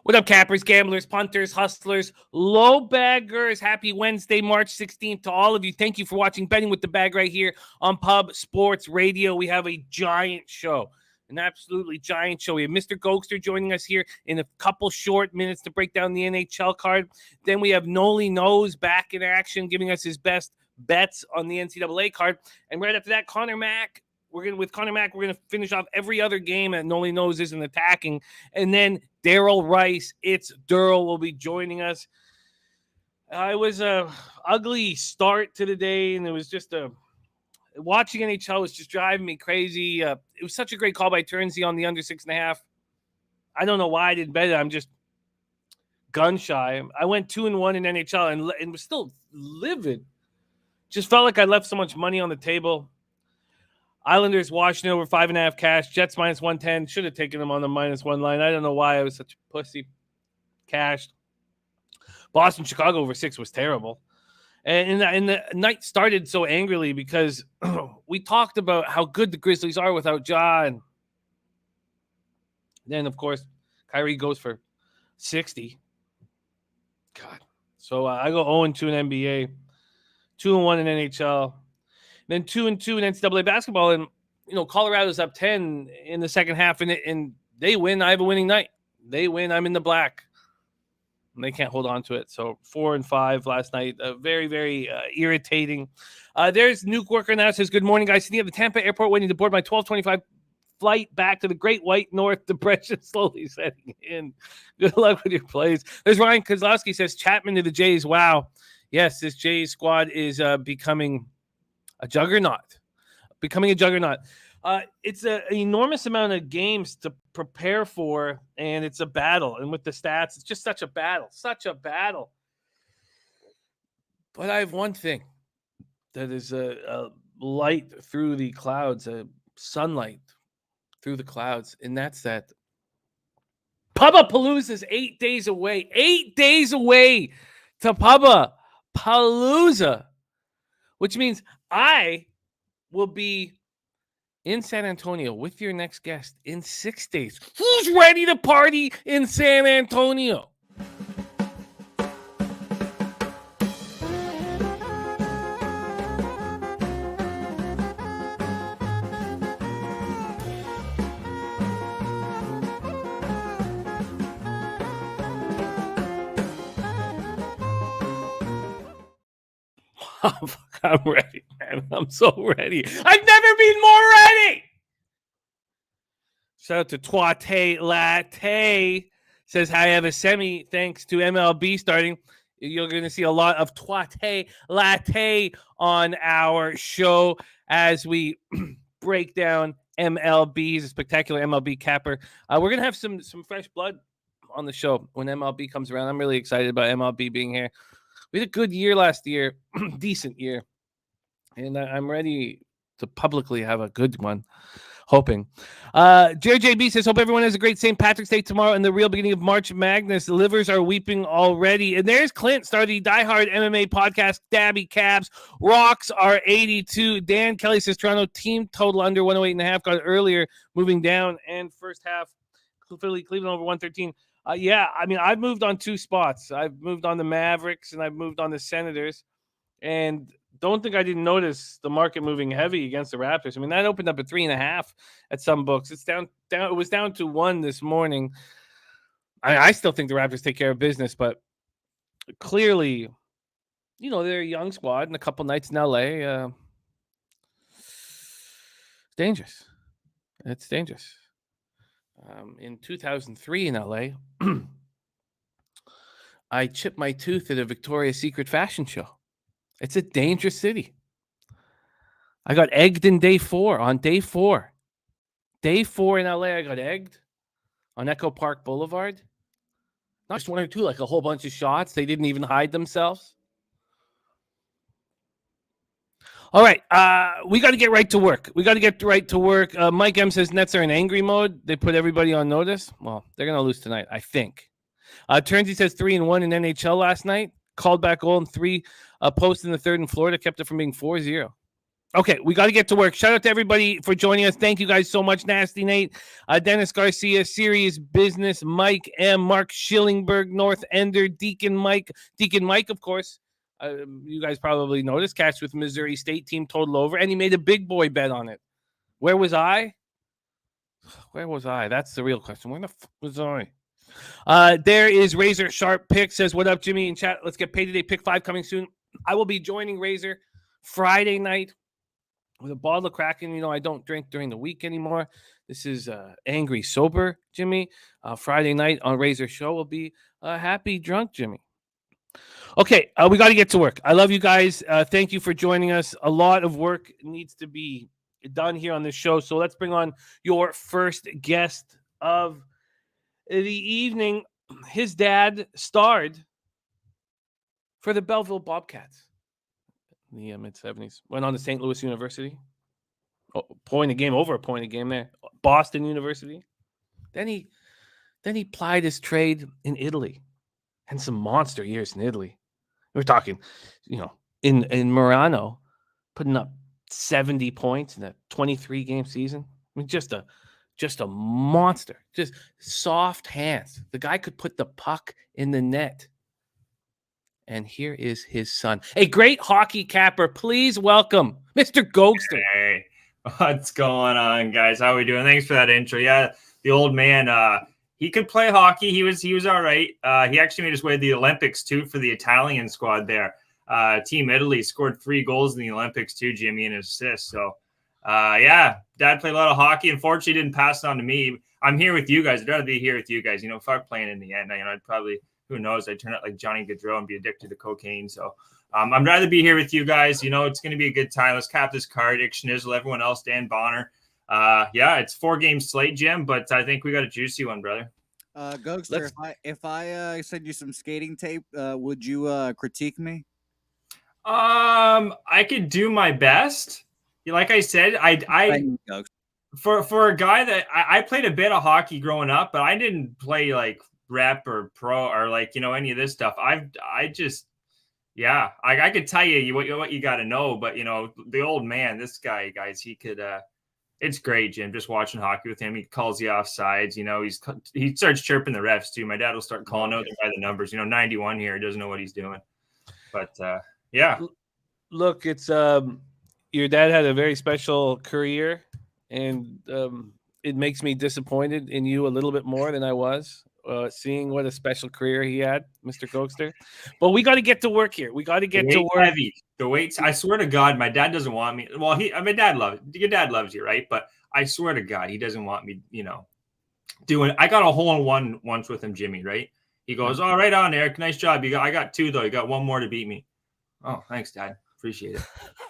What up, cappers, gamblers, punters, hustlers, low baggers? Happy Wednesday, March 16th to all of you. Thank you for watching Betting with the Bag right here on Pub Sports Radio. We have a giant show, an absolutely giant show. We have Mr. Gogster joining us here in a couple short minutes to break down the NHL card. Then we have Noli Knows back in action, giving us his best bets on the NCAA card. And right after that, Conor Mack. With Conor Mack, we're going to finish off every other game that Noli Knows isn't attacking. And then Daryl Rice, it's Derl, will be joining us. It was a ugly start to the day, and it was just watching NHL was just driving me crazy. It was such a great call by Turnsey on the under 6.5. I don't know why I didn't bet it. I'm just gun shy. I went 2-1 in NHL and was still livid. Just felt like I left so much money on the table. Islanders, Washington over 5.5 cash. Jets minus 110. Should have taken them on the -1 line. I don't know why I was such a pussy. Cashed. Boston, Chicago over 6 was terrible. And the night started so angrily because we talked about how good the Grizzlies are without John. Then, of course, Kyrie goes for 60. God. So I go 0-2 in NBA, 2-1 in NHL. Then 2-2 in NCAA basketball, and Colorado's up 10 in the second half, and they win. I have a winning night. They win. I'm in the black. And they can't hold on to it. So 4-5 last night. Very, very irritating. There's Nuke Worker now. Says, good morning, guys. Sitting at the Tampa airport waiting to board my 12:25 flight back to the Great White North. Depression slowly setting in. Good luck with your plays. There's Ryan Kozlowski says, Chapman to the Jays. Wow. Yes, this Jays squad is becoming a juggernaut. It's an enormous amount of games to prepare for, and it's a battle. And with the stats, it's just such a battle. But I have one thing that is a light through the clouds, a sunlight through the clouds, and that's that Pubba-Palooza is 8 days away. 8 days away to Pubba-Palooza, which means I will be in San Antonio with your next guest in 6 days. Who's ready to party in San Antonio? I'm ready, man. I'm so ready. I've never been more ready. Shout out to Twate Latte. Says, I have a semi thanks to MLB starting. You're going to see a lot of Twate Latte on our show as we break down MLB. He's a spectacular MLB capper. We're going to have some fresh blood on the show when MLB comes around. I'm really excited about MLB being here. We had a good year last year, decent year. And I'm ready to publicly have a good one, hoping. JJB says, hope everyone has a great St. Patrick's Day tomorrow and the real beginning of March Madness. The livers are weeping already. And there's Clint, starting the diehard MMA podcast, Dabby Cabs. Rocks are 82. Dan Kelly says, Toronto team total under 108.5. Got earlier, moving down. And first half, Cleveland over 113. Yeah, I mean, I've moved on 2 spots. I've moved on the Mavericks and I've moved on the Senators. And don't think I didn't notice the market moving heavy against the Raptors. I mean, that opened up at 3.5 at some books. It's down. It was down to 1 this morning. I still think the Raptors take care of business, but clearly, they're a young squad and a couple nights in LA. It's dangerous. It's dangerous. In 2003 in LA, I chipped my tooth at a Victoria's Secret fashion show. It's a dangerous city. I got egged in day 4. On day 4. Day 4 in LA, I got egged on Echo Park Boulevard. Not just 1 or 2, like a whole bunch of shots. They didn't even hide themselves. All right, we got to get right to work. Mike M says Nets are in angry mode. They put everybody on notice. Well, they're going to lose tonight, I think. Turnsey says 3-1 in NHL last night. Called back goal and 3 posts in the third in Florida. Kept it from being 4-0. Okay, we got to get to work. Shout out to everybody for joining us. Thank you guys so much. Nasty Nate, Dennis Garcia, Serious Business, Mike M, Mark Schillingberg, North Ender, Deacon Mike, of course. You guys probably noticed, catch with Missouri State team total over, and he made a big boy bet on it. Where was I? That's the real question. Where the fuck was I? There is Razor Sharp Pick, says, what up, Jimmy? In chat, let's get paid today. Pick 5 coming soon. I will be joining Razor Friday night with a bottle of Kraken. You know, I don't drink during the week anymore. This is Angry Sober, Jimmy. Friday night on Razor Show will be Happy Drunk, Jimmy. Okay, we got to get to work. I love you guys. Thank you for joining us. A lot of work needs to be done here on this show. So let's bring on your first guest of the evening. His dad starred for the Belleville Bobcats in the mid-70s. Went on to St. Louis University. Over a point a game there. Boston University. Then he plied his trade in Italy. And some monster years in Italy. We're talking, in Murano, putting up 70 points in a 23-game season. I mean, just a monster. Just soft hands. The guy could put the puck in the net. And here is his son. A great hockey capper. Please welcome Mr. Gogster. Hey, what's going on, guys? How are we doing? Thanks for that intro. Yeah, the old man, he could play hockey. He was all right. He actually made his way to the Olympics, too, for the Italian squad there. Team Italy scored 3 goals in the Olympics, too, Jimmy, and assists. So, Dad played a lot of hockey. Unfortunately, didn't pass it on to me. I'm here with you guys. I'd rather be here with you guys. Fuck playing in the end. I'd probably... Who knows? I turn out like Johnny Gaudreau and be addicted to cocaine. So I'd rather be here with you guys. It's going to be a good time. Let's cap this card. Ick Schnizzle, everyone else, Dan Bonner. It's 4-game slate, Jim, but I think we got a juicy one, brother. Goatster, if I send you some skating tape, would you critique me? I could do my best. Like I said, for a guy that I played a bit of hockey growing up, but I didn't play like rep or pro or any of this stuff. I could tell you what you got to know, but the old man, this guy, guys, he could it's great, Jim, just watching hockey with him. He calls the offsides, he starts chirping the refs too. My dad will start calling out by the numbers, 91 here, doesn't know what he's doing. But look, it's your dad had a very special career, and it makes me disappointed in you a little bit more than I was. Seeing what a special career he had, Mr. Gogster. But we got to get to work here. We got to get to work. Heavy. The weights, I swear to God, my dad doesn't want me. Well, your dad loves you, right? But I swear to God, he doesn't want me, doing. I got a hole-in-one once with him, Jimmy, right? He goes, "Oh, right on, Eric. Nice job. I got 2, though. You got 1 more to beat me." Oh, thanks, Dad. Appreciate it.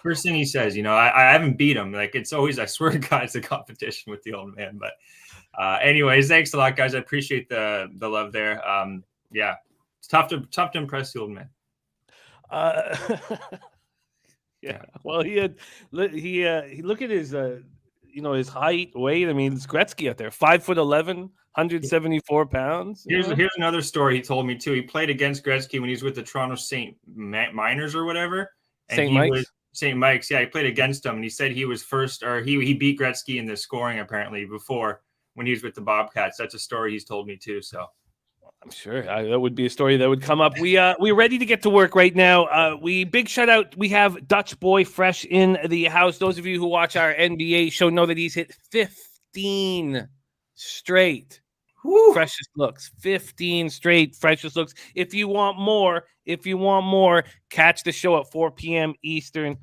First thing he says, I haven't beat him. Like, it's always, I swear to God, it's a competition with the old man. But anyways, thanks a lot, guys. I appreciate the love there. It's tough to impress the old man. Well, he look at his his height, weight. I mean, it's Gretzky out there, 5'11", 174 pounds. Here's another story he told me too. He played against Gretzky when he was with the Toronto St. Miners or whatever. St. Mike's. St. Mike's. Yeah, he played against him, and he said he was first, or he beat Gretzky in the scoring apparently before when he was with the Bobcats. That's a story he's told me too. So I'm sure that would be a story that would come up. We're ready to get to work right now. Big shout out. We have Dutch Boy Fresh in the house. Those of you who watch our NBA show know that he's hit 15 straight freshest looks. 15 straight freshest looks. If you want more, catch the show at 4 p.m. Eastern.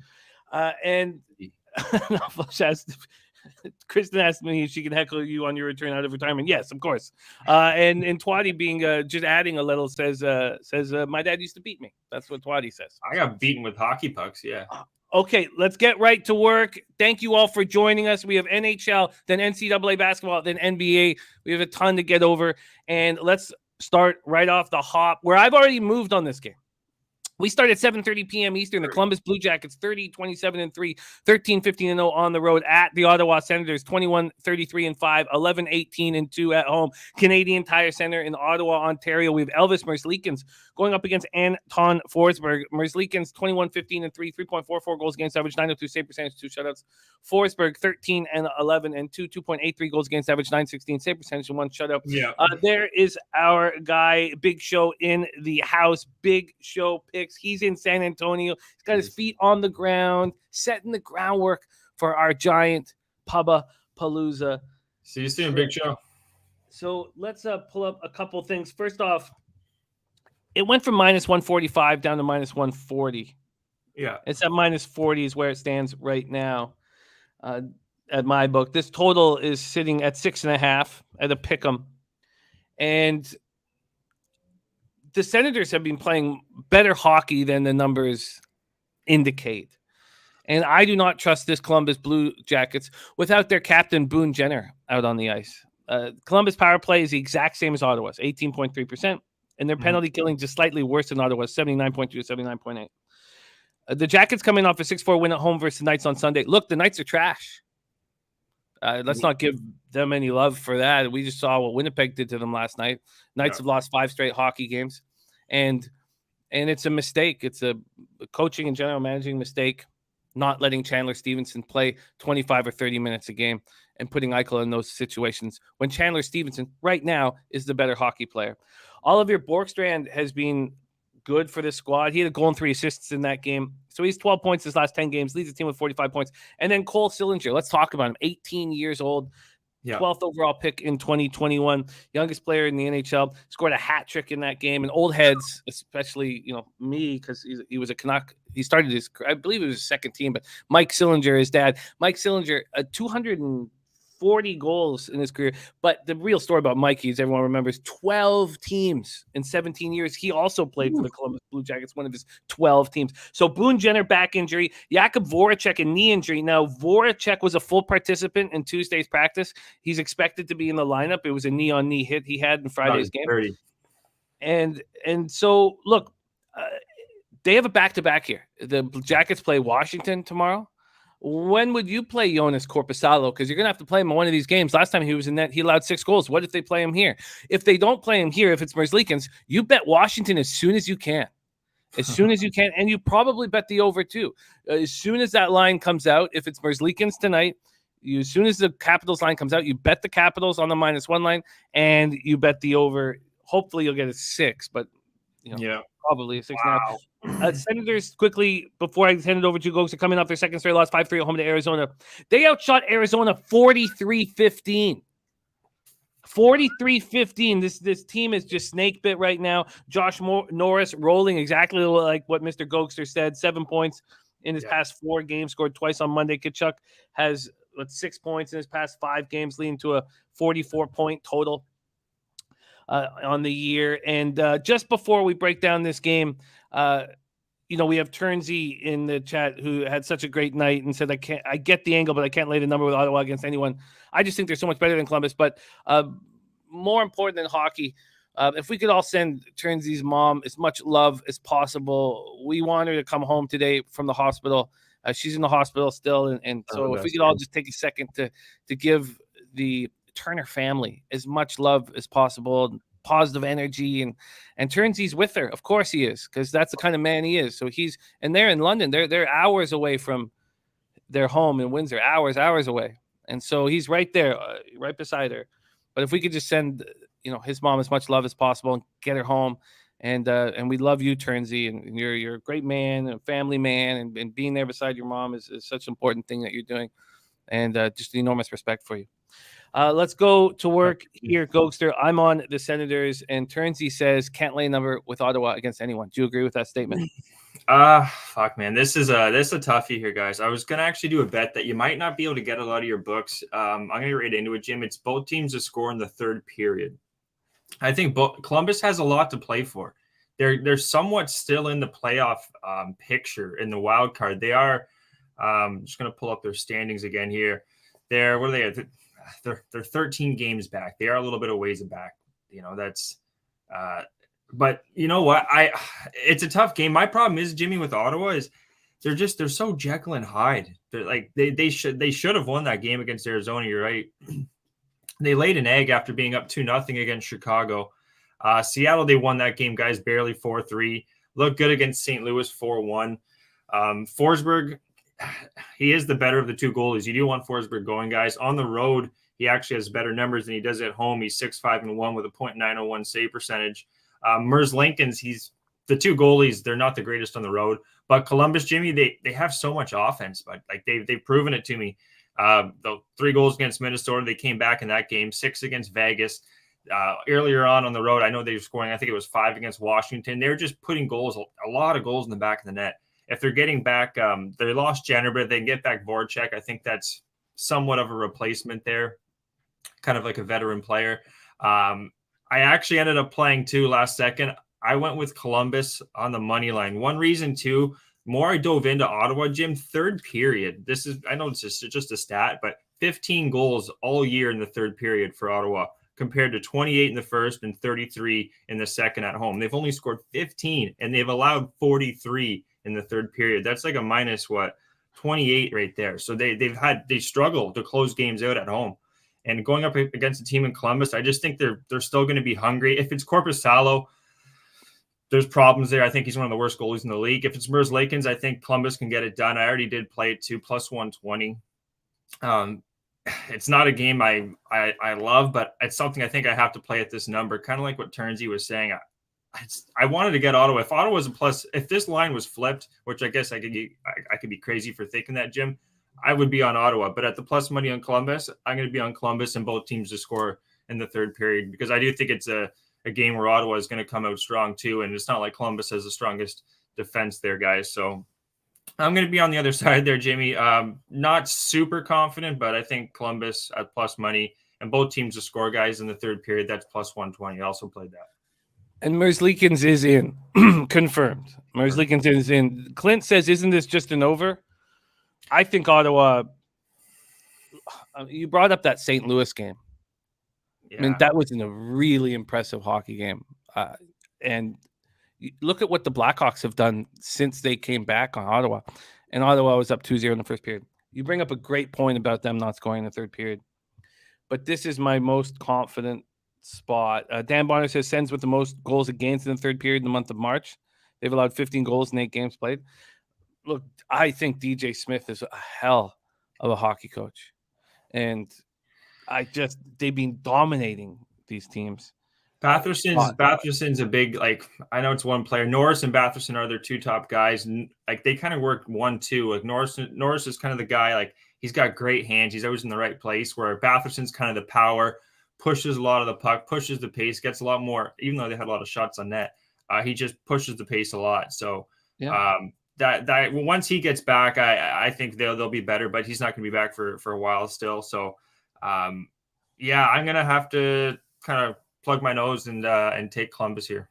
Kristen asked me if she can heckle you on your return out of retirement. Yes, of course. And Twatty being just adding a little says my dad used to beat me. That's what Twatty says. I got beaten with hockey pucks. Yeah. Okay, let's get right to work. Thank you all for joining us. We have NHL, then NCAA basketball, then NBA. We have a ton to get over. And let's start right off the hop where I've already moved on this game. We start at 7:30 p.m. Eastern. The Columbus Blue Jackets 30-27-3, 13-15-0 on the road at the Ottawa Senators 21-33-5, 11-18-2 at home. Canadian Tire Center in Ottawa, Ontario. We have Elvis Merzlikins going up against Anton Forsberg. Merzlikins 21-15-3, 3.44 goals against average, 902 save percentage, 2 shutouts. Forsberg 13-11-2, 2.83 goals against average, 916 save percentage, and 1 shutout. Yeah. There is our guy, Big Show in the house. Big Show picks. He's in San Antonio. He's got his feet on the ground, setting the groundwork for our giant Pubba Palooza. See you soon, Big Show. So let's pull up a couple things. First off, it went from minus 145 down to minus 140. Yeah. It's at minus 40 is where it stands right now at my book. This total is sitting at 6.5 at a pick'em. And the Senators have been playing better hockey than the numbers indicate. And I do not trust this Columbus Blue Jackets without their captain, Boone Jenner, out on the ice. Columbus power play is the exact same as Ottawa's, 18.3%. And their penalty killing just slightly worse than Ottawa's, 79.2 to 79.8. The Jackets coming off a 6-4 win at home versus the Knights on Sunday. Look, the Knights are trash. Let's not give them any love for that. We just saw what Winnipeg did to them last night. Knights have lost 5 straight hockey games. And it's a mistake. It's a coaching and general managing mistake, not letting Chandler Stevenson play 25 or 30 minutes a game and putting Eichel in those situations when Chandler Stevenson right now is the better hockey player. Oliver Borkstrand has been good for this squad. He had a goal and 3 assists in that game. So he's 12 points his last 10 games, leads the team with 45 points. And then Cole Sillinger, let's talk about him. 18 years old, 12th overall pick in 2021, youngest player in the NHL, scored a hat trick in that game. And old heads, especially, me, because he was a Canuck. He started I believe it was his second team, but Mike Sillinger, his dad. Mike Sillinger, 240 goals in his career. But the real story about Mikey, as everyone remembers, 12 teams in 17 years. He also played for the Columbus Blue Jackets, one of his 12 teams. So Boone Jenner, back injury. Jakub Voracek, a knee injury. Now, Voracek was a full participant in Tuesday's practice. He's expected to be in the lineup. It was a knee-on-knee hit he had in Friday's game. 30. And so, look, they have a back-to-back here. The Jackets play Washington tomorrow. When would you play Jonas Korpisalo? Because you're going to have to play him in one of these games. Last time he was in net, he allowed 6 goals. What if they play him here? If they don't play him here, if it's Merzlikins, you bet Washington as soon as you can. As soon as you can. And you probably bet the over too. As soon as that line comes out, if it's Merzlikins tonight, as soon as the Capitals line comes out, you bet the Capitals on the -1 line and you bet the over. Hopefully you'll get a 6, but probably a 6.5. Senators, quickly, before I hand it over to you, Goatster, coming off their second straight loss, 5-3 at home to Arizona. They outshot Arizona 43-15. 43-15. This team is just snake bit right now. Josh Norris rolling exactly like what Mr. Gogster said. 7 points in his past 4 games, scored twice on Monday. Tkachuk has 6 points in his past 5 games, leading to a 44-point total on the year. And just before we break down this game, we have Turnsey in the chat who had such a great night and said, I get the angle, but I can't lay the number with Ottawa against anyone. I just think they're so much better than Columbus. But more important than hockey, if we could all send Turnsey's mom as much love as possible. We want her to come home today from the hospital. She's in the hospital still. And so if we could all just take a second to give the Turner family as much love as possible, positive energy, and Turnsey's with her. Of course he is, because that's the kind of man he is. So they're in London. They're hours away from their home in Windsor, hours away. And so he's right there, right beside her. But if we could just send, his mom as much love as possible and get her home. And we love you, Turnsey, and you're a great man, a family man, and being there beside your mom is such an important thing that you're doing. And just enormous respect for you. Let's go to work here, Goatster. I'm on the Senators, and Turnsey says can't lay a number with Ottawa against anyone. Do you agree with that statement? Fuck, man. This is a toughie here, guys. I was gonna actually do a bet that you might not be able to get a lot of your books. I'm gonna get right into it, Jim. It's both teams to score in the third period. I think Columbus has a lot to play for. They're somewhat still in the playoff picture in the wild card. They are. I'm just gonna pull up their standings again here. What are they at? They're 13 games back. They are a little bit of ways back. That's But you know what? It's a tough game. My problem is, Jimmy, with Ottawa is they're so Jekyll and Hyde. They're like they should have won that game against Arizona. You're right. They laid an egg after being up 2-0 against Chicago. Seattle, they won that game, guys, barely 4-3. Looked good against St. Louis 4-1. Forsberg, he is the better of the two goalies. You do want Forsberg going, guys. On the road, he actually has better numbers than he does at home. He's 6-5-1 with a .901 save percentage. Lincoln's, he's the two goalies. They're not the greatest on the road, but Columbus, Jimmy, they have so much offense, but like they've proven it to me. The 3 goals against Minnesota, they came back in that game. 6 against Vegas. Earlier on the road, I know they were scoring, I think it was 5 against Washington. They were just putting goals, a lot of goals in the back of the net. If they're getting back, they lost Jenner, but they can get back Voracek. I think that's somewhat of a replacement there, kind of like a veteran player. I actually ended up playing too last second. I went with Columbus on the money line. One reason too, more I dove into Ottawa, Jim, third period. I know it's just a stat, but 15 goals all year in the third period for Ottawa, compared to 28 in the first and 33 in the second at home. They've only scored 15 and they've allowed 43 in the third period. That's like a minus 28 right there. So they struggle to close games out at home. And going up against a team in Columbus, I just think they're still going to be hungry. If it's Korpisalo, there's problems there. I think he's one of the worst goalies in the league. If it's Lakens, I think Columbus can get it done. I already did play it too, plus 120. It's not a game I love, but it's something I think I have to play at this number. Kind of like what Turnsey was saying. I wanted to get Ottawa. If Ottawa was a plus, if this line was flipped, which I guess I could be crazy for thinking that, Jim, I would be on Ottawa. But at the plus money on Columbus, I'm going to be on Columbus and both teams to score in the third period, because I do think it's a game where Ottawa is going to come out strong too. And it's not like Columbus has the strongest defense there, guys. So I'm going to be on the other side there, Jimmy. Not super confident, but I think Columbus at plus money and both teams to score, guys, in the third period. That's plus 120. I also played that. And Merzlikins is in. Confirmed. Merzlikins is in. Clint says, isn't this just an over? I think Ottawa, you brought up that St. Louis game. Yeah. I mean, that was a really impressive hockey game. And look at what the Blackhawks have done since they came back on Ottawa. And Ottawa was up 2-0 in the first period. You bring up a great point about them not scoring in the third period. But this is my most confident spot. Dan Bonner says Sens with the most goals against in the third period in the month of March. They've allowed 15 goals in 8 games played. Look, I think DJ Smith is a hell of a hockey coach. And they've been dominating these teams. Batherson's a big, like, I know it's one player. Norris and Batherson are their 2 top guys. And like, they kind of work 1-2. Like Norris is kind of the guy, like, he's got great hands. He's always in the right place, where Batherson's kind of the power, pushes a lot of the puck, pushes the pace, gets a lot more, even though they had a lot of shots on net. He just pushes the pace a lot. So that once he gets back, I think they'll be better, but he's not going to be back for a while still. So I'm going to have to kind of plug my nose and take Columbus here.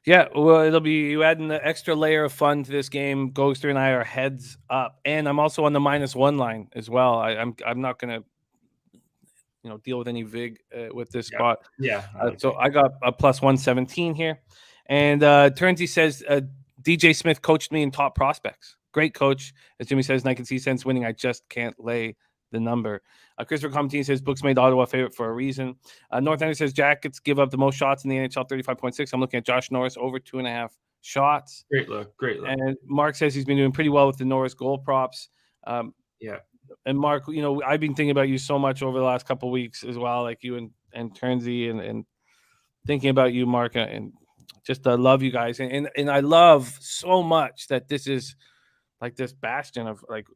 Yeah, well, it'll be you adding the extra layer of fun to this game. Gogster and I are heads up, and I'm also on the -1 line as well. I'm not going to deal with any vig with this spot. Yeah. So I got a plus 117 here, and Turnsey says DJ Smith coached me in top prospects. Great coach, as Jimmy says, and I can see sense winning. I just can't lay the number. Christopher Comtine says books made Ottawa favorite for a reason. North Ender says Jackets give up the most shots in the NHL, 35.6. I'm looking at Josh Norris over 2.5 shots. Great look. And Mark says he's been doing pretty well with the Norris goal props. And Mark, I've been thinking about you so much over the last couple of weeks as well, like you and Turnsey, and thinking about you, Mark, and just love you guys. And I love so much that this is like this bastion of, like,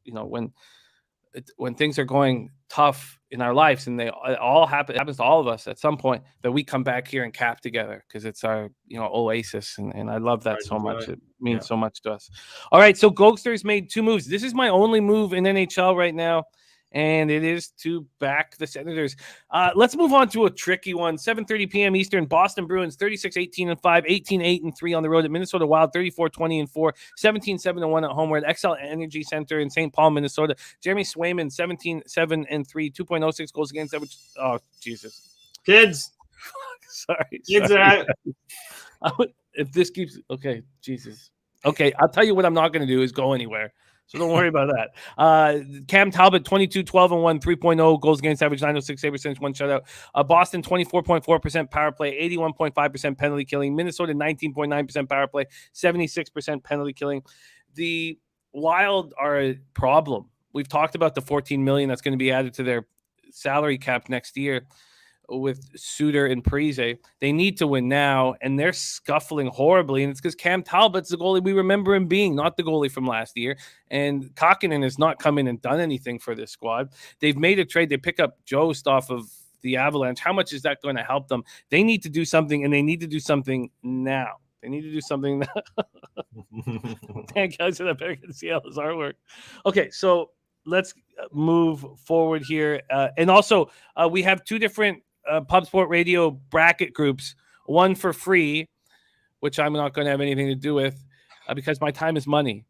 when things are going tough in our lives, and it happens to all of us at some point, that we come back here and cap together, because it's our oasis, and I love that so much. It means so much to us. All right, so Gogster's made 2 moves. This is my only move in NHL right now, and it is to back the Senators. Let's move on to a tricky one. 7:30 p.m. Eastern. Boston Bruins 36-18-5, 18-8-3 on the road at Minnesota Wild, 34-20-4, 17-7-1 at home. We're at Xcel Energy Center in St. Paul, Minnesota. Jeremy Swayman 17-7-3, 2.06 goals against average. Oh, Jesus, kids. Sorry. If this keeps okay, Jesus. Okay, I'll tell you what I'm not going to do is go anywhere. So don't worry about that. Cam Talbot, 22, 12, and 1, 3.0 goals against average, 906 save percentage, 1 shutout. Boston, 24.4% power play, 81.5% penalty killing. Minnesota, 19.9% power play, 76% penalty killing. The Wild are a problem. We've talked about the $14 million that's going to be added to their salary cap next year with Suter and Parise. They need to win now, and they're scuffling horribly, and it's because Cam Talbot's the goalie we remember him being, not the goalie from last year, and Kakinen has not come in and done anything for this squad. They've made a trade. They pick up Jost off of the Avalanche. How much is that going to help them? They need to do something, and they need to do something now. They need to do something now. Thank guys that I better can see all this artwork. Okay, so let's move forward here. And also, we have two different Pub Sport Radio bracket groups, one for free, which I'm not going to have anything to do with because my time is money.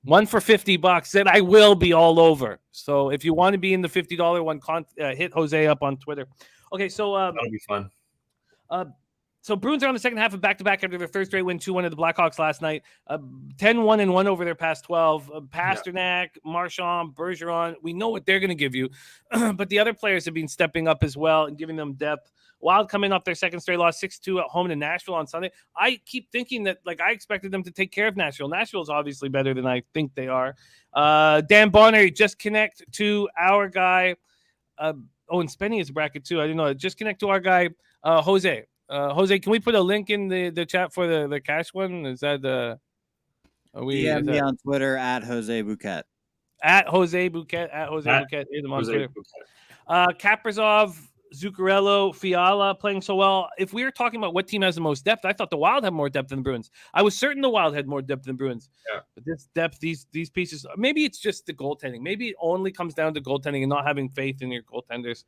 One for $50 that I will be all over. So if you want to be in the $50 one, hit Jose up on Twitter. Okay, so that'll be fun. So Bruins are on the second half of back-to-back after their third straight win, 2-1 of the Blackhawks last night. 10-1-1 over their past 12. Pasternak, Marchand, Bergeron, we know what they're going to give you. But the other players have been stepping up as well and giving them depth. Wild coming off their second straight loss, 6-2 at home to Nashville on Sunday. I keep thinking that, I expected them to take care of Nashville. Nashville is obviously better than I think they are. Dan Bonner, just connect to our guy. And Spenny is a bracket too. I didn't know. Just connect to our guy, Jose. Jose, can we put a link in the chat for the cash one? Is that DM me on Twitter at Jose Bouquet. At Jose Bouquet. At Jose Bouquet. On Twitter. Kaprizov, Zuccarello, Fiala playing so well. If we were talking about what team has the most depth, I thought the Wild had more depth than the Bruins. I was certain the Wild had more depth than Bruins. Yeah. But this depth, these pieces, maybe it's just the goaltending. Maybe it only comes down to goaltending and not having faith in your goaltenders.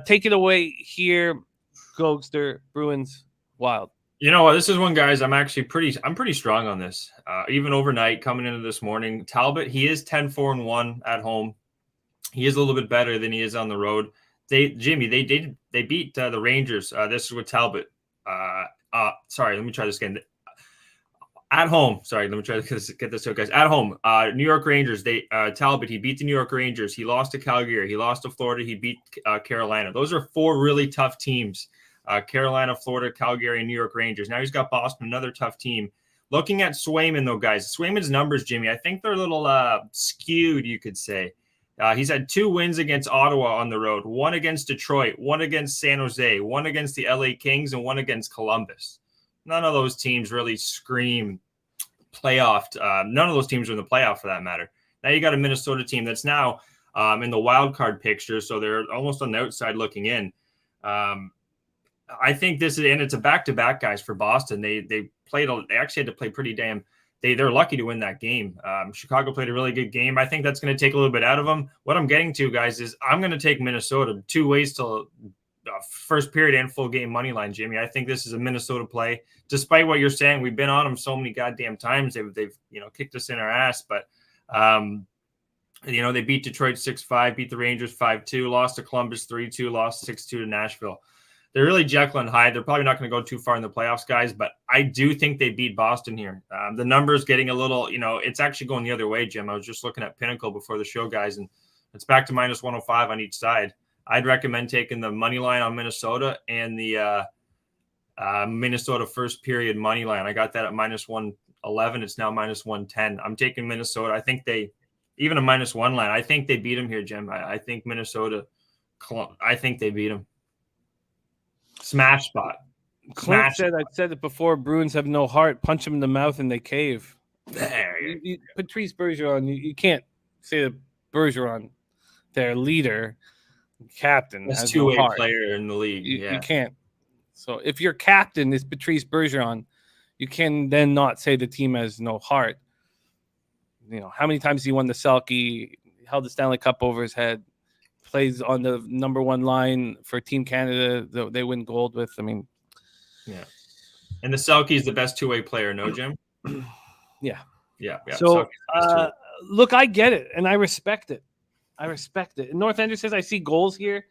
Take it away here. Goatster, Bruins, Wild. You know what? This is one, guys. I'm pretty strong on this. Even overnight, coming into this morning, Talbot, he is 10-4-1 at home. He is a little bit better than he is on the road. They beat the Rangers. This is with Talbot. Sorry, let me try this again. At home, sorry, let me try to get this out, guys. At home, New York Rangers. Talbot, he beat the New York Rangers. He lost to Calgary. He lost to Florida. He beat Carolina. Those are four really tough teams. Carolina, Florida, Calgary, and New York Rangers. Now he's got Boston, another tough team. Looking at Swayman, though, guys, Swayman's numbers, Jimmy, I think they're a little skewed, you could say. He's had 2 wins against Ottawa on the road, 1 against Detroit, 1 against San Jose, 1 against the LA Kings, and 1 against Columbus. None of those teams really scream playoff. None of those teams are in the playoff for that matter. Now you got a Minnesota team that's now in the wild card picture, so they're almost on the outside looking in. I think this is, and it's a back-to-back, guys, for Boston. They actually had to play pretty damn. They're lucky to win that game. Chicago played a really good game. I think that's going to take a little bit out of them. What I'm getting to, guys, is I'm going to take Minnesota 2 ways to first period and full game money line, Jimmy. I think this is a Minnesota play. Despite what you're saying, we've been on them so many goddamn times. They've kicked us in our ass, but they beat Detroit 6-5, beat the Rangers 5-2, lost to Columbus 3-2, lost 6-2 to Nashville. They're really Jekyll and Hyde. They're probably not going to go too far in the playoffs, guys, but I do think they beat Boston here. The numbers getting a little, it's actually going the other way, Jim. I was just looking at Pinnacle before the show, guys, and it's back to minus 105 on each side. I'd recommend taking the money line on Minnesota and the Minnesota first period money line. I got that at minus 111. It's now minus 110. I'm taking Minnesota. I think even a minus 1 line, I think they beat them here, Jim. I think Minnesota, I think they beat them. Smash spot. Clint said, I said it before, Bruins have no heart. Punch them in the mouth and they cave. Patrice Bergeron, you can't say that Bergeron, their leader, captain, that's has two-way no heart. player in the league. You can't. So if your captain is Patrice Bergeron, you can then not say the team has no heart. How many times he won the Selke, held the Stanley Cup over his head, plays on the number 1 line for Team Canada, they win gold with. Yeah. And the Selke is the best 2-way player, no, Jim? Yeah. So, look, I get it, and I respect it. In North Ender says, I see goals here.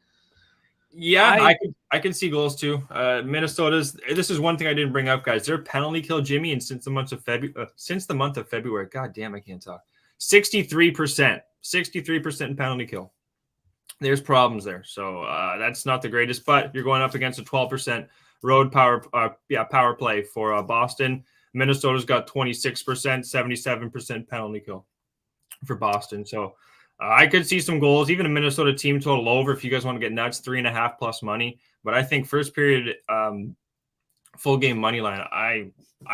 Yeah, I can see goals too. Minnesota's. This is one thing I didn't bring up, guys. Their penalty kill, Jimmy, and since the month of February, God damn, I can't talk. 63% penalty kill. There's problems there, so that's not the greatest. But you're going up against a 12% road power play for Boston. Minnesota's got 26%, 77% penalty kill for Boston. So I could see some goals, even a Minnesota team total over. If you guys want to get nuts, 3.5 plus money. But I think first period full game money line. I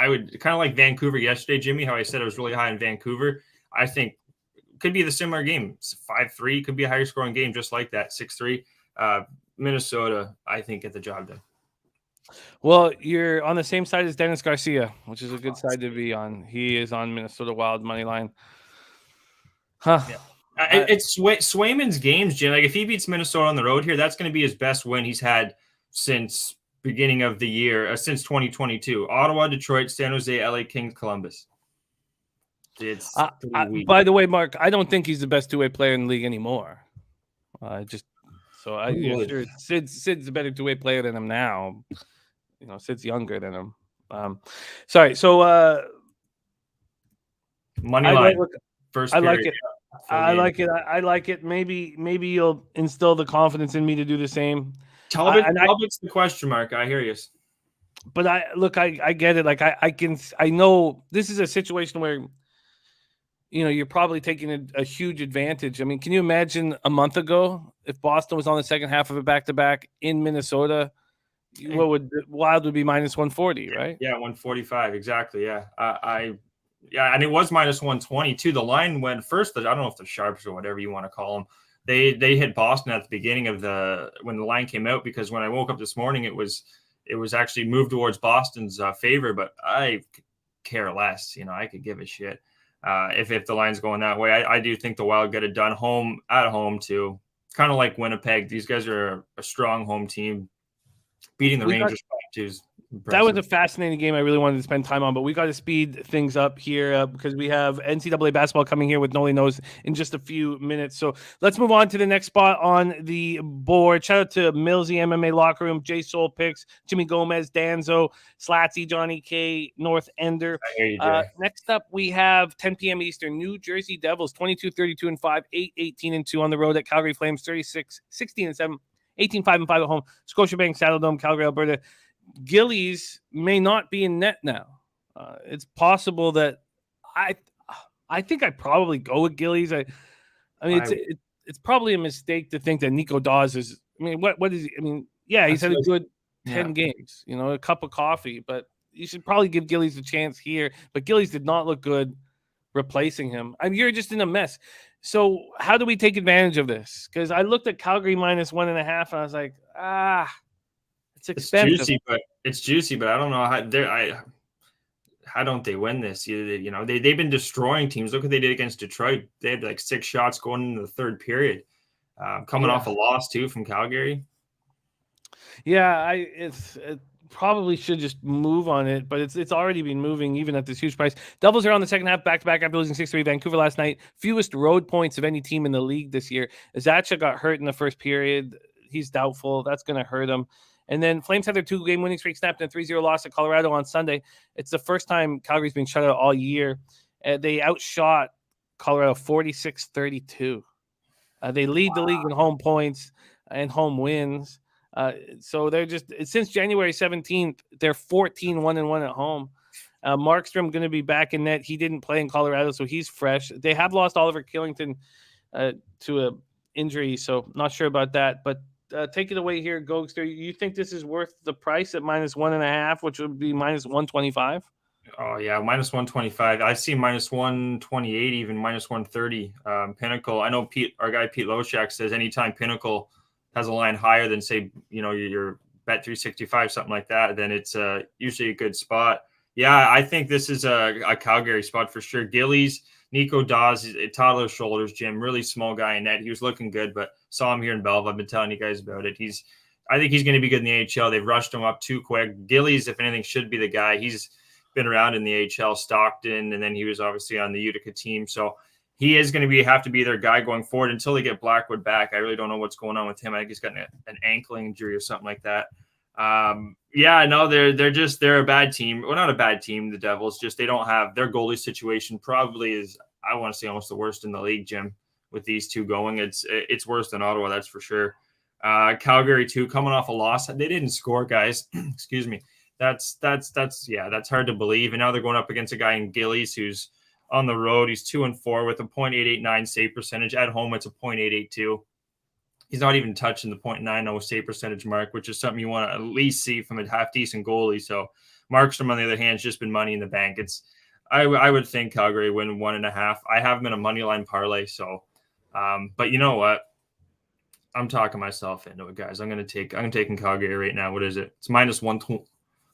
would kind of like Vancouver yesterday, Jimmy. How I said I was really high in Vancouver. I think could be the similar game. 5-3 could be a higher scoring game, just like that. 6-3. Minnesota, I think, get the job done. Well, you're on the same side as Dennis Garcia, which is a good side to be on. He is on Minnesota Wild money line. Huh. Yeah. It's Swayman's games, Jim. Like if he beats Minnesota on the road here, that's going to be his best win he's had since beginning of the year, since 2022. Ottawa, Detroit, San Jose, LA Kings, Columbus. It's by the way, Mark, I don't think he's the best two-way player in the league anymore. Sid's a better two-way player than him now. Sid's younger than him. Sorry. So money line. First I like it. I like it. I like it. Maybe you'll instill the confidence in me to do the same. Talbot's the question mark. I hear you. But I get it. Like I know this is a situation where you're probably taking a huge advantage. I mean, can you imagine a month ago if Boston was on the second half of a back-to-back in Minnesota? Wild would be minus 140, right? Yeah, 145 exactly. Yeah, and it was minus 120 too. The line went first. I don't know if the sharps or whatever you want to call them. They hit Boston at the beginning of when the line came out, because when I woke up this morning, it was actually moved towards Boston's favor. But I care less. I could give a shit if the line's going that way. I do think the Wild get it done at home too. Kind of like Winnipeg. These guys are a strong home team. Beating the Rangers is impressive. That was a fascinating game I really wanted to spend time on, but we got to speed things up here because we have NCAA basketball coming here with Noli Knows in just a few minutes. So let's move on to the next spot on the board. Shout out to Millsy MMA Locker Room, J Soul Picks, Jimmy Gomez, Danzo, Slatsy, Johnny K, North Ender. I hear you, Jay. Next up, we have 10 p.m. Eastern, New Jersey Devils, 22-32-5, 8-18-2 on the road at Calgary Flames, 36-16-7. 18-5-5 at home. Scotiabank, Saddledome, Calgary, Alberta. Gillies may not be in net now. It's possible that I think I'd probably go with Gillies. I mean, it's probably a mistake to think that Nico Dawes is. I mean, what is he? I mean, yeah, he's had a good 10 games. A cup of coffee, but you should probably give Gillies a chance here. But Gillies did not look good replacing him. I mean, you're just in a mess. So how do we take advantage of this? Because I looked at Calgary minus 1.5, and I was like, it's expensive. It's juicy, but I don't know how don't they win this? They've been destroying teams. Look what they did against Detroit. They had like 6 shots going into the third period. Coming off a loss too from Calgary. Yeah, it probably should just move on it, but it's already been moving even at this huge price. Devils are on the second half back-to-back after losing 6-3 Vancouver last night. Fewest road points of any team in the league this year. Zacha got hurt in the first period. He's doubtful. That's going to hurt him. And then Flames had their 2-game winning streak snapped in a 3-0 loss at Colorado on Sunday. It's the first time Calgary's been shut out all year. They outshot Colorado 46-32. They lead the league in home points and home wins. So they're just since January 17th, they're 14-1-1 at home. Markstrom going to be back in net. He didn't play in Colorado, so he's fresh. They have lost Oliver Killington to a injury, so not sure about that. But take it away here, Gogster. You think this is worth the price at minus 1.5, which would be minus 125? Oh yeah, minus 125. I see minus 128, even minus 130. Pinnacle. I know our guy Pete Loshak says anytime Pinnacle has a line higher than say your bet 365, something like that, then it's usually a good spot. Yeah, I think this is a Calgary spot for sure. Gillies, Nico Dawes, toddler shoulders, Jim, really small guy in net. He was looking good, but saw him here in Belleville. I've been telling you guys about it. I think he's going to be good in the AHL. They've rushed him up too quick. Gillies, if anything, should be the guy. He's been around in the AHL, Stockton, and then he was obviously on the Utica team. So he is going to have to be their guy going forward until they get Blackwood back. I really don't know what's going on with him. I think he's got an ankle injury or something like that. They're a bad team. Well, not a bad team. The Devils they don't have their goalie situation. Probably is, I want to say, almost the worst in the league, Jim. With these two going, it's worse than Ottawa, that's for sure. Calgary too, coming off a loss. They didn't score, guys. Excuse me. That's hard to believe. And now they're going up against a guy in Gillies who's on the road. He's 2-4 with a .889 save percentage. At home, it's a .882. He's not even touching the .90 save percentage mark, which is something you want to at least see from a half decent goalie. So Markstrom, on the other hand, has just been money in the bank. I would think Calgary win 1.5. I have him in a money line parlay. So, but you know what? I'm talking myself into it, guys. I'm taking Calgary right now. What is it? It's -120.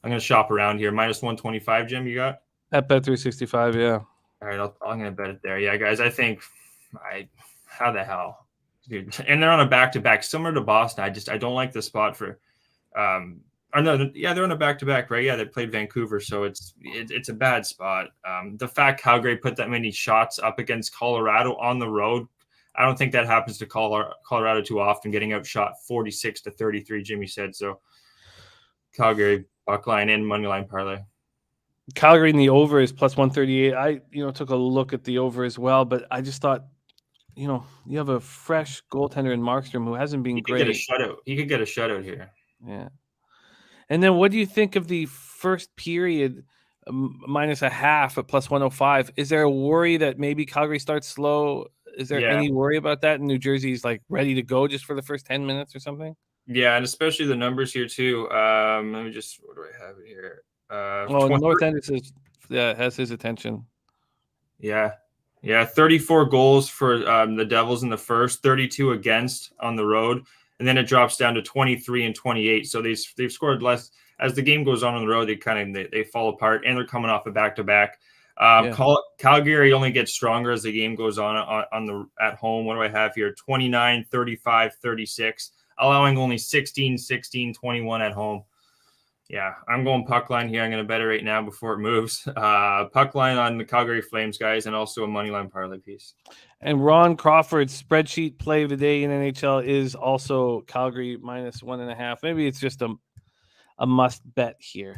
I'm going to shop around here. -125, Jim, you got? At Bet365, yeah. All right, I'm going to bet it there. Yeah, guys, I think how the hell? Dude, and they're on a back-to-back, similar to Boston. I don't like the spot for they're on a back-to-back, right? Yeah, they played Vancouver, so it's a bad spot. The fact Calgary put that many shots up against Colorado on the road, I don't think that happens to Colorado too often, getting outshot 46-33, Jimmy said. So Calgary, buck line and money line parlay. Calgary in the over is +138. I took a look at the over as well, but I just thought, you have a fresh goaltender in Markstrom who hasn't been great. He could get a shutout here. Yeah. And then what do you think of the first period -0.5 at +105? Is there a worry that maybe Calgary starts slow? Is there any worry about that? And New Jersey's like ready to go just for the first 10 minutes or something? Yeah, and especially the numbers here too. Let me just, what do I have here? North End has his attention. Yeah. 34 goals for the Devils in the first, 32 against on the road, and then it drops down to 23 and 28. So they've scored less as the game goes on the road. They fall apart, and they're coming off a back-to-back. Calgary only gets stronger as the game goes on the at home. What do I have here? 29, 35, 36, allowing only 16, 16, 21 at home. Yeah, I'm going puck line here. I'm going to bet it right now before it moves. Puck line on the Calgary Flames, guys, and also a money line parlay piece. And Ron Crawford's spreadsheet play of the day in NHL is also Calgary -1.5. Maybe it's just a must bet here.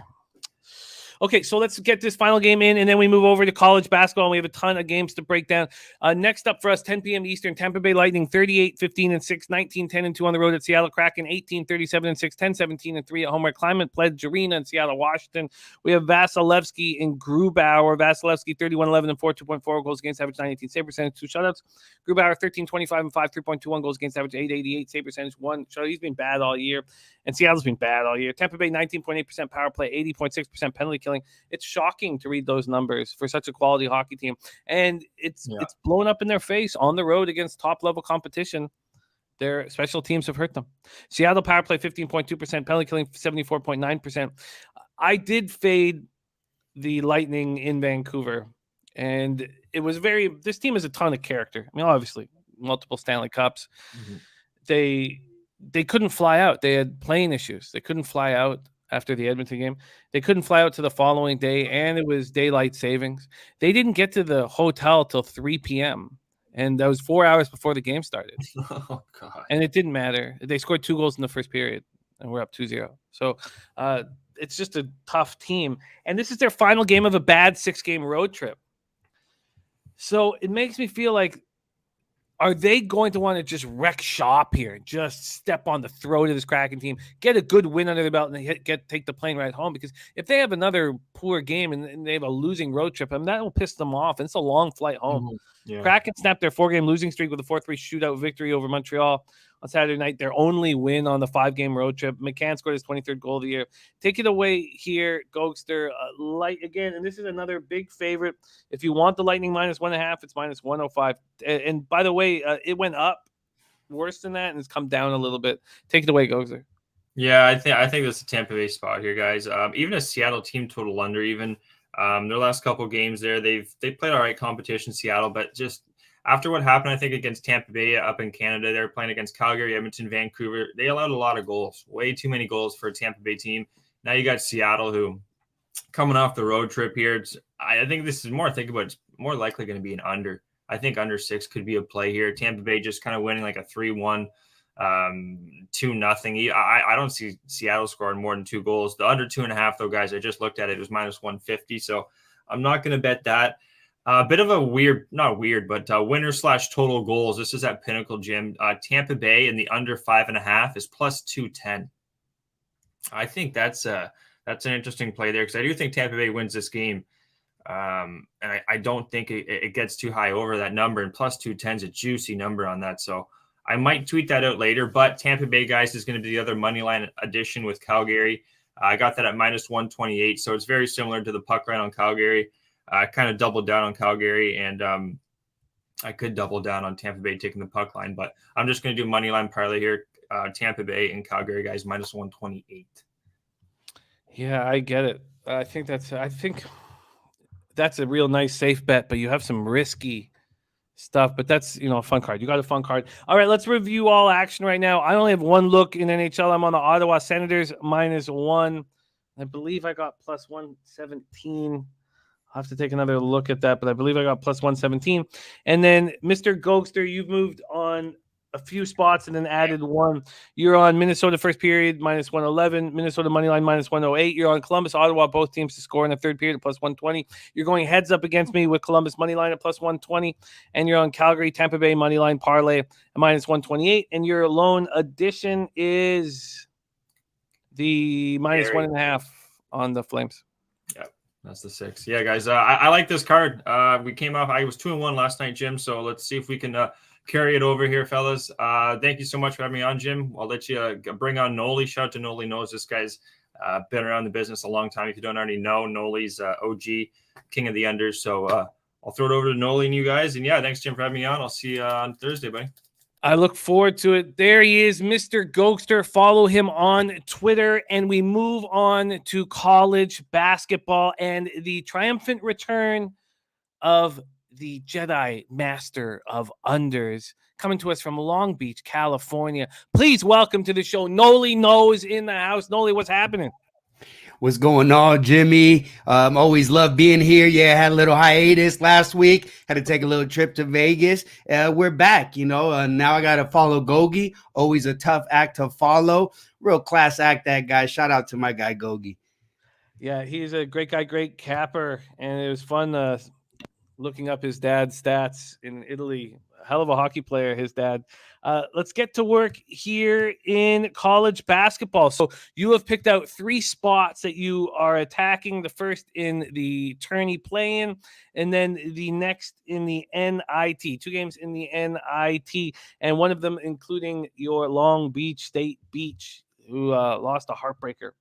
Okay, so let's get this final game in, and then we move over to college basketball, and we have a ton of games to break down. Next up for us, 10 p.m. Eastern, Tampa Bay Lightning, 38-15-6, 19-10-2 on the road at Seattle Kraken, 18-37-6, 10-17-3 at home at Climate Pledge Arena in Seattle, Washington. We have Vasilevsky and Grubauer. Vasilevsky, 31-11-4, 2.4 goals against average, 918 save percentage, 2 shutouts. Grubauer, 13-25-5, 3.21 goals against average, 888 save percentage, 1 shutout. He's been bad all year, and Seattle's been bad all year. Tampa Bay, 19.8% power play, 80.6% penalty killing. It's shocking to read those numbers for such a quality hockey team, and it's blown up in their face on the road against top level competition. Their special teams have hurt them. Seattle power play 15.2%, penalty killing 74.9%. I did fade the Lightning in Vancouver, and it was this team has a ton of character. I mean, obviously multiple Stanley Cups. Mm-hmm. They couldn't fly out. They had plane issues. They couldn't fly out after the Edmonton game. They couldn't fly out to the following day, and it was daylight savings. They didn't get to the hotel till 3 p.m., and that was 4 hours before the game started. Oh, God. And it didn't matter. They scored 2 goals in the first period, and we're up 2-0. So it's just a tough team. And this is their final game of a bad 6-game road trip. So it makes me feel like, are they going to want to just wreck shop here, just step on the throat of this Kraken team, get a good win under the belt, and take the plane right home? Because if they have another poor game and they have a losing road trip, that will piss them off. And it's a long flight home. Mm-hmm. Yeah. Kraken snapped their 4-game losing streak with a 4-3 shootout victory over Montreal on Saturday night. Their only win on the 5-game road trip. McCann scored his 23rd goal of the year. Take it away here, Gogster. Light again, and this is another big favorite. If you want the Lightning -1.5, it's -105. And by the way, it went up worse than that, and it's come down a little bit. Take it away, Gogster. Yeah, I think that's a Tampa Bay spot here, guys. Even a Seattle team total under even. Their last couple games there, they played all right competition, Seattle, but just after what happened, I think, against Tampa Bay up in Canada, they were playing against Calgary, Edmonton, Vancouver. They allowed a lot of goals, way too many goals for a Tampa Bay team. Now you got Seattle, who coming off the road trip here. I think this is more. Think about it's more likely going to be an under. I think under 6 could be a play here. Tampa Bay just kind of winning like a 3-1, 2-0. I don't see Seattle scoring more than 2 goals. The under 2.5, though, guys, I just looked at it. It was minus 150. So I'm not going to bet that. A bit of a not weird, but winner/total goals. This is at Pinnacle Gym. Tampa Bay and the under 5.5 is plus 210. I think that's an interesting play there because I do think Tampa Bay wins this game. And I don't think it gets too high over that number. And plus 210 is a juicy number on that. So I might tweet that out later. But Tampa Bay, guys, is going to be the other money line addition with Calgary. I got that at minus 128. So it's very similar to the puck line on Calgary. I kind of doubled down on Calgary, and I could double down on Tampa Bay taking the puck line, but I'm just going to do money line parlay here. Tampa Bay and Calgary, guys, minus 128. Yeah, I get it. I think that's a real nice safe bet, but you have some risky stuff, but that's, a fun card. You got a fun card. All right, let's review all action right now. I only have one look in NHL. I'm on the Ottawa Senators minus 1. I believe I got plus 117. I'll have to take another look at that, but I believe I got plus 117. And then Mr. Gogster, you've moved on a few spots and then added one. You're on Minnesota first period, minus 111. Minnesota money line, minus 108. You're on Columbus, Ottawa, both teams to score in the third period, plus 120. You're going heads up against me with Columbus money line at plus 120. And you're on Calgary, Tampa Bay money line parlay at minus 128. And your lone addition is the minus 1.5 on the Flames. Yep. That's the 6. Yeah, guys, I like this card. We came off. I was 2-1 last night, Jim. So let's see if we can carry it over here, fellas. Thank you so much for having me on, Jim. I'll let you bring on Nolly. Shout out to Noli Knows. This guy's been around the business a long time. If you don't already know, Nolly's OG, king of the unders. So I'll throw it over to Nolly and you guys. And yeah, thanks, Jim, for having me on. I'll see you on Thursday, buddy. I look forward to it. There he is, Mr. Gogster. Follow him on Twitter. And we move on to college basketball and the triumphant return of the Jedi Master of Unders, coming to us from Long Beach, California. Please welcome to the show, Noli Knows in the house. Noli, what's happening? What's going on, Jimmy? Always love being here. Yeah, had a little hiatus last week. Had to take a little trip to Vegas. We're back, now I got to follow Gogi. Always a tough act to follow. Real class act, that guy. Shout out to my guy, Gogi. Yeah, he's a great guy, great capper. And it was fun looking up his dad's stats in Italy. Hell of a hockey player, his dad. Let's get to work here in college basketball. So you have picked out 3 spots that you are attacking. The first in the tourney play-in, and then the next in the NIT. 2 games in the NIT, and one of them including your Long Beach State Beach, who lost a heartbreaker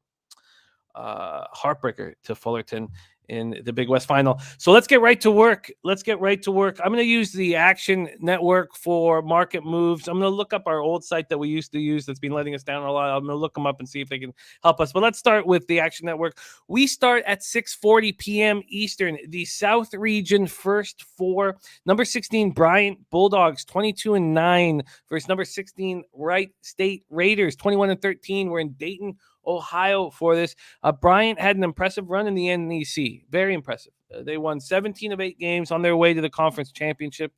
to Fullerton in the Big West Final. So let's get right to work. I'm going to use the Action Network for market moves. I'm going to look up our old site that we used to use that's been letting us down a lot. I'm going to look them up and see if they can help us. But let's start with the Action Network. We start at 6:40 p.m. Eastern. The South Region first 4. Number 16, Bryant Bulldogs, 22-9 versus number 16, Wright State Raiders, 21-13. We're in Dayton, Ohio for this. Bryant had an impressive run in the NEC. Very impressive. They won 17 of 8 games on their way to the conference championship.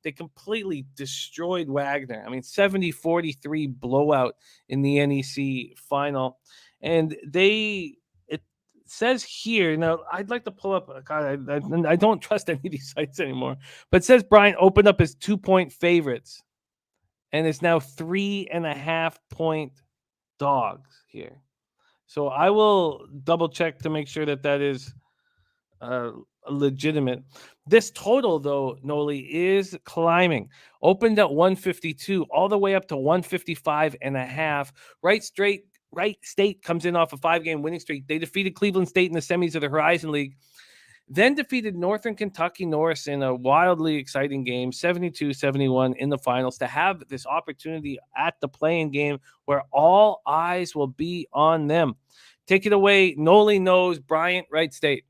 They completely destroyed Wagner. 70-43 blowout in the NEC final. And it says here, now I'd like to pull up, God, I don't trust any of these sites anymore, but it says Bryant opened up as 2-point favorites. And it's now 3.5-point dogs here. So I will double check to make sure that is legitimate. This total, though, Noli, is climbing. Opened at 152 all the way up to 155.5. Wright State comes in off a 5-game winning streak. They defeated Cleveland State in the semis of the Horizon League, then defeated Northern Kentucky Norris in a wildly exciting game, 72-71 in the finals, to have this opportunity at the play-in game where all eyes will be on them. Take it away. Noli Knows, Bryant, Wright State.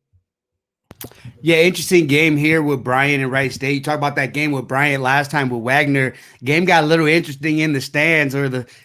Yeah, interesting game here with Bryant and Wright State. You talk about that game with Bryant last time with Wagner. Game got a little interesting in the stands,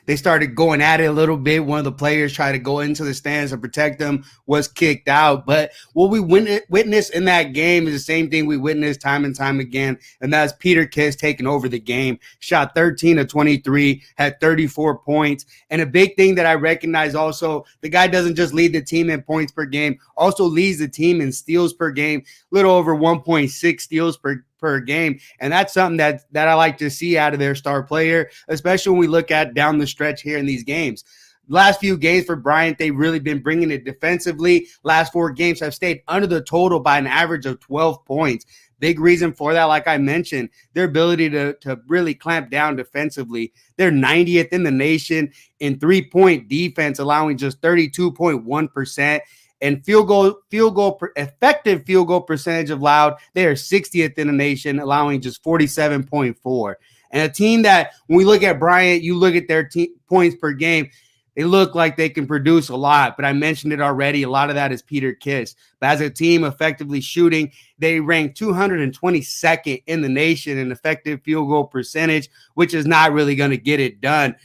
they started going at it a little bit. One of the players tried to go into the stands to protect them, was kicked out. But what we witnessed in that game is the same thing we witnessed time and time again, and that's Peter Kiss taking over the game. Shot 13 of 23, had 34 points. And a big thing that I recognize also, the guy doesn't just lead the team in points per game, also leads the team in steals per game. Little over 1.6 steals per game. And that's something that I like to see out of their star player, especially when we look at down the stretch here in these games. Last few games for Bryant, they've really been bringing it defensively. Last 4 games have stayed under the total by an average of 12 points. Big reason for that, like I mentioned, their ability to really clamp down defensively. They're 90th in the nation in 3-point defense, allowing just 32.1%. And effective field goal percentage of allowed, they are 60th in the nation, allowing just 47.4. And a team that, when we look at Bryant, you look at their points per game, they look like they can produce a lot. But I mentioned it already, a lot of that is Peter Kiss. But as a team effectively shooting, they rank 222nd in the nation in effective field goal percentage, which is not really going to get it done.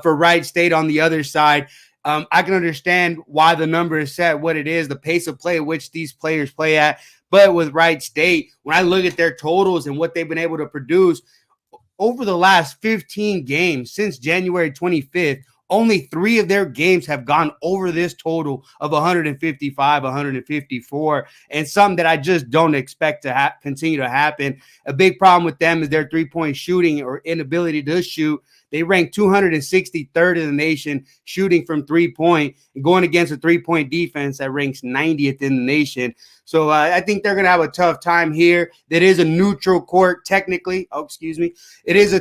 For Wright State on the other side, I can understand why the number is set what it is, the pace of play at which these players play at. But with Wright State, when I look at their totals and what they've been able to produce over the last 15 games since January 25th, only 3 of their games have gone over this total of 155, 154, and something that I just don't expect to continue to happen. A big problem with them is their 3-point shooting or inability to shoot. They rank 263rd in the nation shooting from 3-point, and going against a 3-point defense that ranks 90th in the nation. So I think they're going to have a tough time here. That is a neutral court technically. It is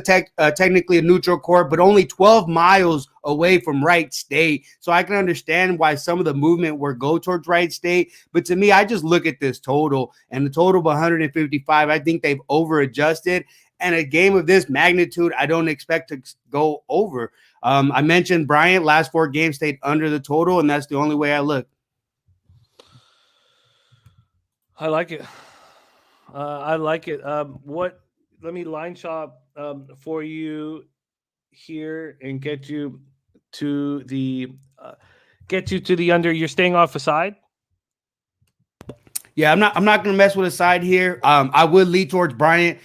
technically a neutral court, but only 12 miles away from Wright State. So I can understand why some of the movement will go towards Wright State. But to me, I just look at this total, and the total of 155, I think they've over-adjusted. And a game of this magnitude, I don't expect to go over. I mentioned Bryant, last 4 games stayed under the total, and that's the only way I look. I like it. Let me line shop for you here and get you to the under. You're staying off a side. Yeah, I'm not going to mess with a side here. I would lead towards Bryant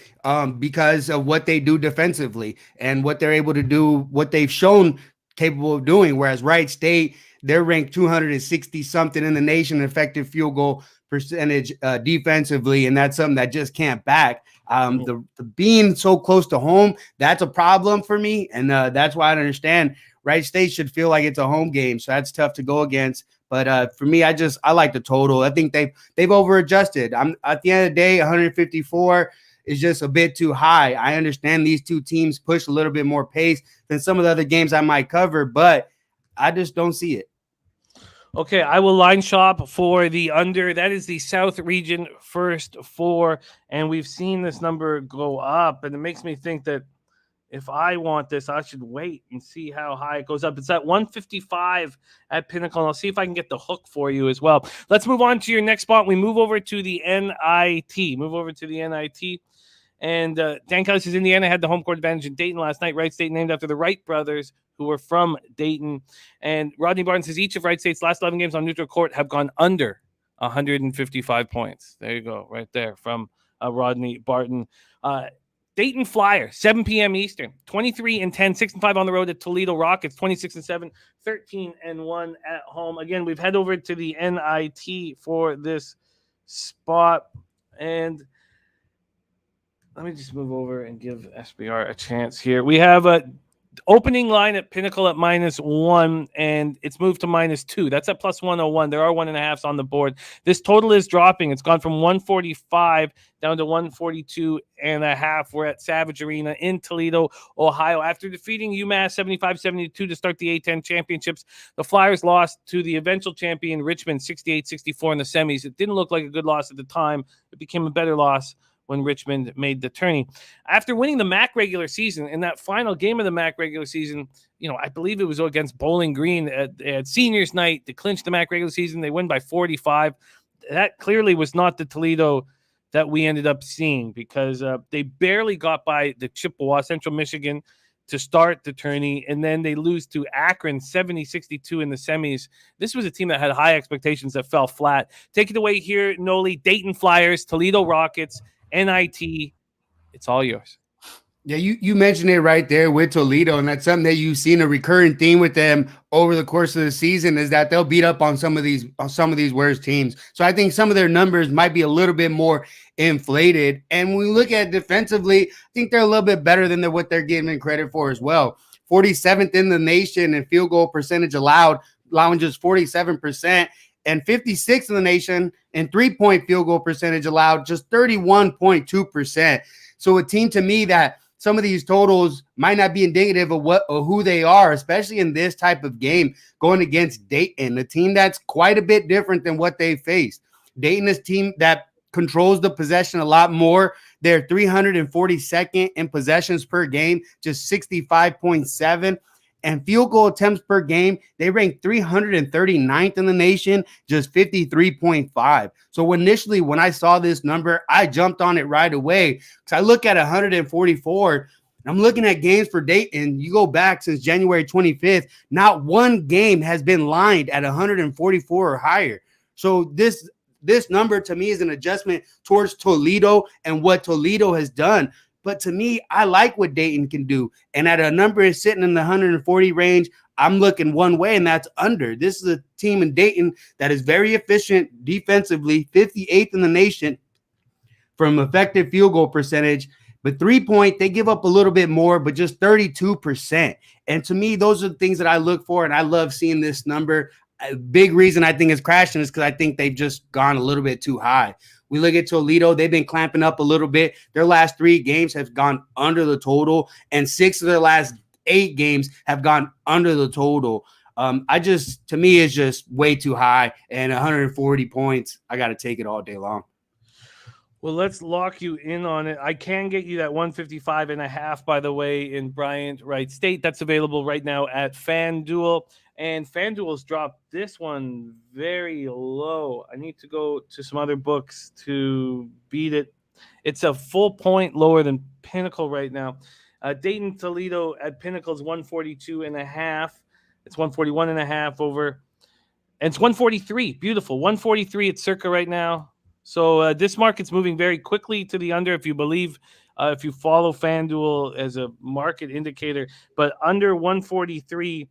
because of what they do defensively and what they're able to do, what they've shown capable of doing. Whereas Wright State, they're ranked 260 something in the nation in effective field goal percentage defensively, and that's something that just can't back. The being so close to home, that's a problem for me, and that's why I understand Wright State should feel like it's a home game, so that's tough to go against. But for me, I like the total. I think they've over-adjusted. At the end of the day, 154 is just a bit too high. I understand these two teams push a little bit more pace than some of the other games I might cover, but I just don't see it. Okay, I will line shop for the under. That is the South region first 4, and we've seen this number go up, and it makes me think that if I want this, I should wait and see how high it goes up. It's at 155 at Pinnacle, and I'll see if I can get the hook for you as well. Let's move on to your next spot. We move over to the NIT. And Dan Kelly says Indiana had the home court advantage in Dayton last night. Wright State named after the Wright brothers, who were from Dayton. And Rodney Barton says each of Wright State's last 11 games on neutral court have gone under 155 points. There you go, right there from Rodney Barton. Dayton Flyers, 7 p.m. Eastern, 23-10, 6-5 on the road at Toledo Rockets, 26-7, 13-1 at home. Again, we've head over to the NIT for this spot. And let me just move over and give SBR a chance here. We have a opening line at Pinnacle at -1, and it's moved to -2. That's at +101. There are 1.5s on the board. This total is dropping. It's gone from 145 down to 142.5. We're at Savage Arena in Toledo, Ohio. After defeating UMass 75-72 to start the A-10 championships, the Flyers lost to the eventual champion Richmond 68-64 in the semis. It didn't look like a good loss at the time. It became a better loss when Richmond made the tourney. After winning the MAC regular season, in that final game of the MAC regular season, I believe it was against Bowling Green at seniors night to clinch the MAC regular season. They win by 45. that clearly was not the Toledo that we ended up seeing, because they barely got by the Chippewa, Central Michigan, to start the tourney, and then they lose to Akron 70-62 in the semis. This was a team that had high expectations that fell flat. Take it away here, Noli. Dayton Flyers, Toledo Rockets, NIT. It's all yours. Yeah, you mentioned it right there with Toledo, and that's something that you've seen a recurring theme with them over the course of the season, is that they'll beat up on some of these worst teams. So I think some of their numbers might be a little bit more inflated. And when we look at defensively, I think they're a little bit better than what they're given credit for as well. 47th in the nation in field goal percentage allowed, allowing just 47%, and 56th in the nation in three-point field goal percentage allowed, just 31.2%. So a team to me that some of these totals might not be indicative of what or who they are, especially in this type of game going against Dayton, a team that's quite a bit different than what they faced. Dayton is a team that controls the possession a lot more. They're 342nd in possessions per game, just 65.7. And field goal attempts per game, they rank 339th in the nation, just 53.5. So initially, when I saw this number, I jumped on it right away, because I look at 144, and I'm looking at games for Dayton. You go back since January 25th, not one game has been lined at 144 or higher. So this number to me is an adjustment towards Toledo and what Toledo has done. But to me, I like what Dayton can do. And at a number is sitting in the 140 range, I'm looking one way, and that's under. This is a team in Dayton that is very efficient defensively, 58th in the nation from effective field goal percentage. But 3-point, they give up a little bit more, but just 32%. And to me, those are the things that I look for, and I love seeing this number. A big reason I think it's crashing is because I think they've just gone a little bit too high. We look at Toledo, they've been clamping up a little bit. Their last 3 games have gone under the total, and 6 of their last 8 games have gone under the total. To me, it's just way too high, and 140 points, I got to take it all day long. Well, let's lock you in on it. I can get you that 155.5, by the way, in Bryant Wright State. That's available right now at FanDuel. And FanDuel's dropped this one very low. I need to go to some other books to beat it. It's a full point lower than Pinnacle right now. Dayton Toledo at Pinnacle's 142.5. It's 141.5 over. And it's 143. Beautiful. 143 at Circa right now. So this market's moving very quickly to the under, if you believe, if you follow FanDuel as a market indicator. But under 143,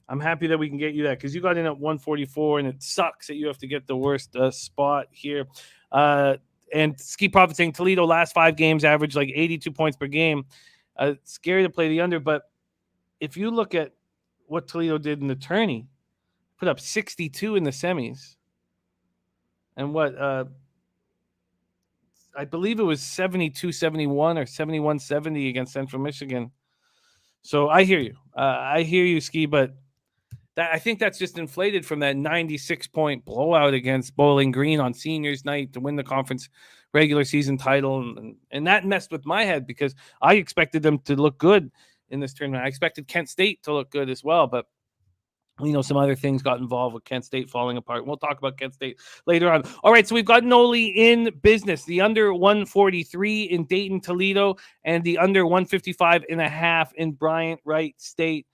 I'm happy that we can get you that, because you got in at 144, and it sucks that you have to get the worst spot here. And Ski Profit saying Toledo last 5 games average like 82 points per game. It's scary to play the under, but if you look at what Toledo did in the tourney, put up 62 in the semis. And what I believe it was 72-71 or 71-70 against Central Michigan. So I hear you, Ski, but I think that's just inflated from that 96-point blowout against Bowling Green on seniors night to win the conference regular season title. And that messed with my head, because I expected them to look good in this tournament. I expected Kent State to look good as well, but some other things got involved with Kent State falling apart. We'll talk about Kent State later on. All right, so we've got Noli in business. The under 143 in Dayton, Toledo, and the under 155.5 in Bryant Wright State.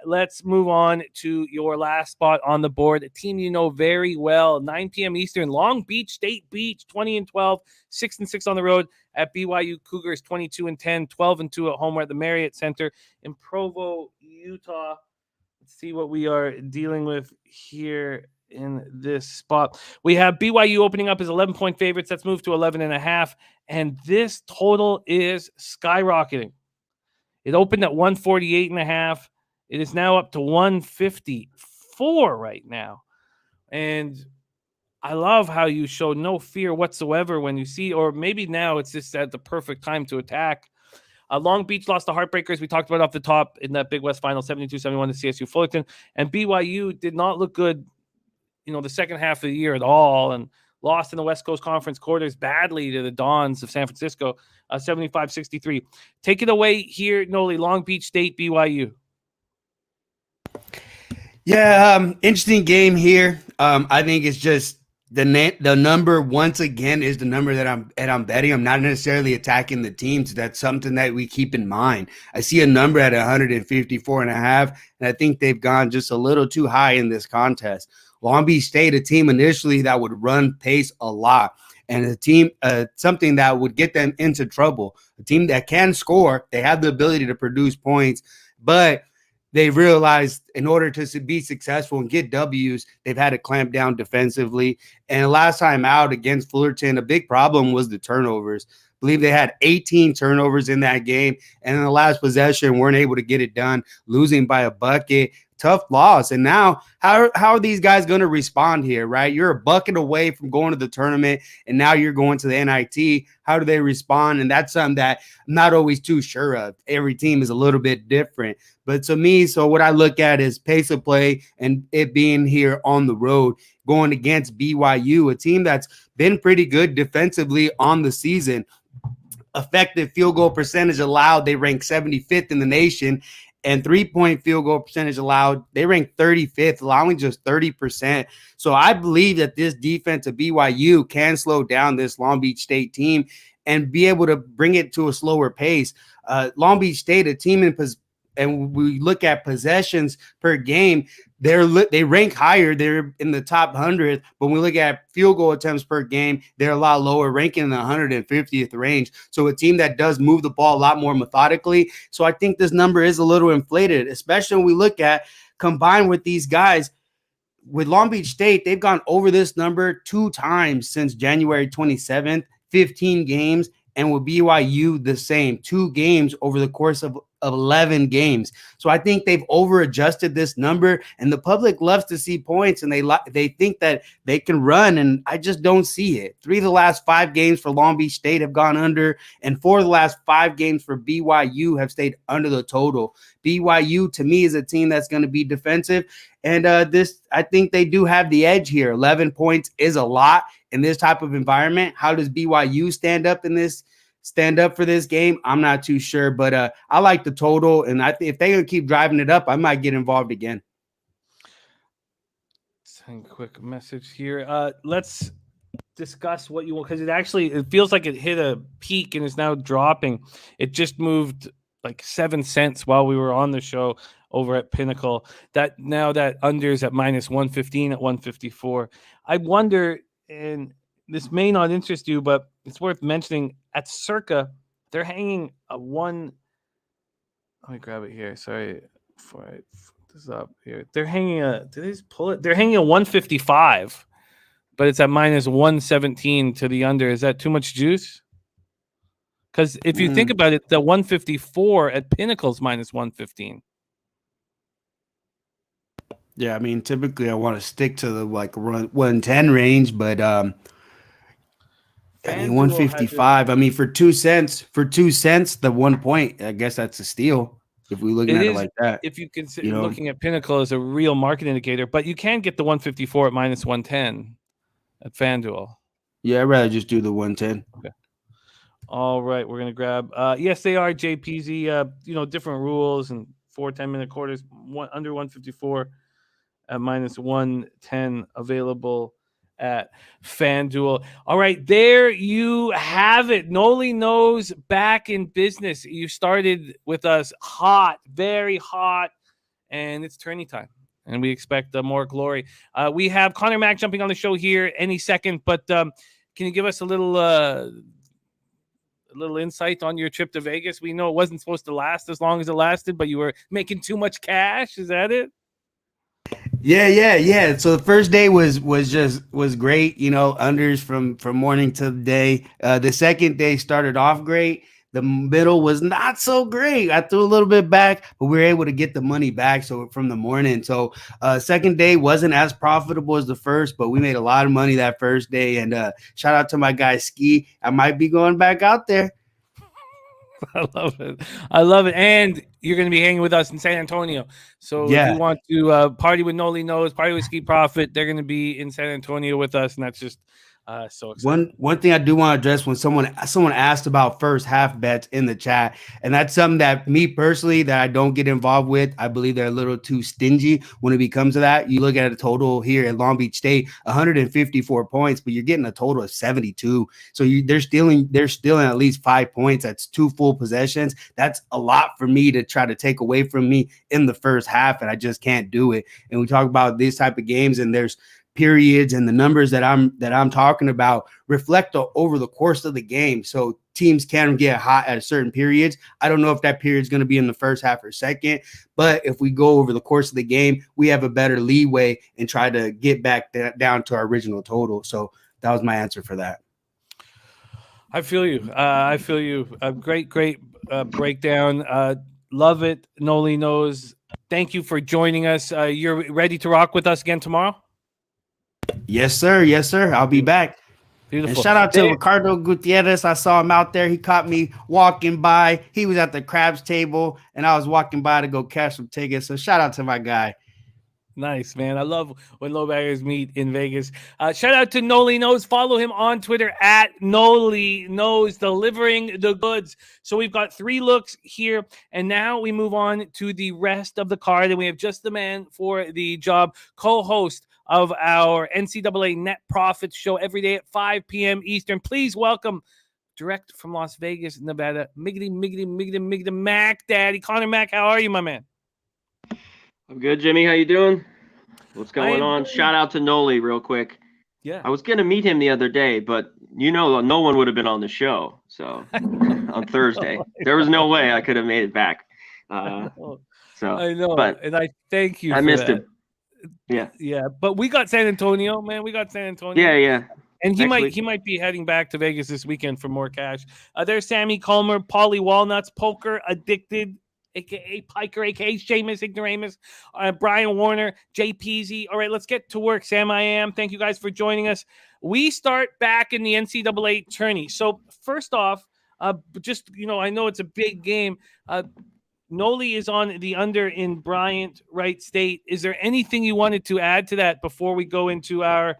Let's move on to your last spot on the board, a team you know very well. 9 p.m. Eastern, Long Beach State Beach, 20-12, 6-6 on the road at BYU Cougars, 22-10, 12-2 at home. We're at the Marriott Center in Provo, Utah. Let's see what we are dealing with here in this spot. We have BYU opening up as 11-point favorites. That's moved to 11.5, and this total is skyrocketing. It opened at 148.5. It is now up to 154 right now. And I love how you show no fear whatsoever when you see, or maybe now it's just at the perfect time to attack. Long Beach lost the Heartbreakers. We talked about off the top in that Big West final, 72-71 to CSU Fullerton. And BYU did not look good, the second half of the year at all, and lost in the West Coast Conference quarters badly to the Dons of San Francisco, 75-63. Take it away here, Noli. Long Beach State, BYU. Yeah, interesting game here. I think it's just The number once again is the number that I'm betting. I'm not necessarily attacking the teams. That's something that we keep in mind. I see a number at 154.5, and I think they've gone just a little too high in this contest. Long Beach State, a team initially that would run pace a lot, and a team something that would get them into trouble. A team that can score, they have the ability to produce points, but they realized in order to be successful and get W's, they've had to clamp down defensively. And last time out against Fullerton, a big problem was the turnovers. I believe they had 18 turnovers in that game, and in the last possession, weren't able to get it done, losing by a bucket. Tough loss. And now, how are these guys going to respond here, right? You're a bucket away from going to the tournament, and now you're going to the NIT. How do they respond? And that's something that I'm not always too sure of. Every team is a little bit different. But to me, so what I look at is pace of play and it being here on the road, going against BYU, a team that's been pretty good defensively on the season. Effective field goal percentage allowed, they rank 75th in the nation. And three-point field goal percentage allowed, they rank 35th, allowing just 30%. So I believe that this defense of BYU can slow down this Long Beach State team and be able to bring it to a slower pace. Long Beach State, a team and we look at possessions per game, they rank higher. They're in the top 100th. But when we look at field goal attempts per game, they're a lot lower, ranking in the 150th range. So a team that does move the ball a lot more methodically. So I think this number is a little inflated, especially when we look at combined with these guys. With Long Beach State, they've gone over this number 2 times since January 27th, 15 games. And with BYU, the same, 2 games over the course of 11 games. So I think they've over-adjusted this number, and the public loves to see points, and they think that they can run, and I just don't see it. 3 of the last 5 games for Long Beach State have gone under, and 4 of the last 5 games for BYU have stayed under the total. BYU, to me, is a team that's going to be defensive, and I think they do have the edge here. 11 points is a lot in this type of environment. How does BYU stand up for this game? I'm not too sure, but I like the total, and if they're going to keep driving it up, I might get involved again. Send a quick message here. Let's discuss what you want, because it feels like it hit a peak and is now dropping. It just moved like 7 cents while we were on the show over at Pinnacle. That now that under is at minus 115 at 154. I wonder, and this may not interest you, but it's worth mentioning, at Circa, they're hanging a one. Let me grab it here. Sorry, before I put this up here. They're hanging a. Did they just pull it? They're hanging a 155, but it's at minus 117 to the under. Is that too much juice? Because if you think about it, the 154 at Pinnacle's minus 115. Yeah, I mean, typically I want to stick to the 110 range, but I mean 155. I mean, for 2 cents, the 1 point, I guess that's a steal if we look at it like that. If you consider looking at Pinnacle as a real market indicator, but you can get the 154 at minus 110 at FanDuel. Yeah, I'd rather just do the 110. Okay. All right, we're gonna grab. Yes, they are JPZ. Different rules and 4 10-minute quarters. Under 154 at minus 110 available at FanDuel. All right, there you have it. Noli Knows back in business. You started with us hot, very hot, and it's tourney time. And we expect more glory. We have Conor Mack jumping on the show here any second, but can you give us a little insight on your trip to Vegas? We know it wasn't supposed to last as long as it lasted, but you were making too much cash. Is that it? Yeah. So the first day was great, unders from morning to the day. The second day started off great. The middle was not so great. I threw a little bit back, but we were able to get the money back. So from the morning. So second day wasn't as profitable as the first, but we made a lot of money that first day. And shout out to my guy Ski. I might be going back out there. I love it. And you're going to be hanging with us in San Antonio. So if you want to party with Noli Knows, party with Ski Profit, they're going to be in San Antonio with us. And that's just So excited. One thing I do want to address when someone asked about first half bets in the chat, and that's something that me personally that I don't get involved with. I believe they're a little too stingy when it comes to that. You look at a total here at Long Beach State, 154 points, but you're getting a total of 72. So they're stealing at least 5 points. That's 2 full possessions. That's a lot for me to try to take away from me in the first half, and I just can't do it. And we talk about these type of games, and there's periods, and the numbers that I'm talking about reflect over the course of the game. So teams can get hot at certain periods. I don't know if that period is going to be in the first half or second, but if we go over the course of the game, we have a better leeway and try to get back down to our original total. So that was my answer for that. I feel you. Great breakdown. Love it. Noli Knows. Thank you for joining us. You're ready to rock with us again tomorrow? Yes, sir. Yes, sir. I'll be back. Beautiful. And shout out to Ricardo Gutierrez. I saw him out there. He caught me walking by. He was at the crabs table, and I was walking by to go cash some tickets. So shout out to my guy. Nice, man. I love when low baggers meet in Vegas. Shout out to Noli Knows. Follow him on Twitter at Noli Knows, delivering the goods. So we've got 3 looks here, and now we move on to the rest of the card, and we have just the man for the job, co-host of our NCAA Net Profits show every day at 5 p.m. Eastern. Please welcome, direct from Las Vegas, Nevada, Miggity Mac Daddy. Conor Mac, how are you, my man? I'm good, Jimmy. How you doing? What's going on? Shout out to Nolly real quick. Yeah. I was going to meet him the other day, but no one would have been on the show. So on Thursday, there was no way I could have made it back. So I know, and I thank you. I missed him. Yeah, but we got San Antonio, man. We got San Antonio. Yeah. And he might be heading back to Vegas this weekend for more cash. There's Sammy Culmer, Paulie Walnuts, Poker Addicted, aka Piker, aka Seamus Ignoramus, Brian Warner, Jay Peasy. All right, let's get to work. Sam, I am. Thank you guys for joining us. We start back in the NCAA tourney. So first off, just I know it's a big game. Noli is on the under in Bryant Wright State. Is there anything you wanted to add to that before we go into our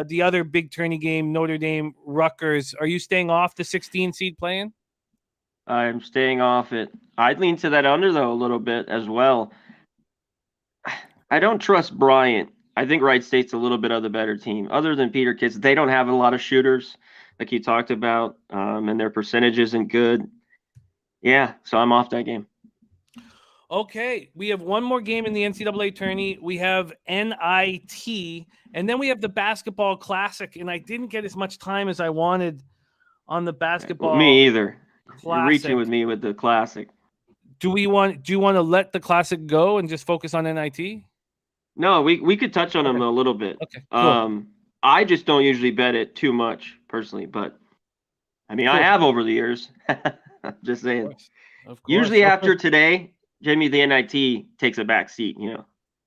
the other big tourney game, Notre Dame Rutgers? Are you staying off the 16 seed playing? I'm staying off it. I'd lean to that under though a little bit as well. I don't trust Bryant. I think Wright State's a little bit of the better team. Other than Peter Kitts, they don't have a lot of shooters like you talked about, and their percentage isn't good. Yeah, so I'm off that game. Okay, we have one more game in the NCAA tourney. We have NIT, and then we have the basketball classic. And I didn't get as much time as I wanted on the basketball. Me either. Classic. You're reaching with me with the classic. Do you want to let the classic go and just focus on NIT? No, we could touch on them a little bit. Okay. Cool. I just don't usually bet it too much personally, but I mean, cool. I have over the years. Just saying. Of course. Usually after today, Jimmy, the NIT takes a back seat,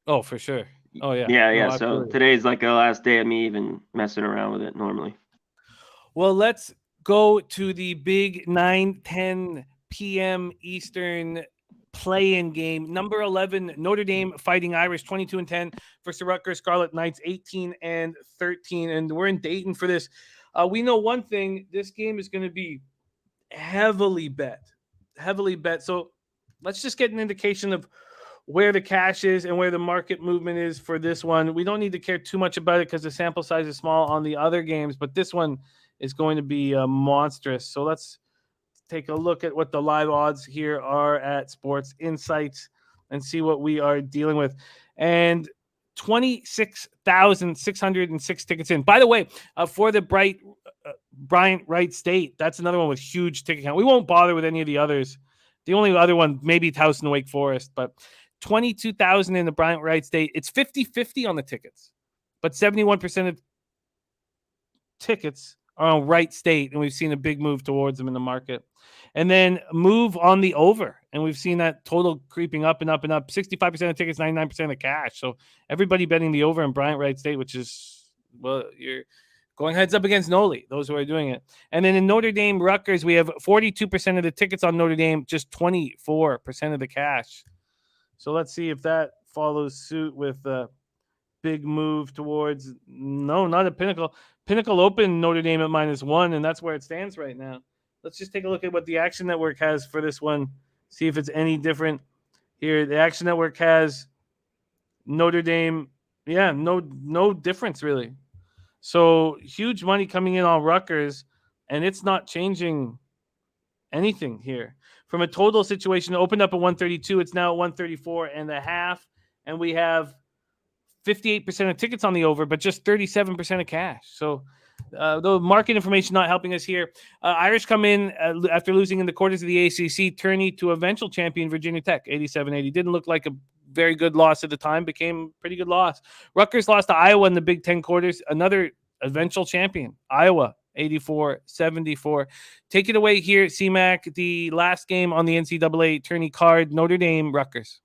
Oh, for sure. Oh, yeah. Yeah. No, so today's like the last day of me even messing around with it normally. Well, let's go to the big 9-10 p.m. Eastern play-in game. Number 11, Notre Dame Fighting Irish, 22-10 versus the Rutgers Scarlet Knights, 18-13. And we're in Dayton for this. We know one thing. This game is going to be heavily bet. So let's just get an indication of where the cash is and where the market movement is for this one. We don't need to care too much about it because the sample size is small on the other games, but this one is going to be monstrous. So let's take a look at what the live odds here are at Sports Insights and see what we are dealing with. And 26,606 tickets in. By the way, for the Bryant Wright State, that's another one with huge ticket count. We won't bother with any of the others. The only other one, maybe Towson Wake Forest, but 22,000 in the Bryant Wright State. It's 50-50 on the tickets, but 71% of tickets are on Wright State, and we've seen a big move towards them in the market. And then move on the over, and we've seen that total creeping up and up and up. 65% of tickets, 99% of cash. So everybody betting the over in Bryant Wright State, which is, well, you're going heads up against Noli, those who are doing it. And then in Notre Dame Rutgers, we have 42% of the tickets on Notre Dame, just 24% of the cash. So let's see if that follows suit with big move towards no, not at Pinnacle. Pinnacle opened Notre Dame at -1, and that's where it stands right now. Let's just take a look at what the Action Network has for this one. See if it's any different here. The Action Network has Notre Dame. Yeah, no difference really. So huge money coming in on Rutgers, and it's not changing anything here. From a total situation, it opened up at 132. It's now at 134.5, and we have 58% of tickets on the over, but just 37% of cash. So the market information not helping us here. Irish come in after losing in the quarters of the ACC tourney to eventual champion Virginia Tech, 87-80. Didn't look like a very good loss at the time, became a pretty good loss. Rutgers lost to Iowa in the Big Ten quarters, another eventual champion, Iowa, 84-74. Take it away here, CMAC, the last game on the NCAA tourney card, Notre Dame, Rutgers.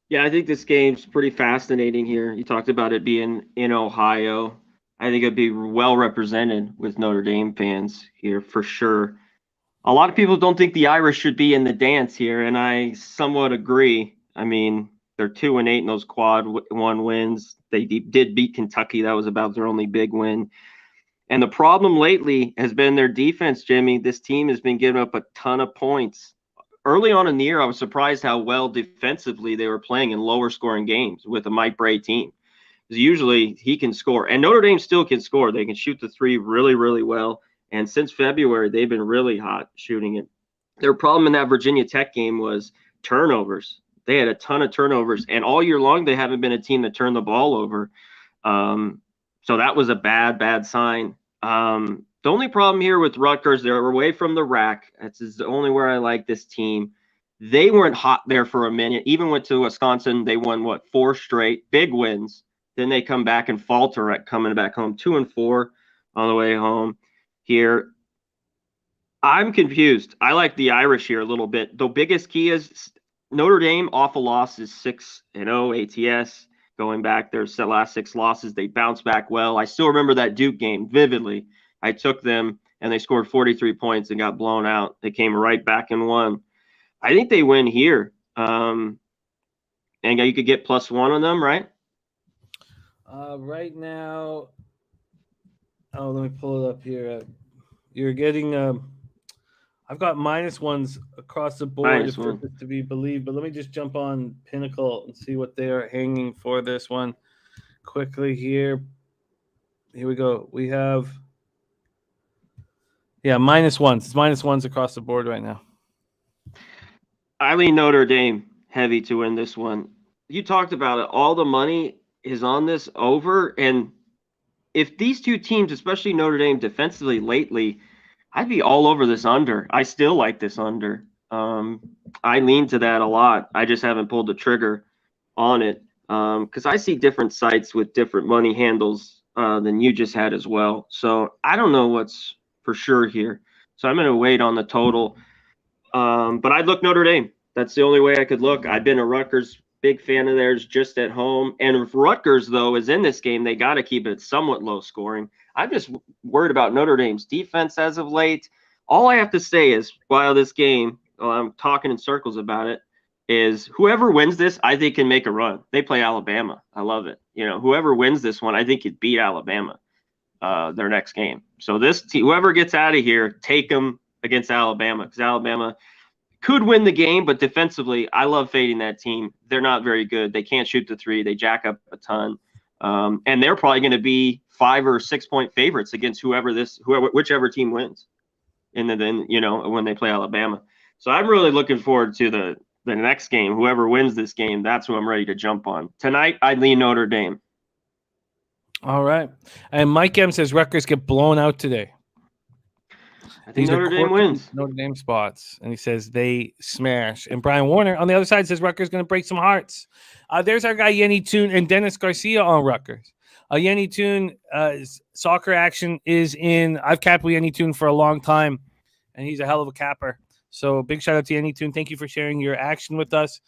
Yeah, I think this game's pretty fascinating here. You talked about it being in Ohio. I think it'd be well represented with Notre Dame fans here for sure. A lot of people don't think the Irish should be in the dance here, and I somewhat agree. I mean, they're 2-8 in those quad one wins. They did beat Kentucky. That was about their only big win. And the problem lately has been their defense, Jimmy. This team has been giving up a ton of points. Early on in the year, I was surprised how well defensively they were playing in lower scoring games with a Mike Bray team. Because usually he can score, and Notre Dame still can score. They can shoot the three really, really well. And since February, they've been really hot shooting it. Their problem in that Virginia Tech game was turnovers. They had a ton of turnovers, and all year long they haven't been a team that turned the ball over. So that was a bad sign. The only problem here with Rutgers, they're away from the rack. That's the only where I like this team. They weren't hot there for a minute. Even went to Wisconsin. They won, 4 straight big wins. Then they come back and falter at coming back home, 2-4 on the way home here. I'm confused. I like the Irish here a little bit. The biggest key is Notre Dame off a loss is 6-0 ATS. Going back their last 6 losses, they bounced back well. I still remember that Duke game vividly. I took them, and they scored 43 points and got blown out. They came right back and won. I think they win here. And you could get +1 on them, right? Right now, let me pull it up here. You're getting, I've got -1s across the board to be believed, but let me just jump on Pinnacle and see what they are hanging for this one quickly here. Here we go. We have, -1s. It's -1s across the board right now. I lean Notre Dame heavy to win this one. You talked about it. All the money is on this over, and if these two teams, especially Notre Dame defensively lately, I'd be all over this under. I still like this under. I lean to that a lot. I just haven't pulled the trigger on it because I see different sites with different money handles than you just had as well. So I don't know what's for sure here. So I'm going to wait on the total. But I'd look Notre Dame. That's the only way I could look. I've been a Rutgers big fan of theirs just at home. And if Rutgers, though, is in this game, they got to keep it somewhat low scoring. I'm just worried about Notre Dame's defense as of late. All I have to say is, while this game, I'm talking in circles about it, is whoever wins this, I think can make a run. They play Alabama. I love it. Whoever wins this one, I think could beat Alabama their next game. So this team, whoever gets out of here, take them against Alabama, because Alabama could win the game, but defensively, I love fading that team. They're not very good. They can't shoot the three. They jack up a ton. And they're probably going to be 5 or 6 point favorites against whichever team wins. And then, when they play Alabama. So I'm really looking forward to the next game. Whoever wins this game, that's who I'm ready to jump on. Tonight, I lean Notre Dame. All right. And Mike M says Rutgers get blown out today. I think Notre Dame wins. Notre Dame spots. And he says they smash. And Brian Warner on the other side says Rutgers going to break some hearts. There's our guy Yenny Toon and Dennis Garcia on Rutgers. Yenny Toon soccer action is in. I've capped with Yenny Toon for a long time, and he's a hell of a capper. So big shout out to Yenny Toon. Thank you for sharing your action with us.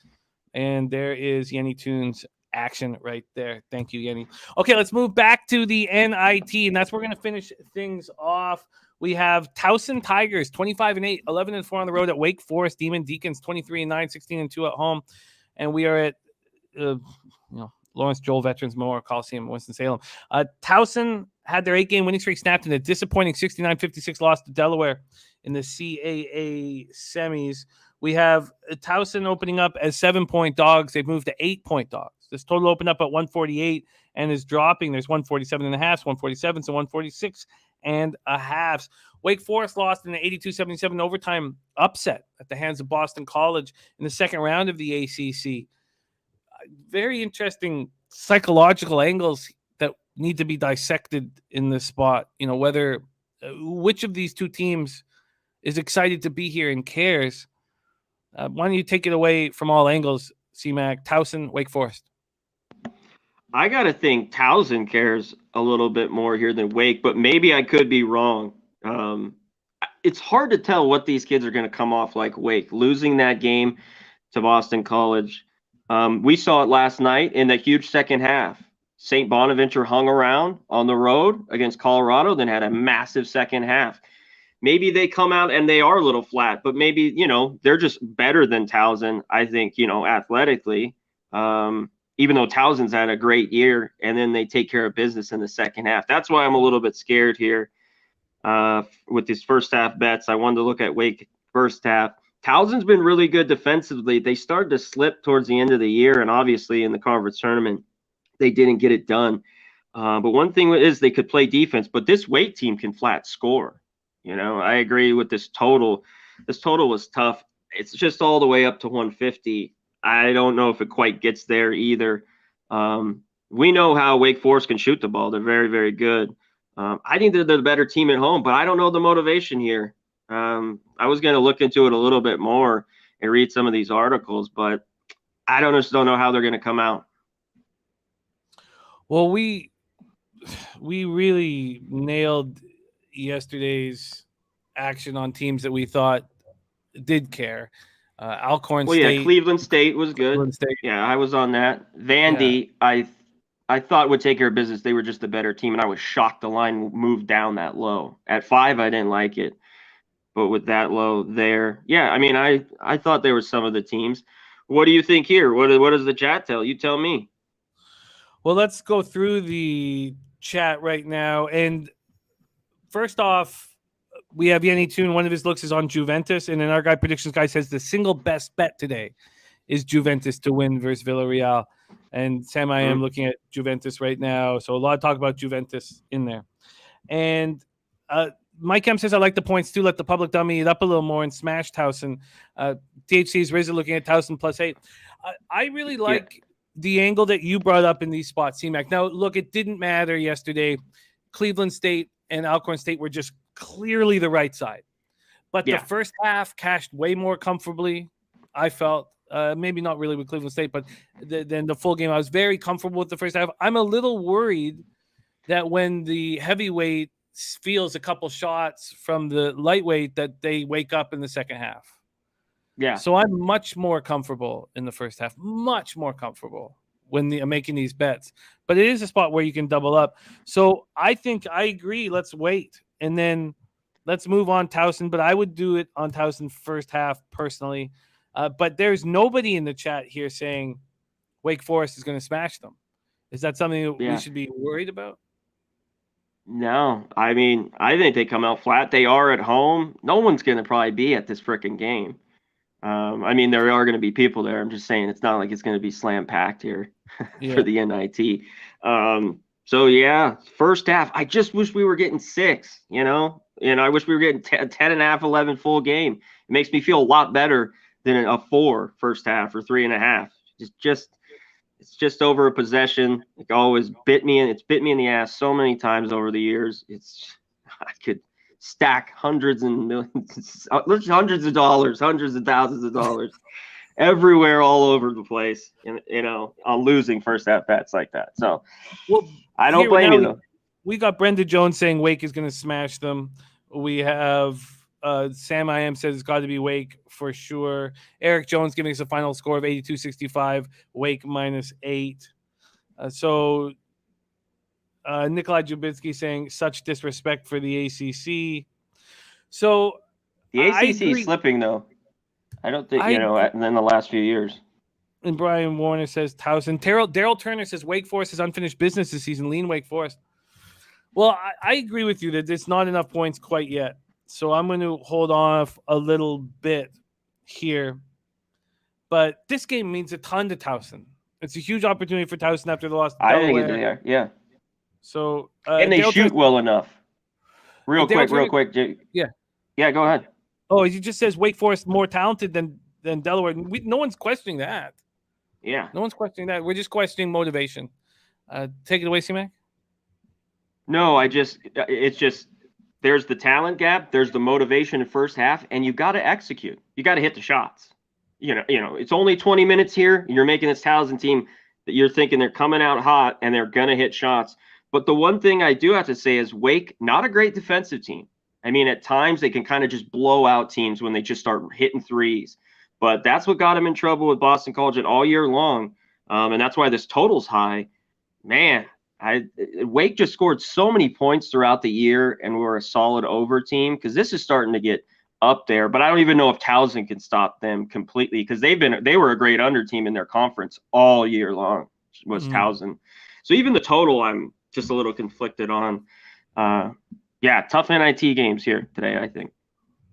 And there is Yenny Toon's action right there. Thank you, Yenny. Okay, let's move back to the NIT, and that's where we're going to finish things off. We have Towson Tigers, 25-8, 11-4 on the road at Wake Forest. Demon Deacons, 23-9, 16-2 at home. And we are at, Lawrence Joel Veterans Memorial Coliseum in Winston-Salem. Towson had their 8-game winning streak snapped in a disappointing 69-56 loss to Delaware in the CAA semis. We have Towson opening up as 7-point dogs. They've moved to 8-point dogs. This total opened up at 148 and is dropping. There's 147.5, 147, so 146 and a half. Wake Forest lost in the 82-77 overtime upset at the hands of Boston College in the second round of the ACC. Very interesting psychological angles that need to be dissected in this spot. You know, whether which of these two teams is excited to be here and cares. Why don't you take it away from all angles, C-Mac? Towson, Wake Forest. I got to think Towson cares a little bit more here than Wake, but maybe I could be wrong. It's hard to tell what these kids are going to come off like Wake. Losing that game to Boston College. We saw it last night in the huge second half. St. Bonaventure hung around on the road against Colorado, then had a massive second half. Maybe they come out and they are a little flat, but maybe, you know, they're just better than Towson, I think, you know, athletically. Even though Towson's had a great year, and then they take care of business in the second half. That's why I'm a little bit scared here with these first half bets. I wanted to look at Wake first half. Towson's been really good defensively. They started to slip towards the end of the year, and obviously in the conference tournament, they didn't get it done. But one thing is they could play defense, but this Wake team can flat score. You know, I agree with this total. This total was tough. It's just all the way up to 150. I don't know if it quite gets there either. We know how Wake Forest can shoot the ball. They're very, very good. I think they're the better team at home, but I don't know the motivation here. I was going to look into it a little bit more and read some of these articles, but I just don't know how they're going to come out. Well, we really nailed yesterday's action on teams that we thought did care. Alcorn State. Yeah, Cleveland State was good. Yeah, I was on that. Vandy, yeah. I thought would take care of business. They were just the better team, and I was shocked the line moved down that low. At 5, I didn't like it, but with that low there, yeah, I mean, I thought there were some of the teams. What do you think here? What does the chat tell? You tell me. Well, let's go through the chat right now. And first off, we have Yenny Toon. One of his looks is on Juventus. And then our guy, predictions guy, says the single best bet today is Juventus to win versus Villarreal. And Sam, I am looking at Juventus right now. So a lot of talk about Juventus in there. And Mike M says, I like the points too. Let the public dummy it up a little more and smash Towson. THC's Rizzo looking at Towson +8. I really like the angle that you brought up in these spots, C-Mac. Now, look, it didn't matter yesterday. Cleveland State and Alcorn State were just clearly the right side. But the first half cashed way more comfortably, I felt. Maybe not really with Cleveland State, but then the full game, I was very comfortable with the first half. I'm a little worried that when the heavyweight feels a couple shots from the lightweight that they wake up in the second half. Yeah. So I'm much more comfortable in the first half, much more comfortable when I'm making these bets. But it is a spot where you can double up. So I think I agree. Let's wait. And then let's move on Towson. But I would do it on Towson first half personally. But there's nobody in the chat here saying Wake Forest is going to smash them. Is that something that we should be worried about? No. I mean, I think they come out flat. They are at home. No one's going to probably be at this freaking game. I mean, there are going to be people there. I'm just saying it's not like it's going to be slam packed here for the NIT. So, yeah, first half, I just wish we were getting 6, you know, and I wish we were getting 10.5, 11 full game. It makes me feel a lot better than a 4 first half or 3.5. It's just over a possession. It always bit me in the ass so many times over the years. I could stack hundreds and millions, hundreds of dollars, hundreds of thousands of dollars everywhere, all over the place, you know, on losing first half bets like that. So I don't blame you though. We got Brenda Jones saying Wake is going to smash them. We have Sam I am says it's got to be Wake for sure. Eric Jones giving us a final score of 82-65, Wake -8. Nikolai Jubitsky saying such disrespect for the ACC. So the ACC is slipping though. I don't think, and then the last few years. And Brian Warner says Towson. Daryl Turner says Wake Forest has unfinished business this season. Lean Wake Forest. Well, I agree with you that there's not enough points quite yet. So I'm going to hold off a little bit here. But this game means a ton to Towson. It's a huge opportunity for Towson after the loss to I Delaware. think they are, yeah. So And they shoot well enough. Real quick. Yeah. Yeah, go ahead. Oh, he just says Wake Forest more talented than Delaware. No one's questioning that. Yeah. No one's questioning that. We're just questioning motivation. Take it away, C-Mac. No, it's just there's the talent gap, there's the motivation in first half, and you got to execute. You got to hit the shots. You know, it's only 20 minutes here. And you're making this Towson team that you're thinking they're coming out hot and they're gonna hit shots. But the one thing I do have to say is Wake, not a great defensive team. I mean, at times they can kind of just blow out teams when they just start hitting threes. But that's what got him in trouble with Boston College all year long. And that's why this total's high. Man, Wake just scored so many points throughout the year and we're a solid over team because this is starting to get up there. But I don't even know if Towson can stop them completely because they were a great under team in their conference all year long was Towson. So even the total I'm just a little conflicted on. Yeah, tough NIT games here today, I think.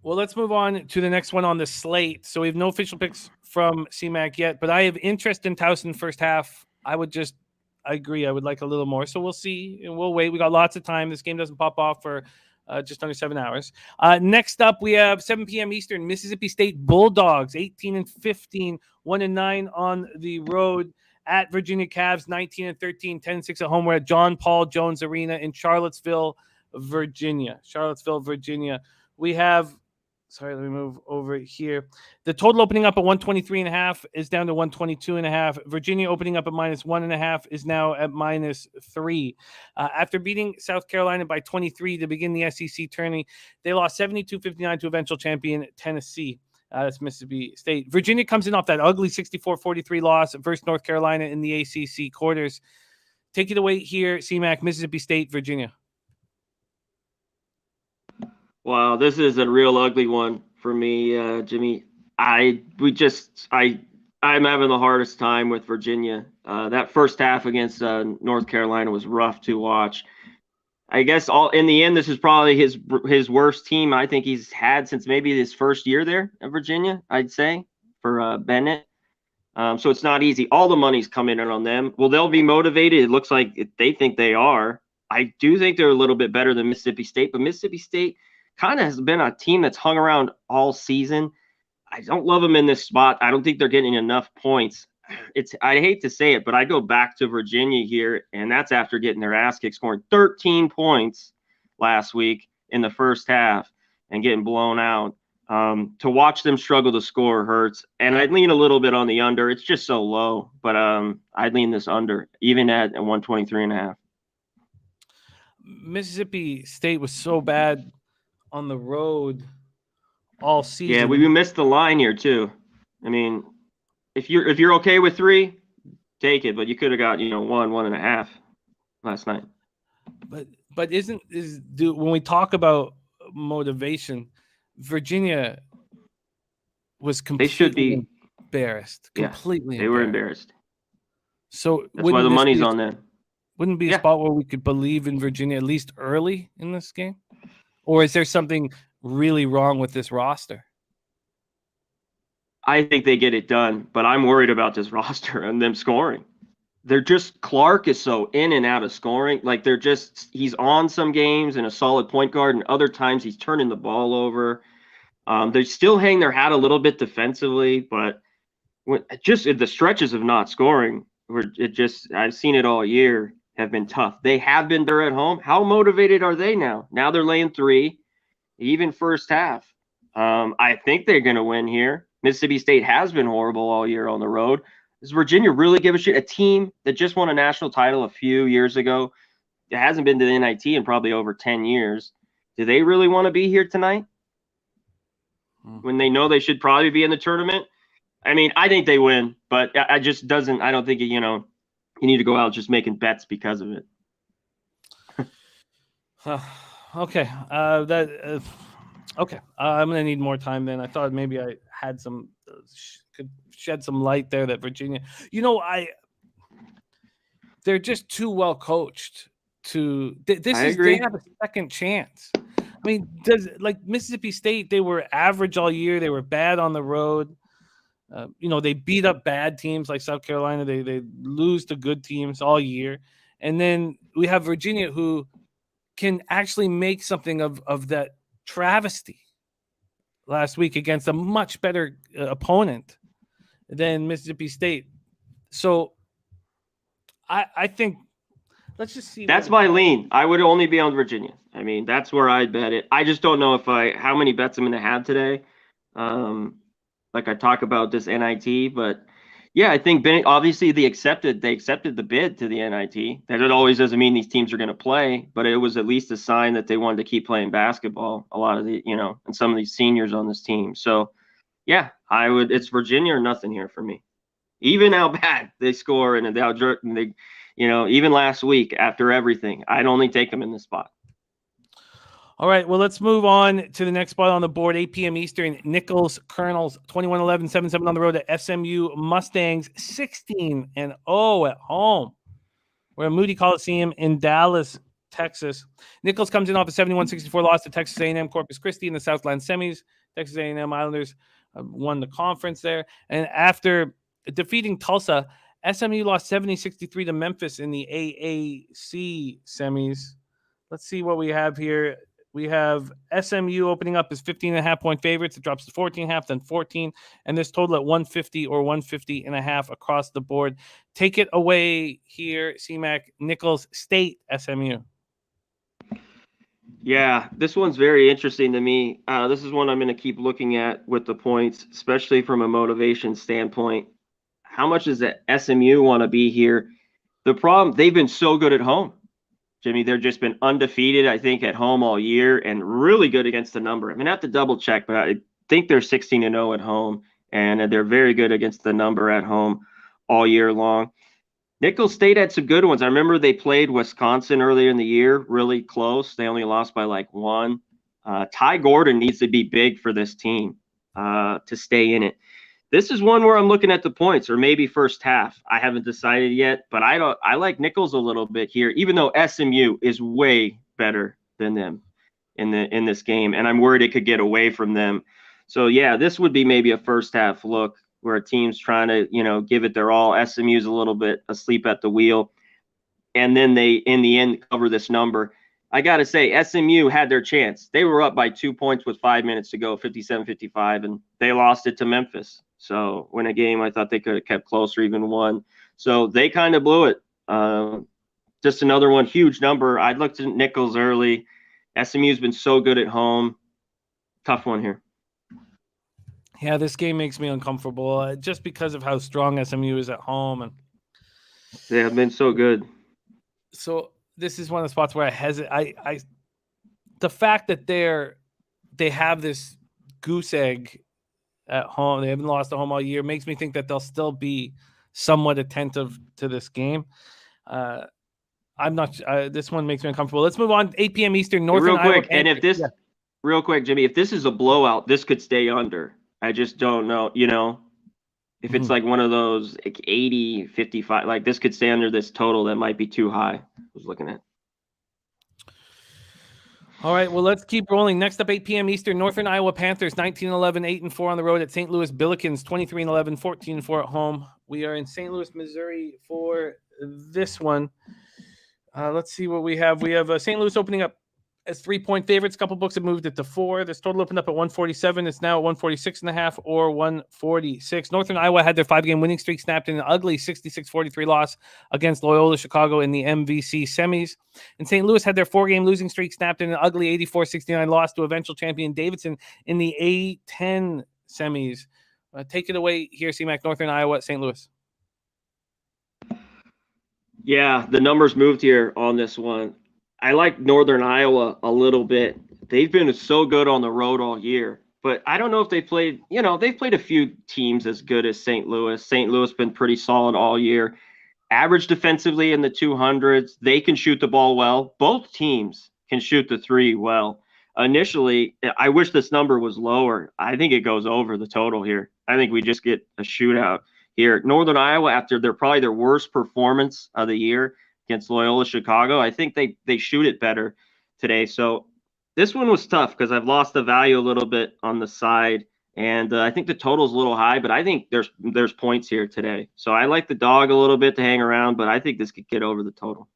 Well, let's move on to the next one on the slate. So we have no official picks from CMAC yet, but I have interest in Towson first half. I agree. I would like a little more. So we'll see and we'll wait. We got lots of time. This game doesn't pop off for just under 7 hours. Next up, we have 7 p.m. Eastern, Mississippi State Bulldogs, 18-15, 1-9 on the road at Virginia Cavs, 19-13, 10-6 at home. We're at John Paul Jones Arena in Charlottesville, Virginia. We have, sorry, let me move over here. The total opening up at 123.5 is down to 122.5. Virginia opening up at -1.5 is now at -3. After beating South Carolina by 23 to begin the SEC tourney, they lost 72-59 to eventual champion Tennessee. That's Mississippi State. Virginia comes in off that ugly 64-43 loss versus North Carolina in the ACC quarters. Take it away here, CMAC, Mississippi State, Virginia. Wow, this is a real ugly one for me, Jimmy. I'm having the hardest time with Virginia. That first half against North Carolina was rough to watch. I guess in the end, this is probably his worst team I think he's had since maybe his first year there at Virginia, I'd say, for Bennett. So it's not easy. All the money's coming in on them. Well, they'll be motivated. It looks like they think they are. I do think they're a little bit better than Mississippi State, but Mississippi State kind of has been a team that's hung around all season. I don't love them in this spot. I don't think they're getting enough points. I hate to say it, but I go back to Virginia here, and that's after getting their ass kicked, scoring 13 points last week in the first half and getting blown out. To watch them struggle to score hurts, and I'd lean a little bit on the under. It's just so low, but I'd lean this under, even at 123.5. Mississippi State was so bad on the road all season. Yeah, we missed the line here too. I mean, if you're okay with 3, take it, but you could have got 1.5 last night. But when we talk about motivation, Virginia was completely they should be embarrassed. Completely, they were embarrassed. So that's why the money's on them. Wouldn't be a spot where we could believe in Virginia at least early in this game, or is there something really wrong with this roster? I think they get it done, but I'm worried about this roster and them scoring. They're just, Clark is so in and out of scoring. Like he's on some games and a solid point guard, and other times he's turning the ball over. They still hang their hat a little bit defensively, but the stretches of not scoring, I've seen it all year, have been tough. They have been there at home. How motivated are they now? Now they're laying 3, even first half. I think they're going to win here. Mississippi State has been horrible all year on the road. Does Virginia really give a shit? A team that just won a national title a few years ago. It hasn't been to the NIT in probably over 10 years. Do they really want to be here tonight? When they know they should probably be in the tournament? I mean, I think they win, but I don't think, you need to go out just making bets because of it. Okay. Okay. I'm going to need more time then. I thought maybe I had some could shed some light there that Virginia, they're just too well coached to. They have a second chance. I mean, Mississippi State, they were average all year. They were bad on the road. They beat up bad teams like South Carolina. They lose to good teams all year. And then we have Virginia, who can actually make something of that travesty last week against a much better opponent than Mississippi State. So I think let's just see. That's my lean. I would only be on Virginia. I mean, that's where I'd bet it. I just don't know how many bets I'm going to have today. Like I talk about this NIT, but yeah, I think obviously they accepted the bid to the NIT. That it always doesn't mean these teams are going to play, but it was at least a sign that they wanted to keep playing basketball. A lot of and some of these seniors on this team. So yeah, it's Virginia or nothing here for me. Even how bad they score and how jerk and they, even last week after everything, I'd only take them in this spot. All right, well, let's move on to the next spot on the board. 8 p.m. Eastern, Nichols Colonels 21-11, 7-7 on the road at SMU Mustangs 16-0 at home. We're at Moody Coliseum in Dallas, Texas. Nichols comes in off a 71-64 loss to Texas A&M Corpus Christi in the Southland semis. Texas A&M Islanders won the conference there. And after defeating Tulsa, SMU lost 70-63 to Memphis in the AAC semis. Let's see what we have here. We have SMU opening up as 15.5-point favorites. It drops to 14.5, then 14, and this total at 150 or 150.5 across the board. Take it away here, CMAC. Nichols State SMU. Yeah, this one's very interesting to me. This is one I'm going to keep looking at with the points, especially from a motivation standpoint. How much does the SMU want to be here? The problem, they've been so good at home. Jimmy, they've just been undefeated, I think, at home all year and really good against the number. I mean, I have to double check, but I think they're 16-0 at home, and they're very good against the number at home all year long. Nichols State had some good ones. I remember they played Wisconsin earlier in the year, really close. They only lost by like one. Ty Gordon needs to be big for this team to stay in it. This is one where I'm looking at the points, or maybe first half. I haven't decided yet, but I like Nichols a little bit here, even though SMU is way better than them in this game, and I'm worried it could get away from them. So yeah, this would be maybe a first half look where a team's trying to give it their all. SMU's a little bit asleep at the wheel, and then they in the end cover this number. I got to say, SMU had their chance. They were up by 2 points with 5 minutes to go, 57-55, and they lost it to Memphis. So win a game I thought they could have kept close or even won. So they kind of blew it. Just another one, huge number. I looked at Nichols early. SMU's been so good at home. Tough one here. Yeah, this game makes me uncomfortable just because of how strong SMU is at home. And they have been so good. So this is one of the spots where I hesitate. The fact that they have this goose egg at home, they haven't lost at home all year, makes me think that they'll still be somewhat attentive to this game. I'm not. This one makes me uncomfortable. Let's move on. 8 p.m. Eastern, Northern real quick, Iowa. and if this, real quick, Jimmy, if this is a blowout, this could stay under. I just don't know. If it's like one of those like 80, 55, like this could stay under this total. That might be too high. I was looking at. All right, well, let's keep rolling. Next up, 8 p.m. Eastern, Northern Iowa Panthers, 19-11, 8-4 on the road at St. Louis Billikens, 23-11, 14-4 at home. We are in St. Louis, Missouri for this one. Let's see what we have. We have St. Louis opening up as 3-point favorites. A couple books have moved it to 4. This total opened up at 147. It's now at 146.5 or 146. Northern Iowa had their 5-game winning streak snapped in an ugly 66-43 loss against Loyola Chicago in the MVC semis. And St. Louis had their 4-game losing streak snapped in an ugly 84-69 loss to eventual champion Davidson in the A10 semis. Take it away here, CMAC. Northern Iowa, St. Louis. Yeah, the numbers moved here on this one. I like Northern Iowa a little bit. They've been so good on the road all year, but I don't know if they played, they've played a few teams as good as St. Louis. St. Louis been pretty solid all year. Average defensively in the 200s. They can shoot the ball well. Both teams can shoot the three well. initially, I wish this number was lower. I think it goes over the total here. I think we just get a shootout here. Northern Iowa, after probably their worst performance of the year against Loyola Chicago, I think they shoot it better today. So this one was tough because I've lost the value a little bit on the side. And I think the total's a little high, but I think there's points here today. So I like the dog a little bit to hang around, but I think this could get over the total.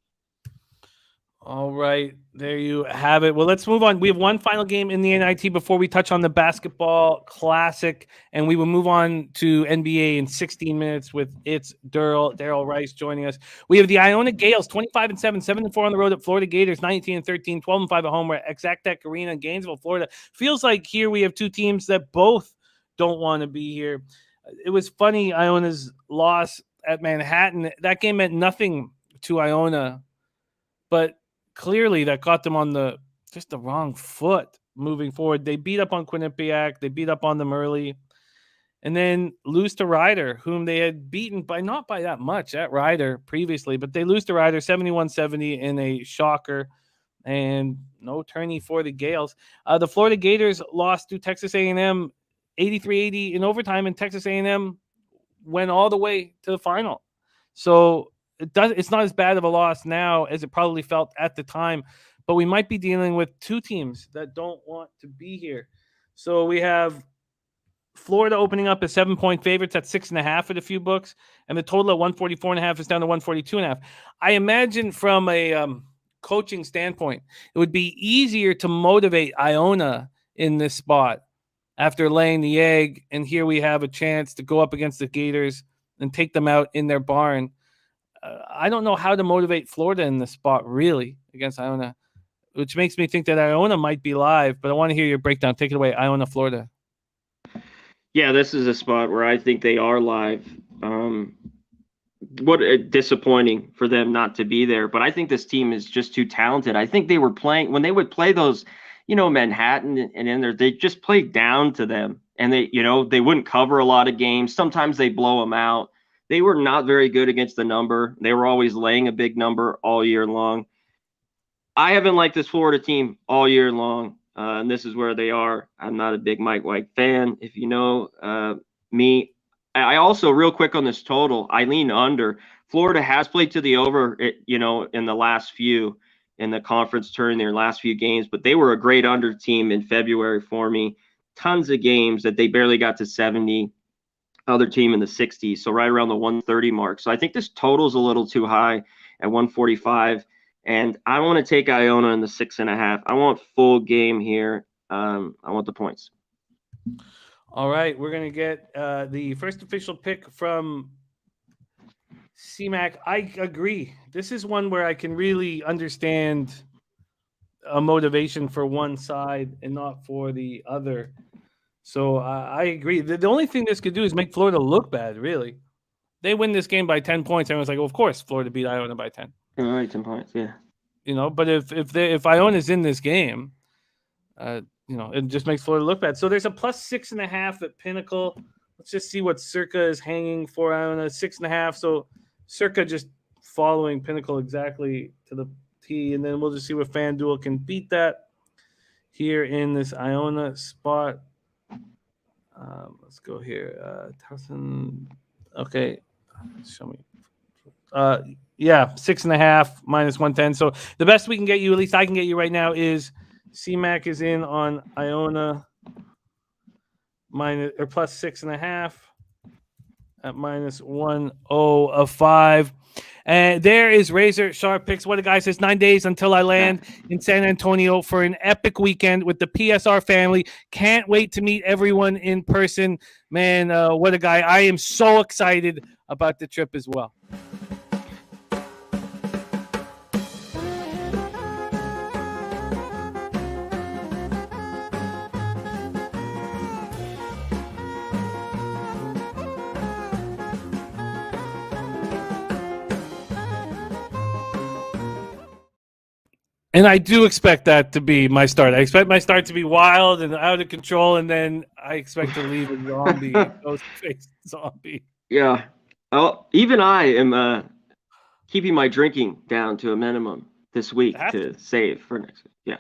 All right, there you have it. Well, let's move on. We have one final game in the NIT before we touch on the basketball classic, and we will move on to NBA in 16 minutes with its Daryl Rice joining us. We have the Iona Gales, 25-7, 7-4 on the road at Florida Gators, 19-13, 12-5 at home. We're at Exactech Arena in Gainesville, Florida. Feels like here we have two teams that both don't want to be here. It was funny, Iona's loss at Manhattan. That game meant nothing to Iona, but clearly that got them on the wrong foot moving forward. They beat up on Quinnipiac. They beat up on them early and then lose to Ryder, whom they had beaten by not by that much at Ryder previously, but they lose to Ryder 71-70 in a shocker and no tourney for the Gales. The Florida Gators lost to Texas A&M 83-80 in overtime, and Texas A&M went all the way to the final. So it's not as bad of a loss now as it probably felt at the time, but we might be dealing with two teams that don't want to be here. So we have Florida opening up as 7-point favorites at 6.5 at a few books, and the total at 144.5 is down to 142.5. I imagine from a coaching standpoint, it would be easier to motivate Iona in this spot after laying the egg, and here we have a chance to go up against the Gators and take them out in their barn. I don't know how to motivate Florida in this spot, really, against Iona, which makes me think that Iona might be live, but I want to hear your breakdown. Take it away, Iona, Florida. Yeah, this is a spot where I think they are live. Disappointing for them not to be there, but I think this team is just too talented. I think they were playing, when they would play those, Manhattan and in there, they just played down to them, and they wouldn't cover a lot of games. Sometimes they blow them out. They were not very good against the number. They were always laying a big number all year long. I haven't liked this Florida team all year long, and this is where they are. I'm not a big Mike White fan, if you know me. I also, real quick on this total, I lean under. Florida has played to the over, in the last few, in the conference turn, their last few games, but they were a great under team in February for me. Tons of games that they barely got to 70. Other team in the 60s, so right around the 130 mark. So I think this total is a little too high at 145, and I want to take Iona in the 6.5. I want full game here. I want the points. All right, we're going to get the first official pick from CMAC. I agree. This is one where I can really understand a motivation for one side and not for the other. So I agree. The only thing this could do is make Florida look bad, really. They win this game by 10 points. Everyone's like, well, of course, Florida beat Iona by 10. All right, 10 points, yeah. But if Iona's in this game, it just makes Florida look bad. So there's a plus 6.5 at Pinnacle. Let's just see what Circa is hanging for Iona. 6.5. So Circa just following Pinnacle exactly to the T, and then we'll just see what FanDuel can beat that here in this Iona spot. Let's go here. Towson. Okay. Show me. 6.5 minus 110. So the best we can get you, at least I can get you right now, is CMAC is in on Iona minus or plus 6.5 at minus 105. And there is Razor Sharp Picks. What a guy says, 9 days until I land in San Antonio for an epic weekend with the PSR family. Can't wait to meet everyone in person. Man, what a guy. I am so excited about the trip as well. And I do expect that to be my start. I expect my start to be wild and out of control, and then I expect to leave a zombie, ghost-faced zombie. Yeah. Oh, even I am keeping my drinking down to a minimum this week to save for next week. Yeah.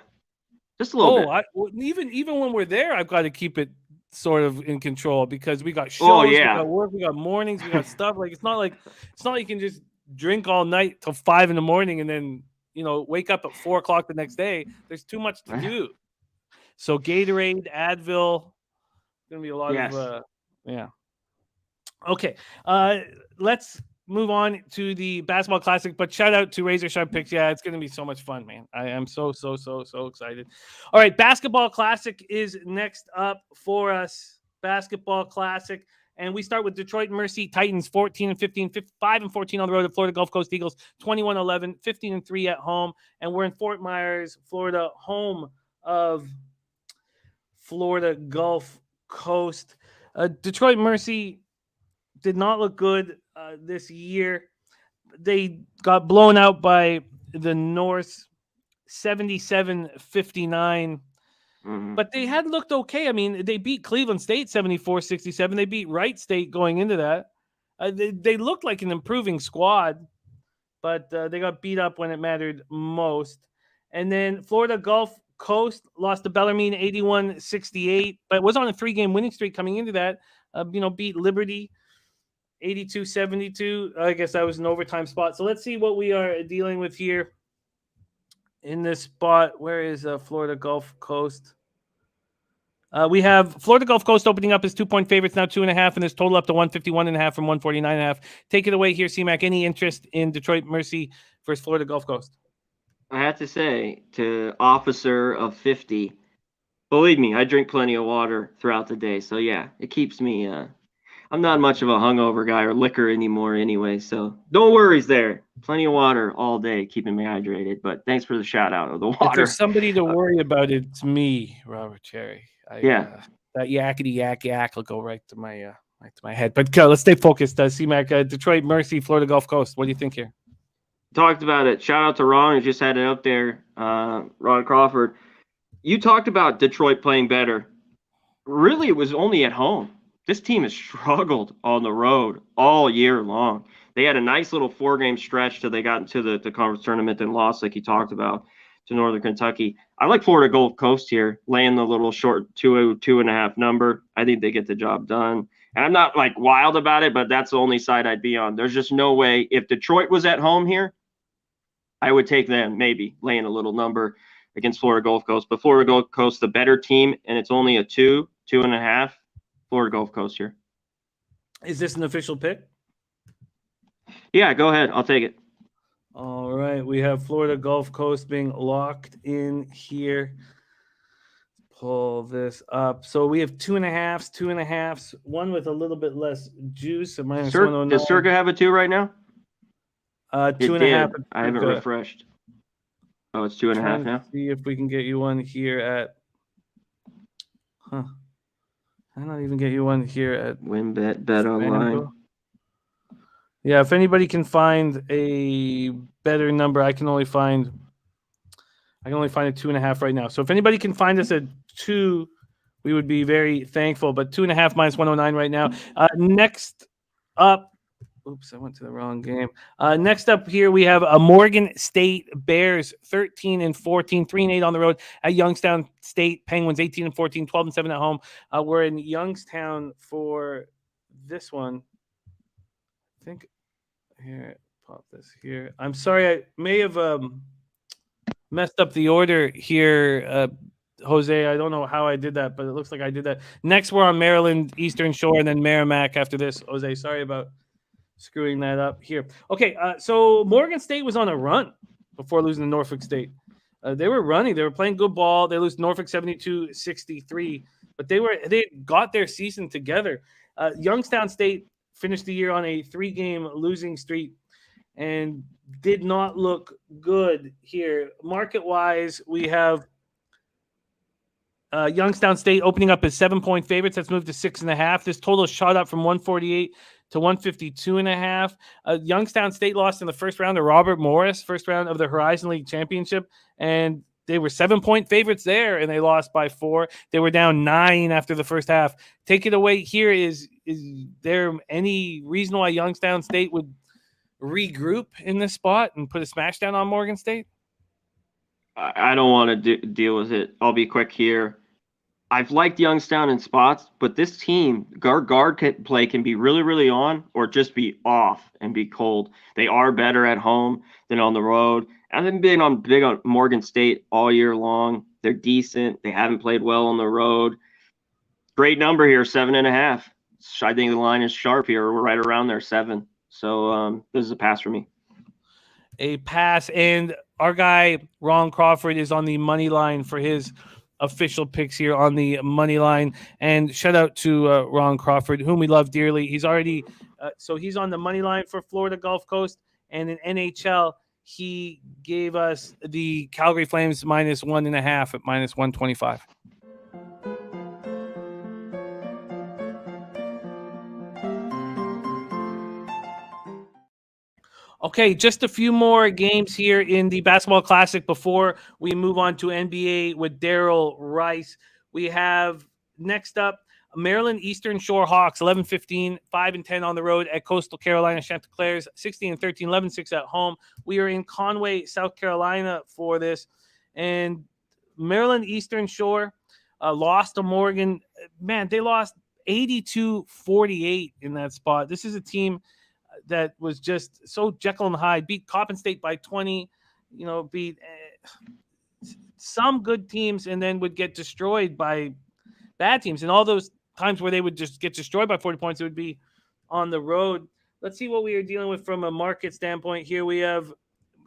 Just a little bit. Even when we're there, I've got to keep it sort of in control because we got shows, we got work, we got mornings, we got stuff. Like it's not like you can just drink all night till 5 a.m. and then wake up at 4 o'clock the next day. There's too much to do. So Gatorade, Advil, gonna be a lot of Okay, let's move on to the basketball classic. But shout out to Razor Sharp Picks. Yeah, it's gonna be so much fun, man. I am so excited. All right, basketball classic is next up for us. Basketball classic. And we start with Detroit Mercy Titans 14-15, 5-14 on the road at Florida Gulf Coast Eagles 21-11, 15-3 at home. And we're in Fort Myers, Florida, home of Florida Gulf Coast. Detroit Mercy did not look good this year. They got blown out by the North 77-59. But they had looked okay. I mean, they beat Cleveland State 74-67. They beat Wright State going into that. They looked like an improving squad, but they got beat up when it mattered most. And then Florida Gulf Coast lost to Bellarmine 81-68, but was on a 3-game winning streak coming into that. Beat Liberty 82-72. I guess that was an overtime spot. So let's see what we are dealing with here. In this spot, where is Florida Gulf Coast? We have Florida Gulf Coast opening up as 2-point favorites, now 2.5, and this total up to 151.5 from 149.5. Take it away here, C-Mac. Any interest in Detroit Mercy versus Florida Gulf Coast? I have to say, to officer of 50, believe me, I drink plenty of water throughout the day. So, yeah, it keeps me I'm not much of a hungover guy or liquor anymore anyway, so no worries there. Plenty of water all day, keeping me hydrated. But thanks for the shout out of the water. If there's somebody to worry about, it's me, Robert Cherry. That yakety yak will go right to my head. But let's stay focused. C-Mac, Detroit Mercy, Florida Gulf Coast. What do you think here? Talked about it. Shout out to Ron, who just had it up there. Ron Crawford. You talked about Detroit playing better. Really, it was only at home. This team has struggled on the road all year long. They had a nice little 4-game stretch till they got into the conference tournament and lost, like you talked about, to Northern Kentucky. I like Florida Gulf Coast here, laying the little short 2.5 number. I think they get the job done. And I'm not like wild about it, but that's the only side I'd be on. There's just no way. If Detroit was at home here, I would take them, maybe laying a little number against Florida Gulf Coast. But Florida Gulf Coast, the better team, and it's only a 2.5. Florida Gulf Coast here. Is this an official pick? Yeah, go ahead. I'll take it. All right. We have Florida Gulf Coast being locked in here. Pull this up. So we have 2.5s, one with a little bit less juice. A minus 109. Does Circa have a 2 right now? 2.5. I haven't refreshed. Oh, it's 2.5 now? See if we can get you one here at... I'm not even get you one here at WinBet, Bet Online. Yeah, if anybody can find a better number, I can only find a 2.5 right now. So if anybody can find us a 2, we would be very thankful. But 2.5 minus 109 right now. Next up, oops, I went to the wrong game. Next up here, we have a Morgan State Bears 13-14, 3-8 on the road at Youngstown State Penguins 18-14, 12-7 at home. We're in Youngstown for this one. I think here, pop this here. I'm sorry, I may have messed up the order here, Jose. I don't know how I did that, but it looks like I did that. Next, we're on Maryland Eastern Shore, and then Merrimack after this. Jose, sorry about screwing that up here. Okay, so Morgan State was on a run before losing to Norfolk State. They were running. They were playing good ball. They lose Norfolk 72-63, but they got their season together. Youngstown State finished the year on a 3-game losing streak and did not look good here. Market-wise, we have Youngstown State opening up as 7-point favorites. That's moved to 6.5. This total shot up from 148 to 152.5. Youngstown State lost in the first round to Robert Morris, first round of the Horizon League Championship, and they were 7-point favorites there, and they lost by 4. They were down 9 after the first half. Take it away here. Is there any reason why Youngstown State would regroup in this spot and put a smash down on Morgan State? I don't want to deal with it. I'll be quick here. I've liked Youngstown in spots, but this team, guard play can be really, really on or just be off and be cold. They are better at home than on the road. I've been big on Morgan State all year long. They're decent. They haven't played well on the road. Great number here, 7.5. I think the line is sharp here. We're right around there, 7. So this is a pass for me. A pass, and our guy Ron Crawford is on the money line for his official picks here on the money line. And shout out to Ron Crawford, whom we love dearly. He's already so he's on the money line for Florida Gulf Coast, and in NHL he gave us the Calgary Flames -1.5 at -125. Okay, just a few more games here in the Basketball Classic before we move on to NBA with Daryl Rice. We have next up Maryland Eastern Shore Hawks, 11-15, 5-10 on the road at Coastal Carolina Chanticleers, 16-13, 11-6 at home. We are in Conway, South Carolina for this. And Maryland Eastern Shore lost to Morgan. Man, they lost 82-48 in that spot. This is a team that was just so Jekyll and Hyde, beat Coppin State by 20, beat some good teams and then would get destroyed by bad teams. And all those times where they would just get destroyed by 40 points, it would be on the road. Let's see what we are dealing with from a market standpoint here. We have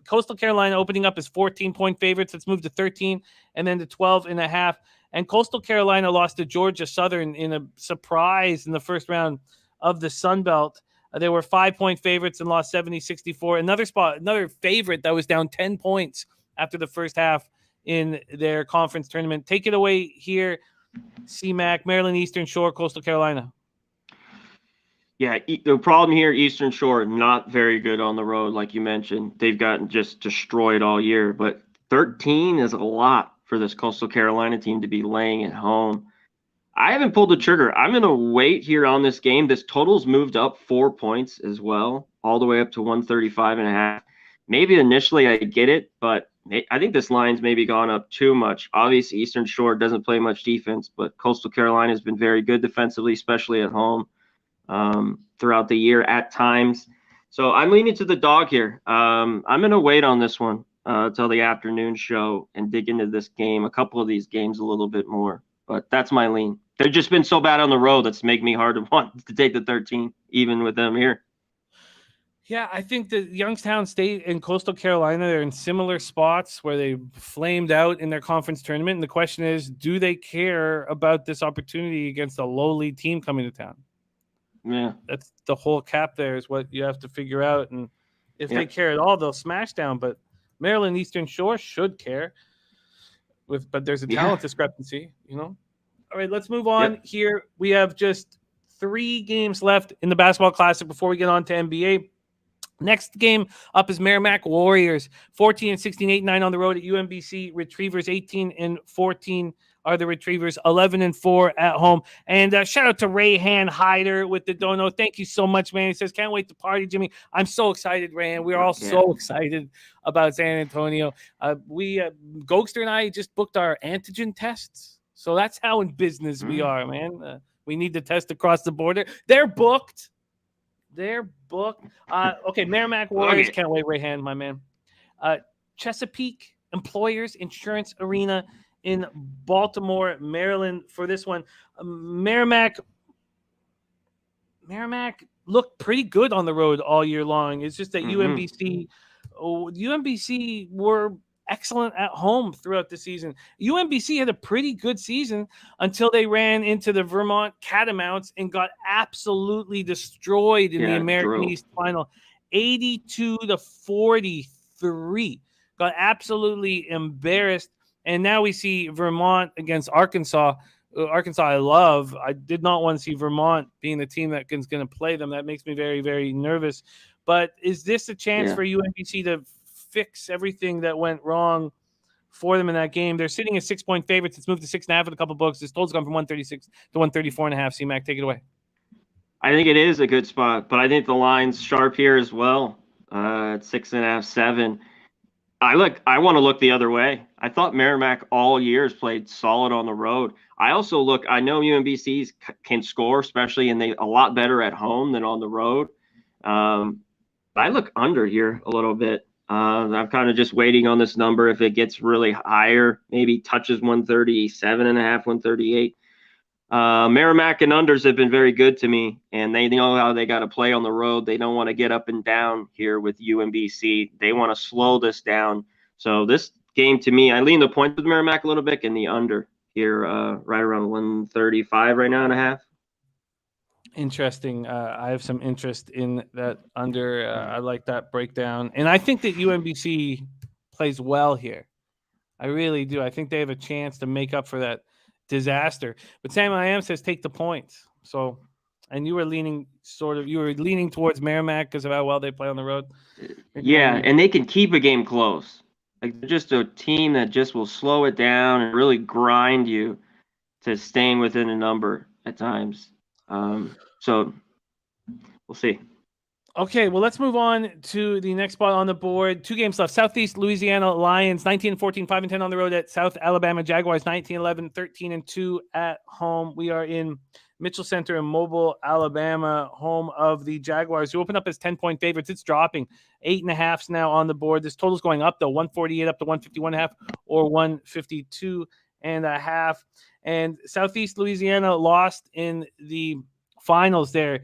Coastal Carolina opening up as 14-point favorites. Let's move to 13 and then to 12.5. And Coastal Carolina lost to Georgia Southern in a surprise in the first round of the Sun Belt. They were 5-point favorites and lost 70-64. Another favorite that was down 10 points after the first half in their conference tournament. Take it away here, CMAC, Maryland Eastern Shore, Coastal Carolina. Yeah, the problem here, Eastern Shore, not very good on the road, like you mentioned. They've gotten just destroyed all year. But 13 is a lot for this Coastal Carolina team to be laying at home. I haven't pulled the trigger. I'm going to wait here on this game. This total's moved up 4 points as well, all the way up to 135.5. Maybe initially I get it, but I think this line's maybe gone up too much. Obviously, Eastern Shore doesn't play much defense, but Coastal Carolina has been very good defensively, especially at home throughout the year at times. So I'm leaning to the dog here. I'm going to wait on this one till the afternoon show and dig into this game, a couple of these games a little bit more. But that's my lean. They've just been so bad on the road that's making me hard to want to take the 13, even with them here. Yeah, I think that Youngstown State and Coastal Carolina are in similar spots where they flamed out in their conference tournament. And the question is, do they care about this opportunity against a lowly team coming to town? Yeah. That's the whole cap there is what you have to figure out. And if they care at all, they'll smash down. But Maryland Eastern Shore should care. But there's a talent discrepancy, All right, let's move on here. We have just 3 games left in the Basketball Classic before we get on to NBA. Next game up is Merrimack Warriors, 14-16, 8-9 on the road at UMBC. Retrievers, 18-14 are the Retrievers, 11-4 at home. And shout out to Rayhan Hyder with the dono. Thank you so much, man. He says, can't wait to party, Jimmy. I'm so excited, Rayhan. We're all so excited about San Antonio. Gogster and I just booked our antigen tests. So that's how in business we are, man. We need to test across the border. They're booked. Okay, Merrimack Warriors. Can't wait, Rayhan, my man. Chesapeake Employers Insurance Arena in Baltimore, Maryland for this one. Merrimack looked pretty good on the road all year long. It's just that UMBC were excellent at home throughout the season. UMBC had a pretty good season until they ran into the Vermont Catamounts and got absolutely destroyed in the American East final, 82-43. Got absolutely embarrassed. And now we see Vermont against Arkansas. Arkansas, I love. I did not want to see Vermont being the team that is going to play them. That makes me very, very nervous. But is this a chance for UMBC to fix everything that went wrong for them in that game? They're sitting at 6-point favorites. It's moved to 6.5 with a couple books. This total's gone from 136 to 134.5. C-Mac, take it away. I think it is a good spot, but I think the line's sharp here as well. At 6.5, 7. I want to look the other way. I thought Merrimack all years played solid on the road. I know UMBCs can score, especially, and they a lot better at home than on the road. I look under here a little bit. I'm kind of just waiting on this number. If it gets really higher, maybe touches 137 and a half, 138. Merrimack and unders have been very good to me, and they know how they got to play on the road. They don't want to get up and down here with UMBC. They want to slow this down. So this game, to me, I lean the points with Merrimack a little bit and the under here, right around 135 right now and a half. Interesting. I have some interest in that under. I like that breakdown. And I think that UMBC plays well here. I really do. I think they have a chance to make up for that disaster. But Sam I am says take the points. So, and you were leaning towards Merrimack because of how well they play on the road. Yeah, and they can keep a game close. Like, they're just a team that just will slow it down and really grind you to staying within a number at times. So we'll see. Okay, well, let's move on to the next spot on the board. 2 games left. Southeast Louisiana Lions, 19-14, 5-10 on the road at South Alabama Jaguars, 19-11, 13-2 at home. We are in Mitchell Center in Mobile, Alabama, home of the Jaguars, who open up as 10-point favorites. It's dropping 8.5 now on the board. This total's going up, though, 148 up to 151.5 or 152.5. And Southeast Louisiana lost in the finals there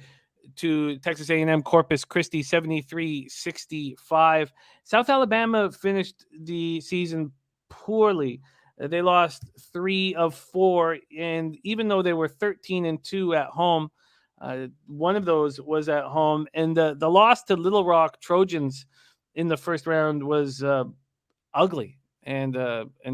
to Texas A&M Corpus Christi, 73-65. South Alabama finished the season poorly. They lost 3 of 4, and even though they were 13-2 at home, one of those was at home. And the loss to Little Rock Trojans in the first round was ugly and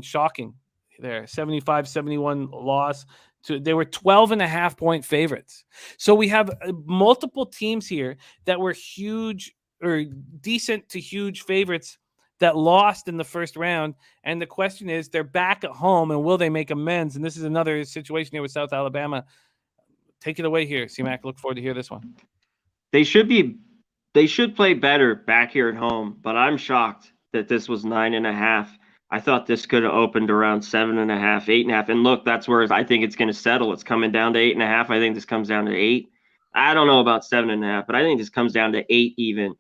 shocking. There, 75-71 loss. They were 12.5-point favorites. So we have multiple teams here that were huge or decent to huge favorites that lost in the first round. And the question is, they're back at home, and will they make amends? And this is another situation here with South Alabama. Take it away here, C-Mac. Look forward to hear this one. They should play better back here at home, but I'm shocked that this was 9.5. I thought this could have opened around 7.5, 8.5. And look, that's where I think it's going to settle. It's coming down to 8.5. I think this comes down to 8. I don't know about 7.5, but I think this comes down to 8 even.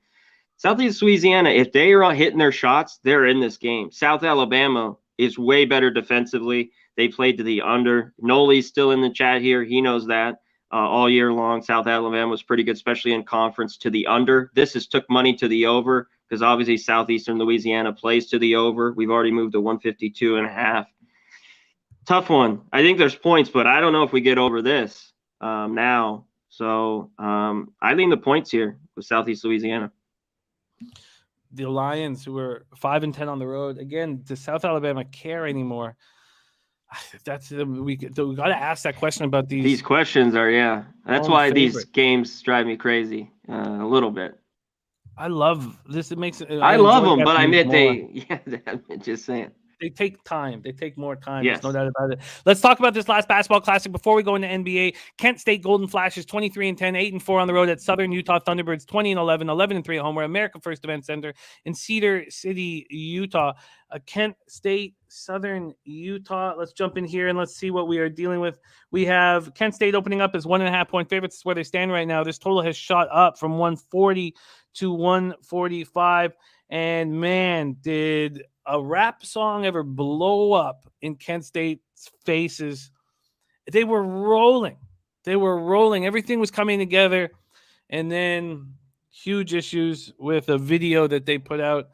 Southeast Louisiana, if they are hitting their shots, they're in this game. South Alabama is way better defensively. They played to the under. Noli's still in the chat here. He knows that all year long. South Alabama was pretty good, especially in conference, to the under. This has took money to the over, because obviously Southeastern Louisiana plays to the over. We've already moved to 152.5. Tough one. I think there's points, but I don't know if we get over this now. So I lean the points here with Southeast Louisiana. The Lions, who were 5-10 on the road, again, does South Alabama care anymore? That's we got to ask that question about these. These questions are, yeah. That's why these games drive me crazy a little bit. I love this. It makes I love them, but I admit I'm just saying. They take time. They take more time. Yes. There's no doubt about it. Let's talk about this last basketball classic before we go into NBA. Kent State Golden Flashes 23-10, 8-4 on the road at Southern Utah Thunderbirds, 20-11, 11-3 at home. We're at America First Event Center in Cedar City, Utah. Kent State, Southern Utah. Let's jump in here and let's see what we are dealing with. We have Kent State opening up as 1.5-point favorites. That's where they stand right now. This total has shot up from 140 to 145. And man, did a rap song ever blow up in Kent State's faces. They were rolling. Everything was coming together. And then huge issues with a video that they put out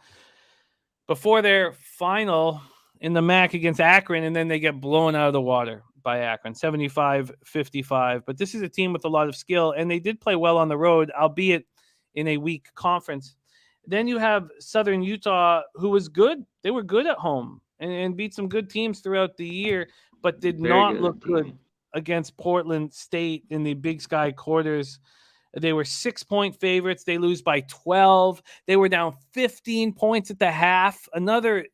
before their final in the MAC against Akron. And then they get blown out of the water by Akron, 75-55. But this is a team with a lot of skill. And they did play well on the road, albeit in a weak conference. Then you have Southern Utah, who was good. They were good at home and beat some good teams throughout the year, but did not look good against Portland State in the Big Sky quarters. They were 6-point favorites. They lose by 12. They were down 15 points at the half. Another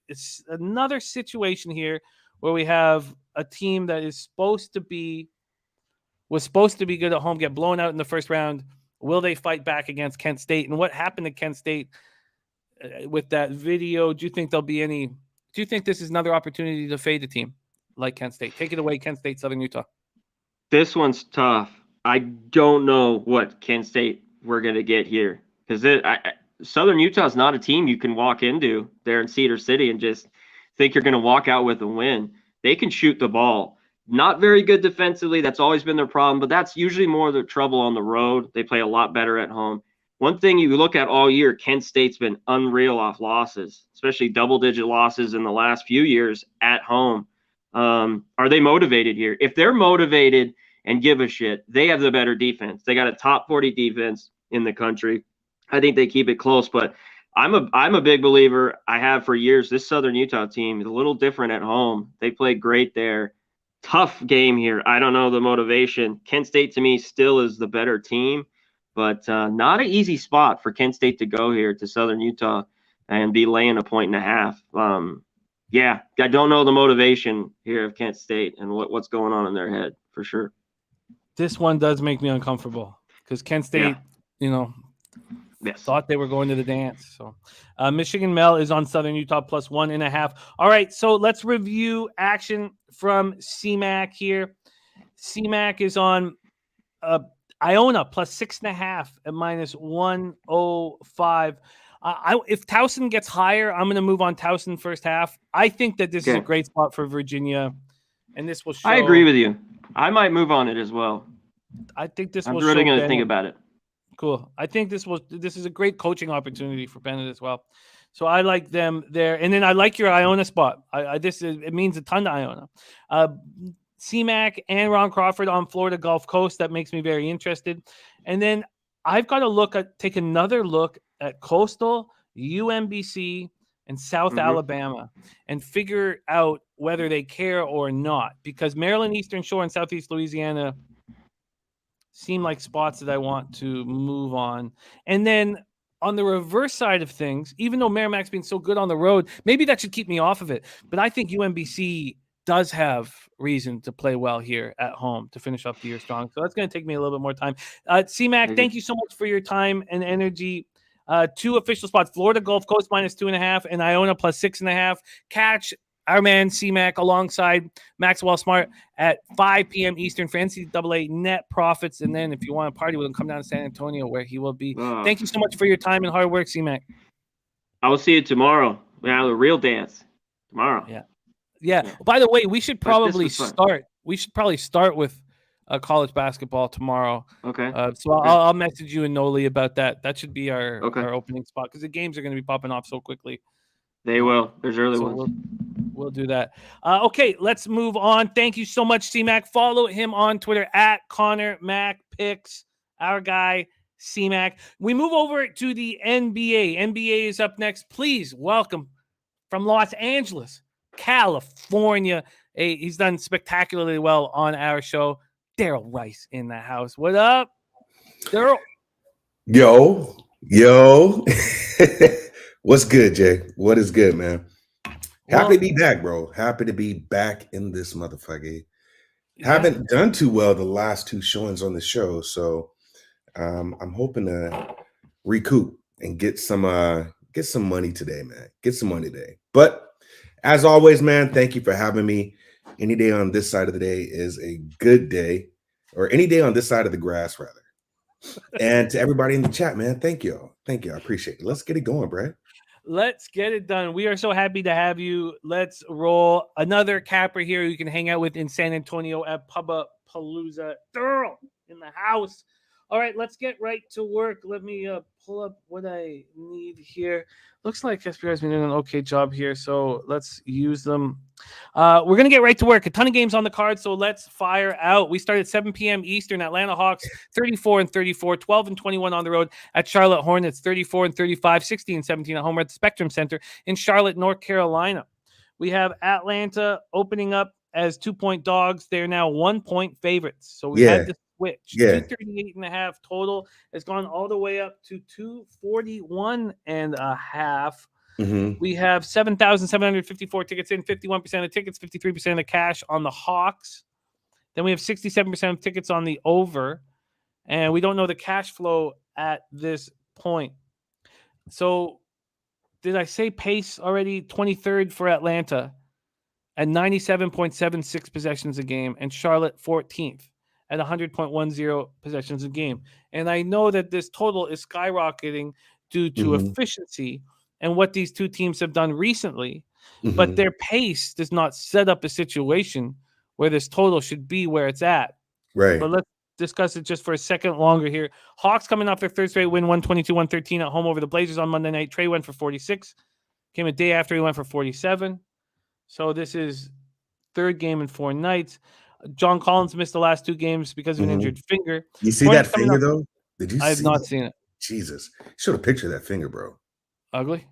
situation here where we have a team that was supposed to be good at home, get blown out in the first round. Will they fight back against Kent State? And what happened to Kent State with that video. Do you think there'll be any? Do you think this is another opportunity to fade the team like Kent State? Take it away, Kent State, Southern Utah. This one's tough. I don't know what Kent State we're going to get here because Southern Utah is not a team you can walk into there in Cedar City and just think you're going to walk out with a win. They can shoot the ball. Not very good defensively. That's always been their problem, but that's usually more the trouble on the road. They play a lot better at home. One thing you look at all year, Kent State's been unreal off losses, especially double-digit losses in the last few years at home. Are they motivated here? If they're motivated and give a shit, they have the better defense. They got a top 40 defense in the country. I think they keep it close, but I'm a big believer. I have for years. This Southern Utah team is a little different at home. They play great there. Tough game here. I don't know the motivation. Kent State to me still is the better team, but not an easy spot for Kent State to go here to Southern Utah and be laying 1.5. Yeah, I don't know the motivation here of Kent State and what's going on in their head for sure. This one does make me uncomfortable because Kent State, Yes. thought they were going to the dance. So Michigan Mel is on Southern Utah plus 1.5. All right, so let's review action from CMAC here. CMAC is on Iona plus 6.5 at minus 105. If Towson gets higher, I'm going to move on Towson first half. I think that this is a great spot for Virginia, and this will show. I agree with you. I might move on it as well. I think this I'm will really show going to Bennett. think about it. Cool. I think this is a great coaching opportunity for Bennett as well. So I like them there. And then I like your Iona spot. It means a ton to Iona. CMAC and Ron Crawford on Florida Gulf Coast. That makes me very interested. And then I've got to take another look at Coastal, UMBC, and South Alabama and figure out whether they care or not. Because Maryland, Eastern Shore, and Southeast Louisiana seem like spots that I want to move on. And then on the reverse side of things, even though Merrimack's been so good on the road, maybe that should keep me off of it. But I think UMBC does have reason to play well here at home to finish off the year strong. So that's going to take me a little bit more time. CMAC, thank you so much for your time and energy. 2 official spots, Florida Gulf Coast minus 2.5 and Iona plus 6.5. Catch our man C-Mac alongside Maxwell Smart at 5 p.m. Eastern for NCAA net profits. And then if you want to party with him, come down to San Antonio where he will be. Thank you so much for your time and hard work, C-Mac. I will see you tomorrow. We have a real dance tomorrow. Yeah. By the way, we should probably start. We should probably start with college basketball tomorrow. So I'll message you and Nolly about that. That should be our opening spot because the games are going to be popping off so quickly. They will. There's early ones. We'll do that. Okay, let's move on. Thank you so much, C-Mac. Follow him on Twitter at Conor Mac Picks, our guy, C-Mac. We move over to the NBA. NBA is up next. Please welcome from Los Angeles, California. He's done spectacularly well on our show. Daryl Rice in the house. What up, Daryl? Yo. What's good, Jay? What is good, man? Happy to be back, bro. Happy to be back in this motherfucker. Haven't done too well the last 2 showings on the show, so I'm hoping to recoup and get some money today, man. Get some money today. But as always, man, thank you for having me. Any day on this side of the day is a good day, or any day on this side of the grass, rather. And to everybody in the chat, man, thank you. Thank you. I appreciate it. Let's get it going, Brad. Let's get it done. We are so happy to have you. Let's roll. Another capper here you can hang out with in San Antonio at Pubba-Palooza. Darryl in the house. All right, let's get right to work. Let me pull up what I need here. Looks like SPR has been doing an okay job here, so let's use them. We're going to get right to work. A ton of games on the card, so let's fire out. We start at 7 p.m. Eastern. Atlanta Hawks 34-34, 12-21 on the road at Charlotte Hornets 34-35, 16-17 at home at the Spectrum Center in Charlotte, North Carolina. We have Atlanta opening up as 2-point dogs. They're now 1-point favorites. So we had to switch. 238.5 total has gone all the way up to 241.5. We have 7,754 tickets in, 51% of tickets, 53% of the cash on the Hawks. Then we have 67% of tickets on the over, and we don't know the cash flow at this point. So did I say pace already? 23rd for Atlanta at 97.76 possessions a game, and Charlotte 14th at 100.10 possessions a game. And I know that this total is skyrocketing due to efficiency and what these two teams have done recently, but their pace does not set up a situation where this total should be where it's at. Right. But let's discuss it just for a second longer here. Hawks coming off their third straight win, 122-113 at home over the Blazers on Monday night. Trey went for 46. Came a day after he went for 47. So this is third game in 4 nights. John Collins missed the last 2 games because of an injured finger. You see that finger, though? Did you see I have not that? seen it. Jesus. Show a picture of that finger, bro. Ugly?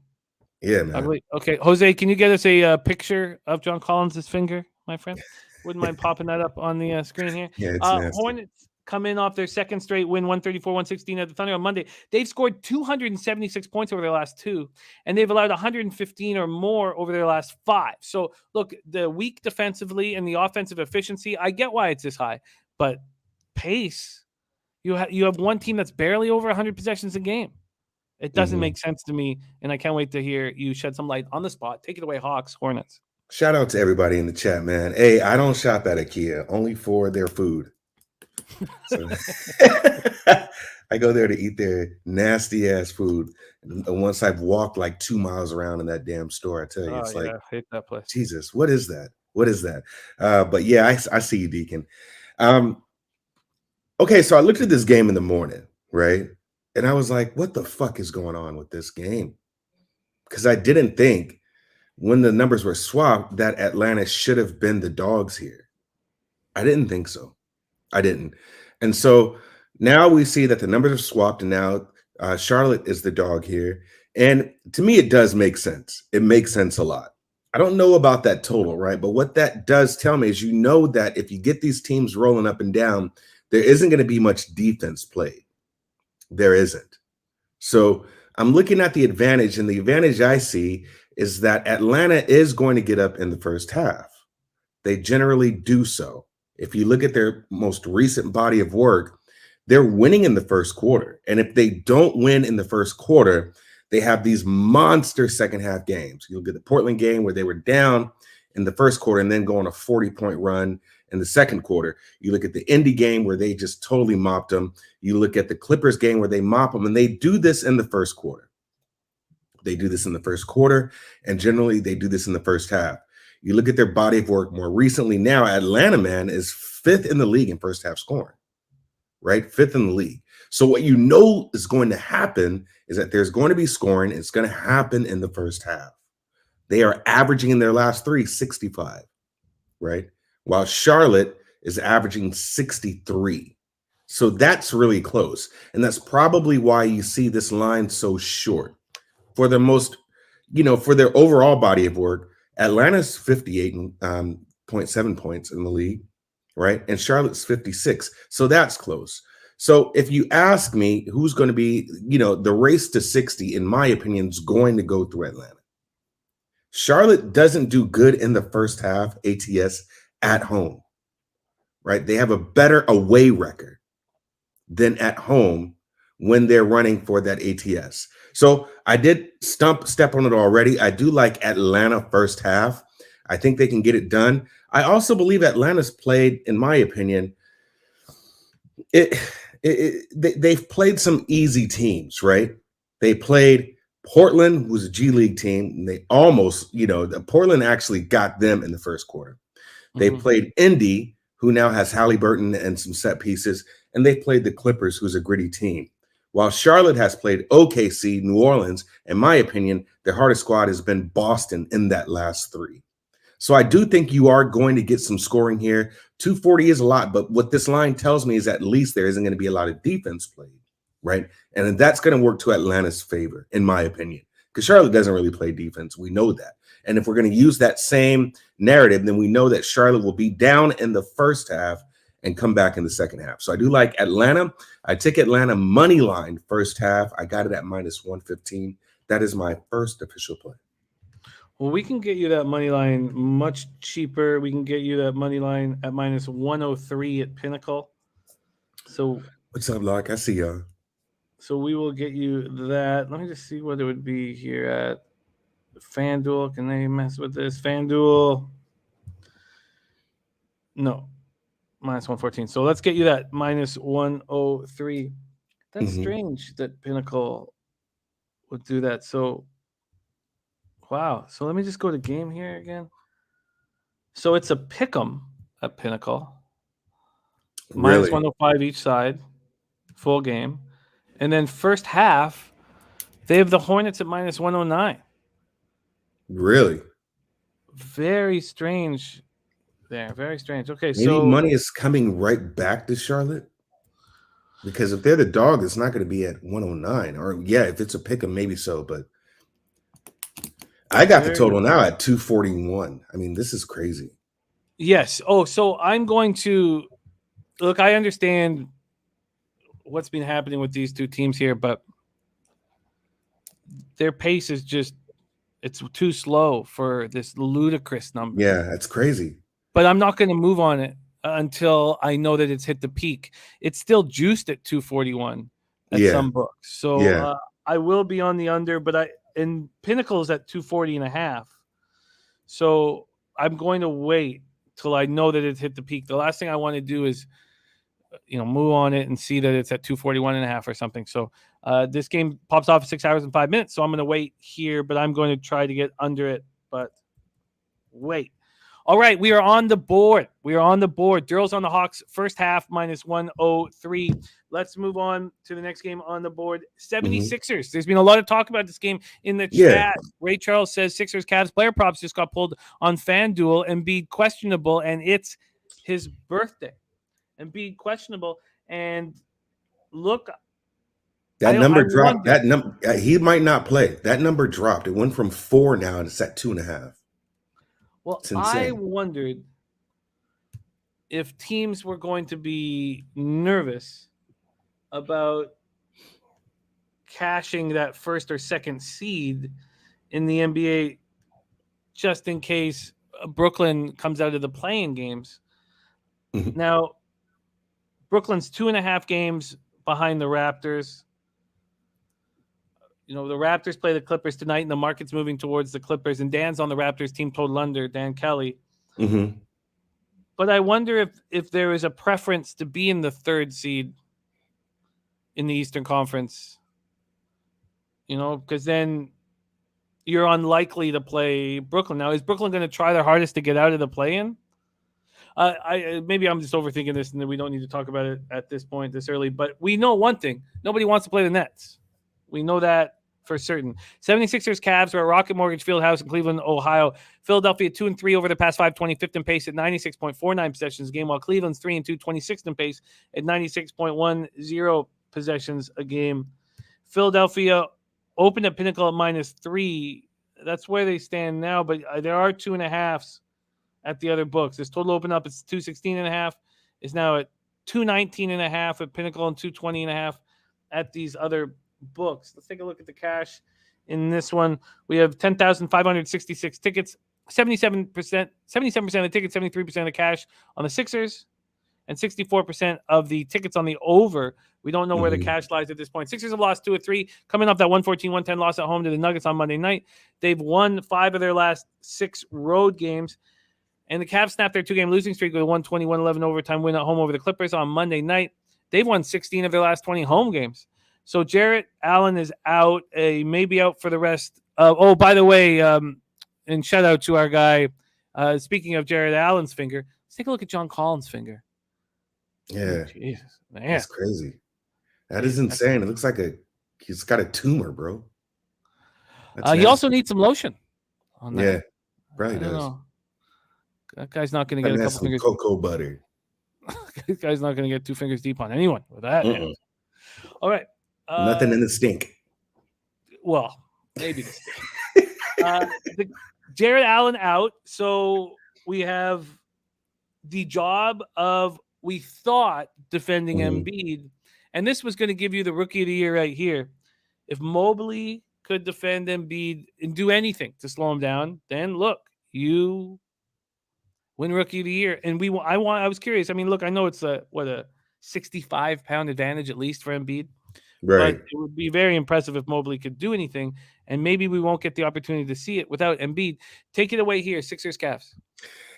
Yeah, man. Ugly. Okay, Jose, can you get us a picture of John Collins' finger, my friend? Wouldn't mind popping that up on the screen here. Yeah, it's nasty. Hornets come in off their second straight win, 134-116 at the Thunder on Monday. They've scored 276 points over their last 2, and they've allowed 115 or more over their last 5. So, look, the weak defensively and the offensive efficiency, I get why it's this high, but pace, you have one team that's barely over 100 possessions a game. It doesn't make sense to me, and I can't wait to hear you shed some light on the spot. Take it away, Hawks, Hornets. Shout out to everybody in the chat, man. Hey, I don't shop at IKEA, only for their food. So, I go there to eat their nasty ass food. And once I've walked like 2 miles around in that damn store, I tell you, it's like, I hate that place. Jesus, what is that? What is that? But yeah, I see you, Deacon. Okay, so I looked at this game in the morning, right? And I was like, what the fuck is going on with this game? Because I didn't think when the numbers were swapped that Atlanta should have been the dogs here. I didn't think so. I didn't. And so now we see that the numbers are swapped, and now Charlotte is the dog here. And to me, it does make sense. It makes sense a lot. I don't know about that total, right? But what that does tell me is that if you get these teams rolling up and down, there isn't going to be much defense played. There isn't. So I'm looking at the advantage, and the advantage I see is that Atlanta is going to get up in the first half. They generally do so. If you look at their most recent body of work, they're winning in the first quarter. And if they don't win in the first quarter, they have these monster second half games. You'll get the Portland game where they were down in the first quarter and then go on a 40-point run in the second quarter. You look at the Indy game where they just totally mopped them. You look at the Clippers game where they mop them, and they do this in the first quarter. They do this in the first quarter, and generally they do this in the first half. You look at their body of work more recently now, Atlanta, man, is 5th in the league in first half scoring, right? 5th in the league. So what you know is going to happen is that there's going to be scoring. It's going to happen in the first half. They are averaging in their last 3, 65, right? While Charlotte is averaging 63. So that's really close. And that's probably why you see this line so short. For the most, for their overall body of work, Atlanta's 58.7 points in the league, right? And Charlotte's 56. So that's close. So if you ask me who's going to be, the race to 60, in my opinion, is going to go through Atlanta. Charlotte doesn't do good in the first half, ATS, at home, right? They have a better away record than at home when they're running for that ATS. So I did step on it already. I do like Atlanta first half. I think they can get it done. I also believe Atlanta's played, in my opinion, they've played some easy teams, right? They played Portland, who's a G League team, and they almost, Portland actually got them in the first quarter. They played Indy, who now has Halliburton and some set pieces, and they played the Clippers, who's a gritty team. While Charlotte has played OKC, New Orleans, in my opinion, their hardest squad has been Boston in that last 3. So I do think you are going to get some scoring here. 240 is a lot, but what this line tells me is at least there isn't going to be a lot of defense played, right? And that's going to work to Atlanta's favor, in my opinion, because Charlotte doesn't really play defense. We know that. And if we're going to use that same narrative, then we know that Charlotte will be down in the first half and come back in the second half. So I do like Atlanta. I take Atlanta money line first half. I got it at -115. That is my first official play. Well, we can get you that money line much cheaper. We can get you that money line at -103 at Pinnacle. So what's up, Locke? I see y'all. So we will get you that. Let me just see what it would be here at FanDuel, can they mess with this? FanDuel, no, minus 114. So let's get you that minus 103. That's strange that Pinnacle would do that. So, wow. So let me just go to game here again. So it's a pick'em at Pinnacle. Minus 105 each side, full game. And then first half, they have the Hornets at minus 109. Really? Very strange there. Very strange. Okay, Maybe so money is coming right back to Charlotte. Because if they're the dog, it's not going to be at 109. Or yeah, if it's a pick 'em, maybe so. But I got the total now at 241. I mean, this is crazy. yes. Oh, so I'm going to look. I understand what's been happening with these two teams here, but their pace is it's too slow for this ludicrous number. Yeah, that's crazy. But I'm not going to move on it until I know that it's hit the peak. It's still juiced at 241 at some books. So I will be on the under, but and Pinnacle's at 240.5. So I'm going to wait till I know that it's hit the peak. The last thing I want to do is move on it and see that it's at 241.5 or something. So this game pops off at 6 hours and 5 minutes. So I'm going to wait here, but I'm going to try to get under it, but wait. All right, we are on the board. Darryl's on the Hawks first half minus 103. Let's move on to the next game on the board. 76ers. There's been a lot of talk about this game in the chat. Ray Charles says Sixers Cavs player props just got pulled on FanDuel. Embiid questionable, and it's his birthday. Embiid questionable, and look, that number dropped. That number he might not play. That number dropped. It went from 4 now and it's at 2.5. Well, I wondered if teams were going to be nervous about cashing that first or second seed in the NBA just in case Brooklyn comes out of the play-in games. Now, Brooklyn's 2.5 games behind the Raptors. The Raptors play the Clippers tonight, and the market's moving towards the Clippers. And Dan's on the Raptors team total under, Dan Kelly. But I wonder if there is a preference to be in the third seed in the Eastern Conference. Because then you're unlikely to play Brooklyn. Now, is Brooklyn going to try their hardest to get out of the play-in? Maybe I'm just overthinking this, and we don't need to talk about it at this point this early. But we know one thing: nobody wants to play the Nets. We know that for certain. 76ers Cavs are at Rocket Mortgage Fieldhouse in Cleveland, Ohio. Philadelphia 2-3 over the past 5, 25th in pace at 96.49 possessions a game, while Cleveland's 3-2, 26th in pace at 96.10 possessions a game. Philadelphia opened at Pinnacle at -3. That's where they stand now, but there are 2.5s at the other books. This total opened up, it's 216.5. Is now at 219.5 at Pinnacle and 220.5 at these other books. Let's take a look at the cash in this one. We have 10,566 tickets, 77% of the tickets, 73% of the cash on the Sixers, and 64% of the tickets on the over. We don't know where the cash lies at this point. Sixers have lost 2 of 3, coming off that 114-110 loss at home to the Nuggets on Monday night. They've won 5 of their last 6 road games, and the Cavs snapped their 2-game losing streak with a 121-11 overtime win at home over the Clippers on Monday night. They've won 16 of their last 20 home games. So Jarrett Allen is out, maybe out for the rest. By the way, and shout out to our guy. Speaking of Jarrett Allen's finger, let's take a look at John Collins' finger. Yeah, Jesus, man, that's crazy. That is insane. It looks like he's got a tumor, bro. He also needs some lotion. On that. Yeah, probably does. Know. That guy's not going to get a couple fingers. Cocoa butter. This guy's not going to get 2 fingers deep on anyone with that. All right. Nothing in the stink. Well, maybe the stink. Jarrett Allen out. So we have the job of, we thought, defending Embiid. And this was going to give you the rookie of the year right here. If Mobley could defend Embiid and do anything to slow him down, then look, you win rookie of the year. And I was curious. I mean, look, I know it's a 65-pound advantage at least for Embiid. Right. But it would be very impressive if Mobley could do anything. and maybe we won't get the opportunity to see it without Embiid. Take it away here, Sixers Cavs.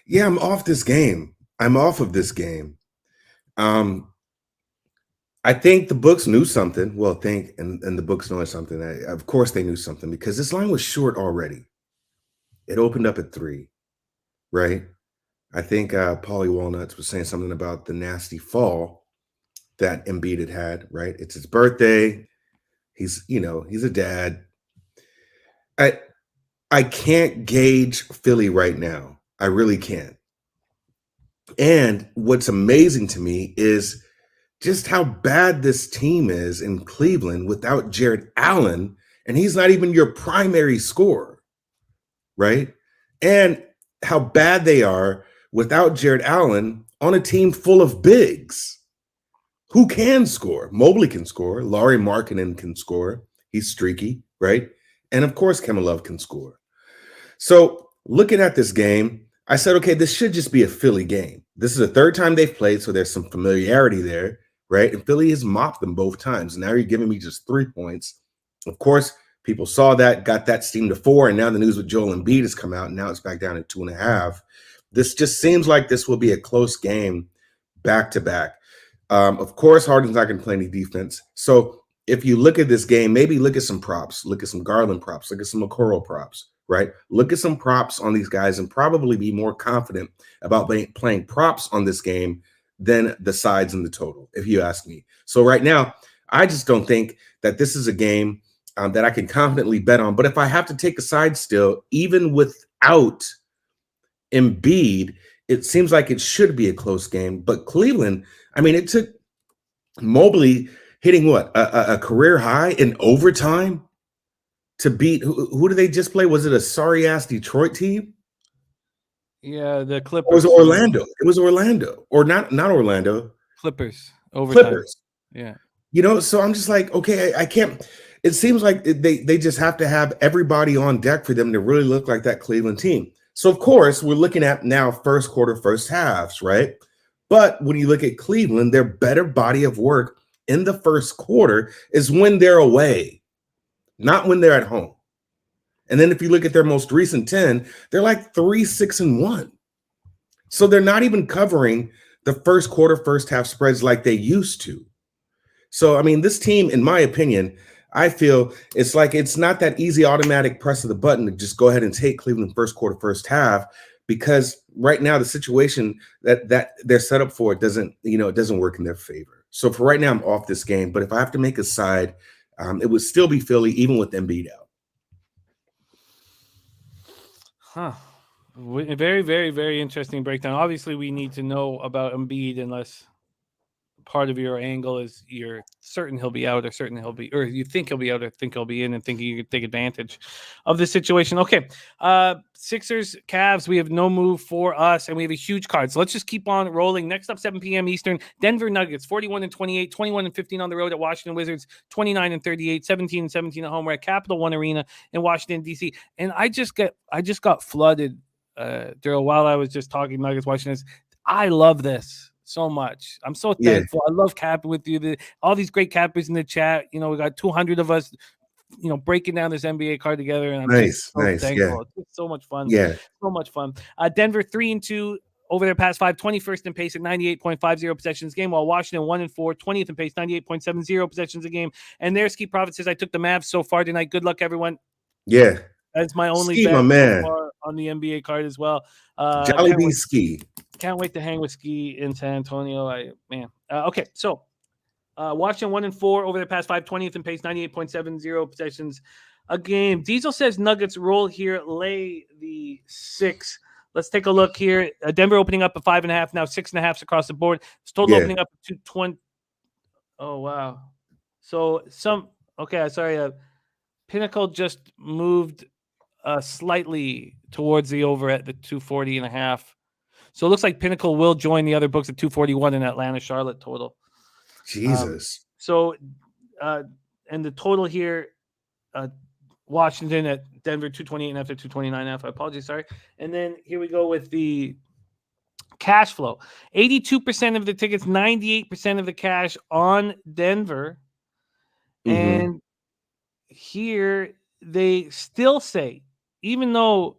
Yeah, I'm off this game. I'm off of this game. I think the books knew something. Well, and the books know something. Of course, they knew something because this line was short already. It opened up at 3, right? I think Paulie Walnuts was saying something about the nasty fall that Embiid had, right? It's his birthday. He's a dad. I can't gauge Philly right now. I really can't. And what's amazing to me is just how bad this team is in Cleveland without Jared Allen, and he's not even your primary scorer, right? And how bad they are without Jared Allen on a team full of bigs who can score. Mobley can score. Lauri Markkanen can score. He's streaky, right? And of course, Kevin Love can score. So looking at this game, I said, okay, this should just be a Philly game. This is the third time they've played, so there's some familiarity there, right? And Philly has mopped them both times. Now you're giving me just 3 points. Of course, people saw that, got that steam to 4, and now the news with Joel Embiid has come out, and now it's back down at 2.5. This just seems like this will be a close game back-to-back. Of course, Harden's not going to play any defense. So if you look at this game, maybe look at some props. Look at some Garland props. Look at some Okoro props, right? Look at some props on these guys and probably be more confident about playing props on this game than the sides and the total, if you ask me. So right now, I just don't think that this is a game that I can confidently bet on. But if I have to take a side still, even without Embiid, it seems like it should be a close game. But Cleveland, I mean, it took Mobley hitting what, a career high in overtime to beat who did they just play? Was it a sorry-ass Detroit team? Yeah, the Clippers. Or was it Orlando? It was Orlando. Or not Orlando. Clippers. Overtime. Clippers. Yeah. So I'm just like, okay, I can't. It seems like they just have to have everybody on deck for them to really look like that Cleveland team. So, of course, we're looking at now first quarter, first halves, right? But when you look at Cleveland, their better body of work in the first quarter is when they're away, not when they're at home. And then if you look at their most recent 10, they're like 3-6-1. So they're not even covering the first quarter, first half spreads like they used to. So, I mean, this team, in my opinion, I feel it's like it's not that easy automatic press of the button to just go ahead and take Cleveland first quarter, first half, because right now the situation that they're set up for doesn't work in their favor. So for right now, I'm off this game. But if I have to make a side, it would still be Philly, even with Embiid out. Huh. Very, very, very interesting breakdown. Obviously, we need to know about Embiid unless part of your angle is you're certain he'll be out or certain he'll be, or you think he'll be out or think he'll be in and thinking you can take advantage of the situation. Okay. Sixers, Cavs, we have no move for us and we have a huge card. So let's just keep on rolling. Next up, 7 p.m. Eastern, Denver Nuggets, 41-28, 21-15 on the road at Washington Wizards, 29-38, 17-17 at home. We're at Capital One Arena in Washington, D.C. And I just got flooded, Darryl, while I was just talking Nuggets, Washington. I love this so much. I'm so thankful. I love capping with you. All these great cappers in the chat. We got 200 of us, breaking down this NBA card together. And I'm nice. Thankful. Yeah. It's so much fun. Yeah. So much fun. Denver 3-2 over their past 5, 21st in pace at 98.50 possessions a game, while Washington 1-4, 20th in pace, 98.70 possessions a game. And their Ski Prophet says, I took the Mavs so far tonight. Good luck, everyone. Yeah. That's my only Ski, bet my man. so far on the NBA card as well. Jolly B Ski. Can't wait to hang with Ski in San Antonio. Okay, so Washington 1-4 over the past 5, 20th in pace, 98.70 possessions a game. Diesel says Nuggets roll here, lay the 6. Let's take a look here. Denver opening up at 5.5, now 6.5 across the board. It's total opening up at 220. Oh, wow. So Pinnacle just moved slightly towards the over at the 240.5. So it looks like Pinnacle will join the other books at 241 in Atlanta, Charlotte total. Jesus. And the total here, Washington at Denver 228 and after 229.5. I apologize, sorry. And then here we go with the cash flow. 82% of the tickets, 98% of the cash on Denver. Mm-hmm. And here they still say, even though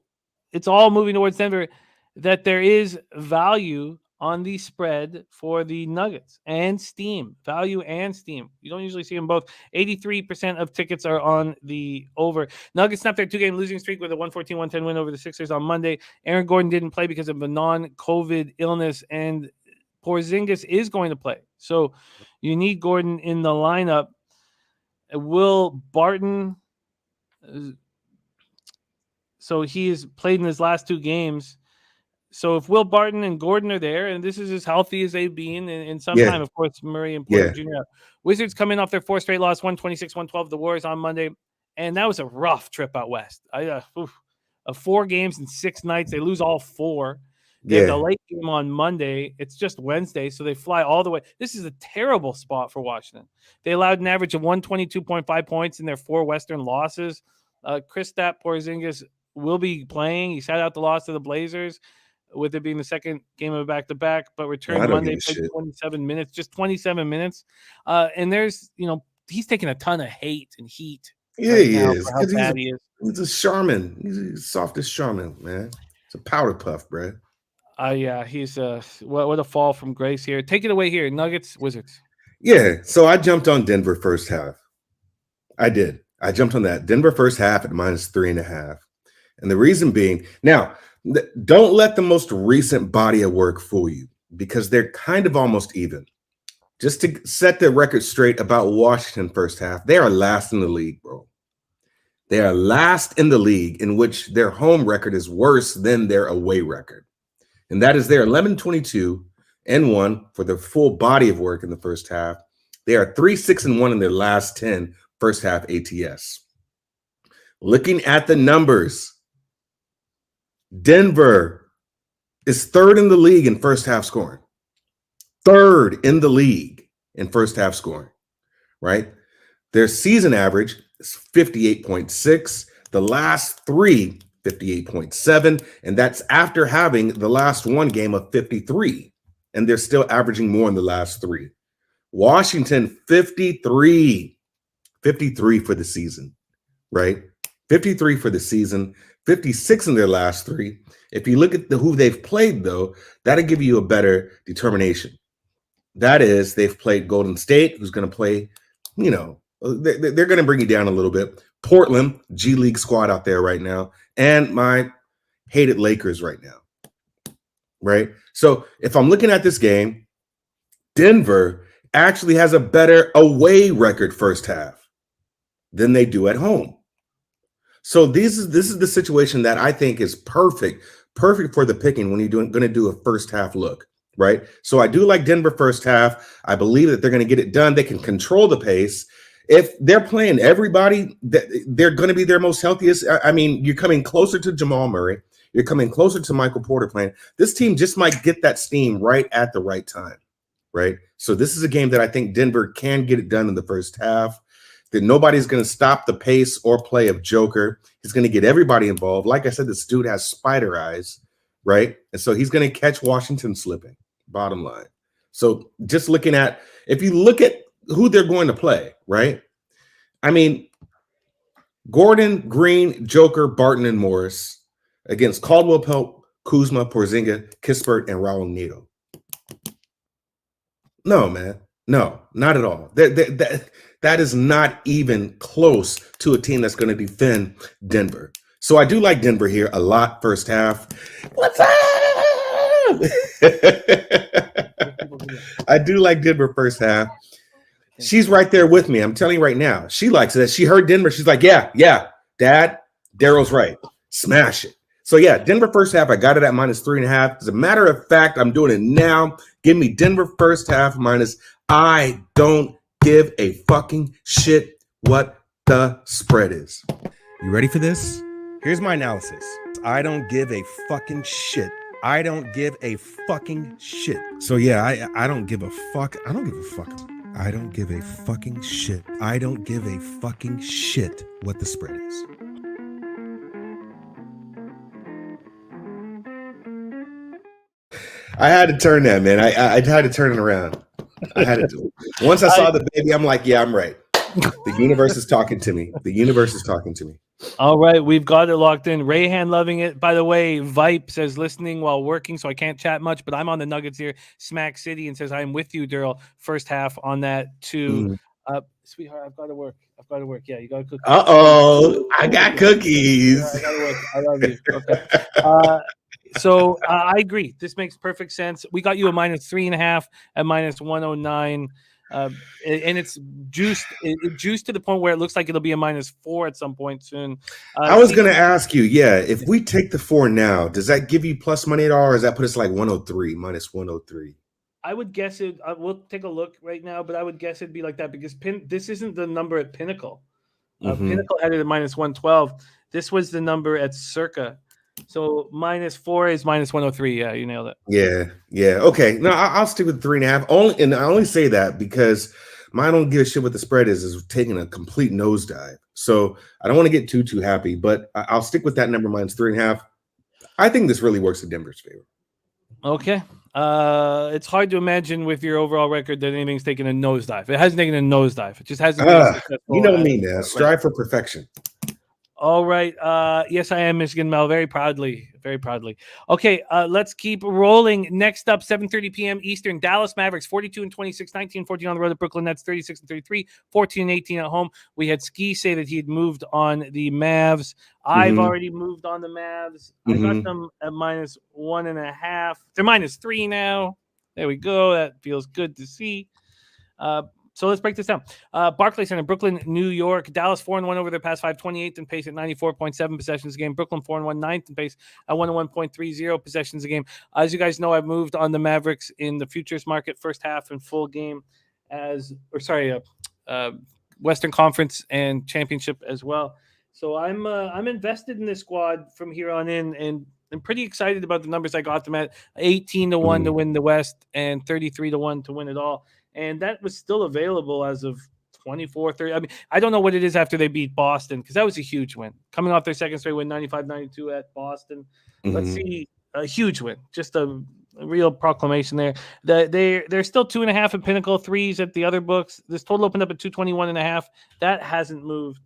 it's all moving towards Denver, that there is value on the spread for the Nuggets and Steam. Value and Steam. You don't usually see them both. 83% of tickets are on the over. Nuggets snapped their 2-game losing streak with a 114-110 win over the Sixers on Monday. Aaron Gordon didn't play because of a non-COVID illness, and Porzingis is going to play. So you need Gordon in the lineup. Will Barton... So he has played in his last 2 games. So if Will Barton and Gordon are there, and this is as healthy as they've been in some time, of course, Murray and Porter Jr. Wizards coming off their 4 straight loss, 126-112. The Warriors on Monday, and that was a rough trip out west. 4 games in 6 nights. They lose all 4. They have the late game on Monday. It's just Wednesday, so they fly all the way. This is a terrible spot for Washington. They allowed an average of 122.5 points in their 4 Western losses. Kristaps Porzingis will be playing. He sat out the loss to the Blazers, with it being the second game of a back-to-back, but returned Monday, played 27 minutes, just 27 minutes. And there's, he's taking a ton of hate and heat. Yeah, right he now is. for how bad he is. He's a Charmin. He's the softest Charmin, man. It's a powder puff, bro. Yeah, he's what a fall from grace here. Take it away here, Nuggets, Wizards. Yeah, so I jumped on Denver first half. I did. I jumped on that. Denver first half at -3.5. And the reason being, now, don't let the most recent body of work fool you, because they're kind of almost even. Just to set the record straight about Washington first half, they are last in the league, bro. They are last in the league, in which their home record is worse than their away record. And that is they're 11-22-1 for the full body of work in the first half. They are 3-6-1 in their last 10 first half ATS. Looking at the numbers, Denver is 3rd in the league in first half scoring. 3rd in the league in first half scoring, right? Their season average is 58.6. The last 3, 58.7. And that's after having the last 1 game of 53. And they're still averaging more in the last 3. Washington, 53. 53 for the season, right? 53 for the season. 56 in their last 3. If you look at who they've played, though, that'll give you a better determination. That is, they've played Golden State, who's going to play, they're going to bring you down a little bit. Portland, G League squad out there right now, and my hated Lakers right now, right? So if I'm looking at this game, Denver actually has a better away record first half than they do at home. So this is the situation that I think is perfect for the picking when you're going to do a first half look, right? So I do like Denver first half. I believe that they're going to get it done. They can control the pace. If they're playing everybody, they're going to be their most healthiest. I mean, you're coming closer to Jamal Murray. You're coming closer to Michael Porter playing. This team just might get that steam right at the right time, right? So this is a game that I think Denver can get it done in the first half. That nobody's going to stop the pace or play of Joker. He's going to get everybody involved. Like I said, this dude has spider eyes, right? And so he's going to catch Washington slipping, bottom line. So just looking at, if you look at who they're going to play, right? I mean, Gordon, Green, Joker, Barton, and Morris against Caldwell Pope, Kuzma, Porzingis, Kispert, and Raul Neto. No, man. No, not at all. That is not even close to a team that's going to defend Denver. So I do like Denver here a lot first half. What's up? I do like Denver first half. She's right there with me. I'm telling you right now. She likes it. She heard Denver. She's like, yeah, Dad, Daryl's right. Smash it. So yeah, Denver first half, I got it at -3.5. As a matter of fact, I'm doing it now. Give me Denver first half minus. I don't give a fucking shit what the spread is. You ready for this? Here's my analysis. I don't give a fucking shit. I don't give a fucking shit. So yeah, I don't give a fuck. I don't give a fuck. I don't give a fucking shit. I don't give a fucking shit what the spread is. I had to turn that, man. I had to turn it around. I had to do it. Once I saw the baby, I'm like, yeah, I'm right. The universe is talking to me. The universe is talking to me. All right, we've got it locked in. Rayhan loving it. By the way, Vipe says listening while working, so I can't chat much, but I'm on the Nuggets here. Smack City and says I'm with you, Daryl. First half on that too. Sweetheart, I've got to work. Yeah, you got to cook. I got cookies. Yeah, I got to work. I love you. Okay. So I agree. This makes perfect sense. We got you a -3.5 at -109. And it's juiced. It juiced to the point where it looks like it'll be a -4 at some point soon. I was going to ask you, if we take the 4 now, does that give you plus money at all, or does that put us like 103, -103? I would guess it. We'll take a look right now, but I would guess it'd be like that because this isn't the number at Pinnacle. Pinnacle had it at -112. This was the number at Circa. So -4 is -103. Yeah, you nailed it. Yeah. Okay. No, I'll stick with 3.5. And I only say that because I don't give a shit what the spread is taking a complete nosedive. So I don't want to get too happy, but I'll stick with that number -3.5. I think this really works in Denver's favor. Okay. It's hard to imagine with your overall record that anything's taken a nosedive. It hasn't taken a nosedive. It just hasn't been successful. You know me, man. Strive for perfection. All right. Yes, I am, Michigan Mel. Very proudly. Okay, let's keep rolling. Next up, 7:30 p.m. Eastern. Dallas Mavericks, 42-26, 19-14 on the road at Brooklyn Nets, 36-33, 14-18 at home. We had Ski say that he had moved on the Mavs. I've already moved on the Mavs. I got them at -1.5. They're -3 now. There we go. That feels good to see. So let's break this down. Barclays Center, Brooklyn, New York. Dallas 4-1 over their past 5, 28th in pace at 94.7 possessions a game. Brooklyn 4-1, 9th in pace at 101.30 possessions a game. As you guys know, I've moved on the Mavericks in the futures market, first half and full game Western Conference and championship as well. So I'm invested in this squad from here on in, and I'm pretty excited about the numbers I got them at. 18-1 to win the West and 33-1 to win it all. And that was still available as of 24-30. I mean, I don't know what it is after they beat Boston, because that was a huge win. Coming off their second straight win, 95-92 at Boston. Let's see, a huge win. Just a real proclamation there. They're still 2.5 at Pinnacle, 3s at the other books. This total opened up at 221.5. That hasn't moved.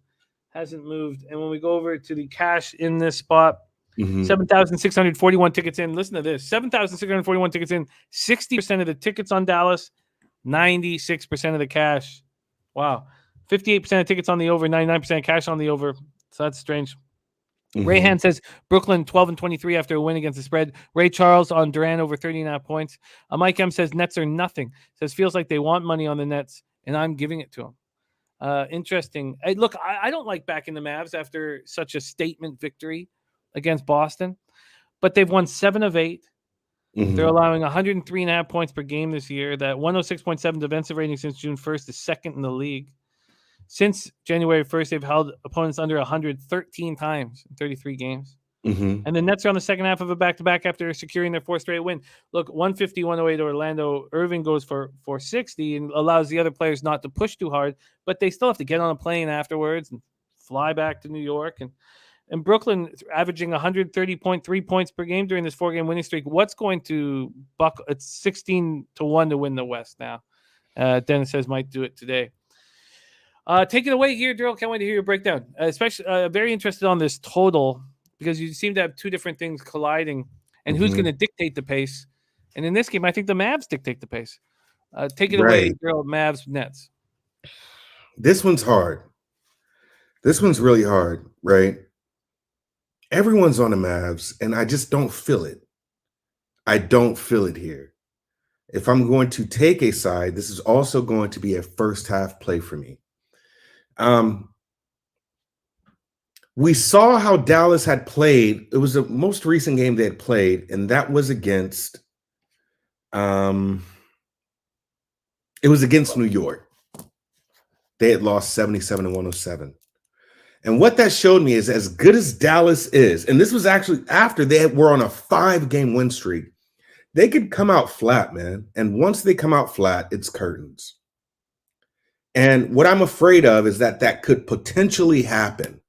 And when we go over to the cash in this spot, 7,641 tickets in. Listen to this. 7,641 tickets in. 60% of the tickets on Dallas. 96% of the cash. Wow. 58% of tickets on the over, 99% of cash on the over. So that's strange. Rayhan says Brooklyn 12-23 after a win against the spread. Ray Charles on Durant over 30.5 points. Mike M says Nets are nothing. Says feels like they want money on the Nets, and I'm giving it to them. Interesting. Hey, look, I don't like backing the Mavs after such a statement victory against Boston, but they've won 7 of 8. They're allowing 103.5 points per game this year. That 106.7 defensive rating since June 1st is second in the league. Since January 1st, they've held opponents under 113 times in 33 games. And the Nets are on the second half of a back-to-back after securing their 4th straight win. Look, 150-108 Orlando. Irving goes for 60 and allows the other players not to push too hard, but they still have to get on a plane afterwards and fly back to New York. And Brooklyn averaging 130.3 points per game during this 4-game winning streak. What's going to buck? It's 16-1 to win the West now. Dennis says might do it today. Take it away here, Darryl. Can't wait to hear your breakdown. Especially very interested on this total because you seem to have two different things colliding. And who's going to dictate the pace? And in this game, I think the Mavs dictate the pace. Take it away, Darryl. Mavs, Nets. This one's hard. This one's really hard, right? Everyone's on the Mavs, and I just don't feel it. I don't feel it here. If I'm going to take a side, this is also going to be a first half play for me. We saw how Dallas had played. It was the most recent game they had played, and that was against it was against New York. They had lost 77-107. And what that showed me is as good as Dallas is, and this was actually after they were on a 5-game win streak, they could come out flat, man. And once they come out flat, it's curtains. And what I'm afraid of is that could potentially happen.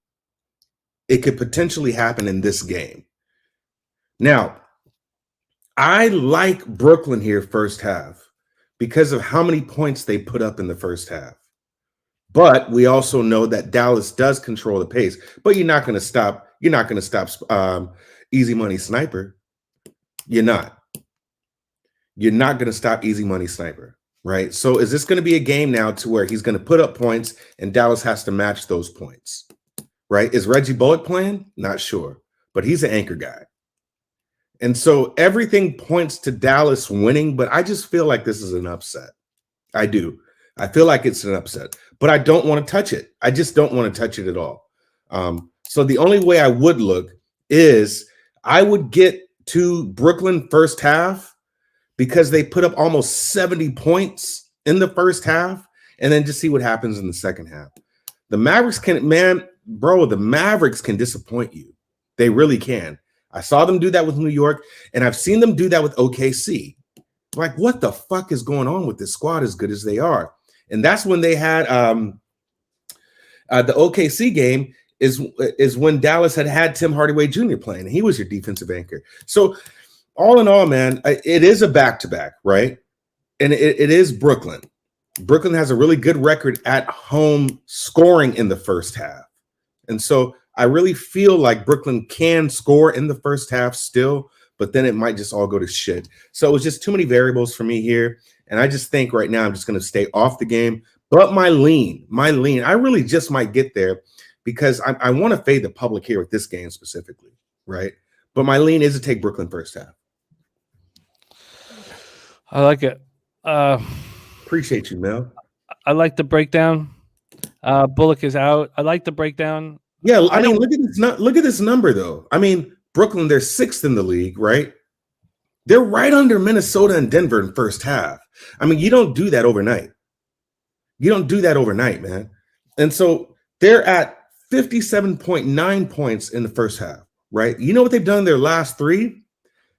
It could potentially happen in this game. Now, I like Brooklyn here first half because of how many points they put up in the first half. But we also know that Dallas does control the pace. But you're not going to stop. You're not going to stop Easy Money Sniper. You're not. You're not going to stop Easy Money Sniper, right? So is this going to be a game now to where he's going to put up points and Dallas has to match those points, right? Is Reggie Bullock playing? Not sure, but he's an anchor guy. And so everything points to Dallas winning, but I just feel like this is an upset. I do. I feel like it's an upset, but I don't want to touch it. I just don't want to touch it at all. So the only way I would look is I would get to Brooklyn first half because they put up almost 70 points in the first half and then just see what happens in the second half. The Mavericks the Mavericks can disappoint you. They really can. I saw them do that with New York, and I've seen them do that with OKC. Like, what the fuck is going on with this squad as good as they are? And that's when they had the OKC game is when Dallas had Tim Hardaway Jr. playing. He was your defensive anchor. So all in all, man, it is a back-to-back, right? And it is Brooklyn. Brooklyn has a really good record at home scoring in the first half. And so I really feel like Brooklyn can score in the first half still, but then it might just all go to shit. So it was just too many variables for me here. And I just think right now I'm just going to stay off the game. But my lean, I really just might get there because I want to fade the public here with this game specifically, right? But my lean is to take Brooklyn first half. I like it. Appreciate you, Mel. I like the breakdown. Bullock is out. I like the breakdown. Yeah, I mean, look at this number though. I mean, Brooklyn, they're 6th in the league, right? They're right under Minnesota and Denver in first half. I mean, you don't do that overnight. You don't do that overnight, man. And so they're at 57.9 points in the first half, right? You know what they've done in their last 3?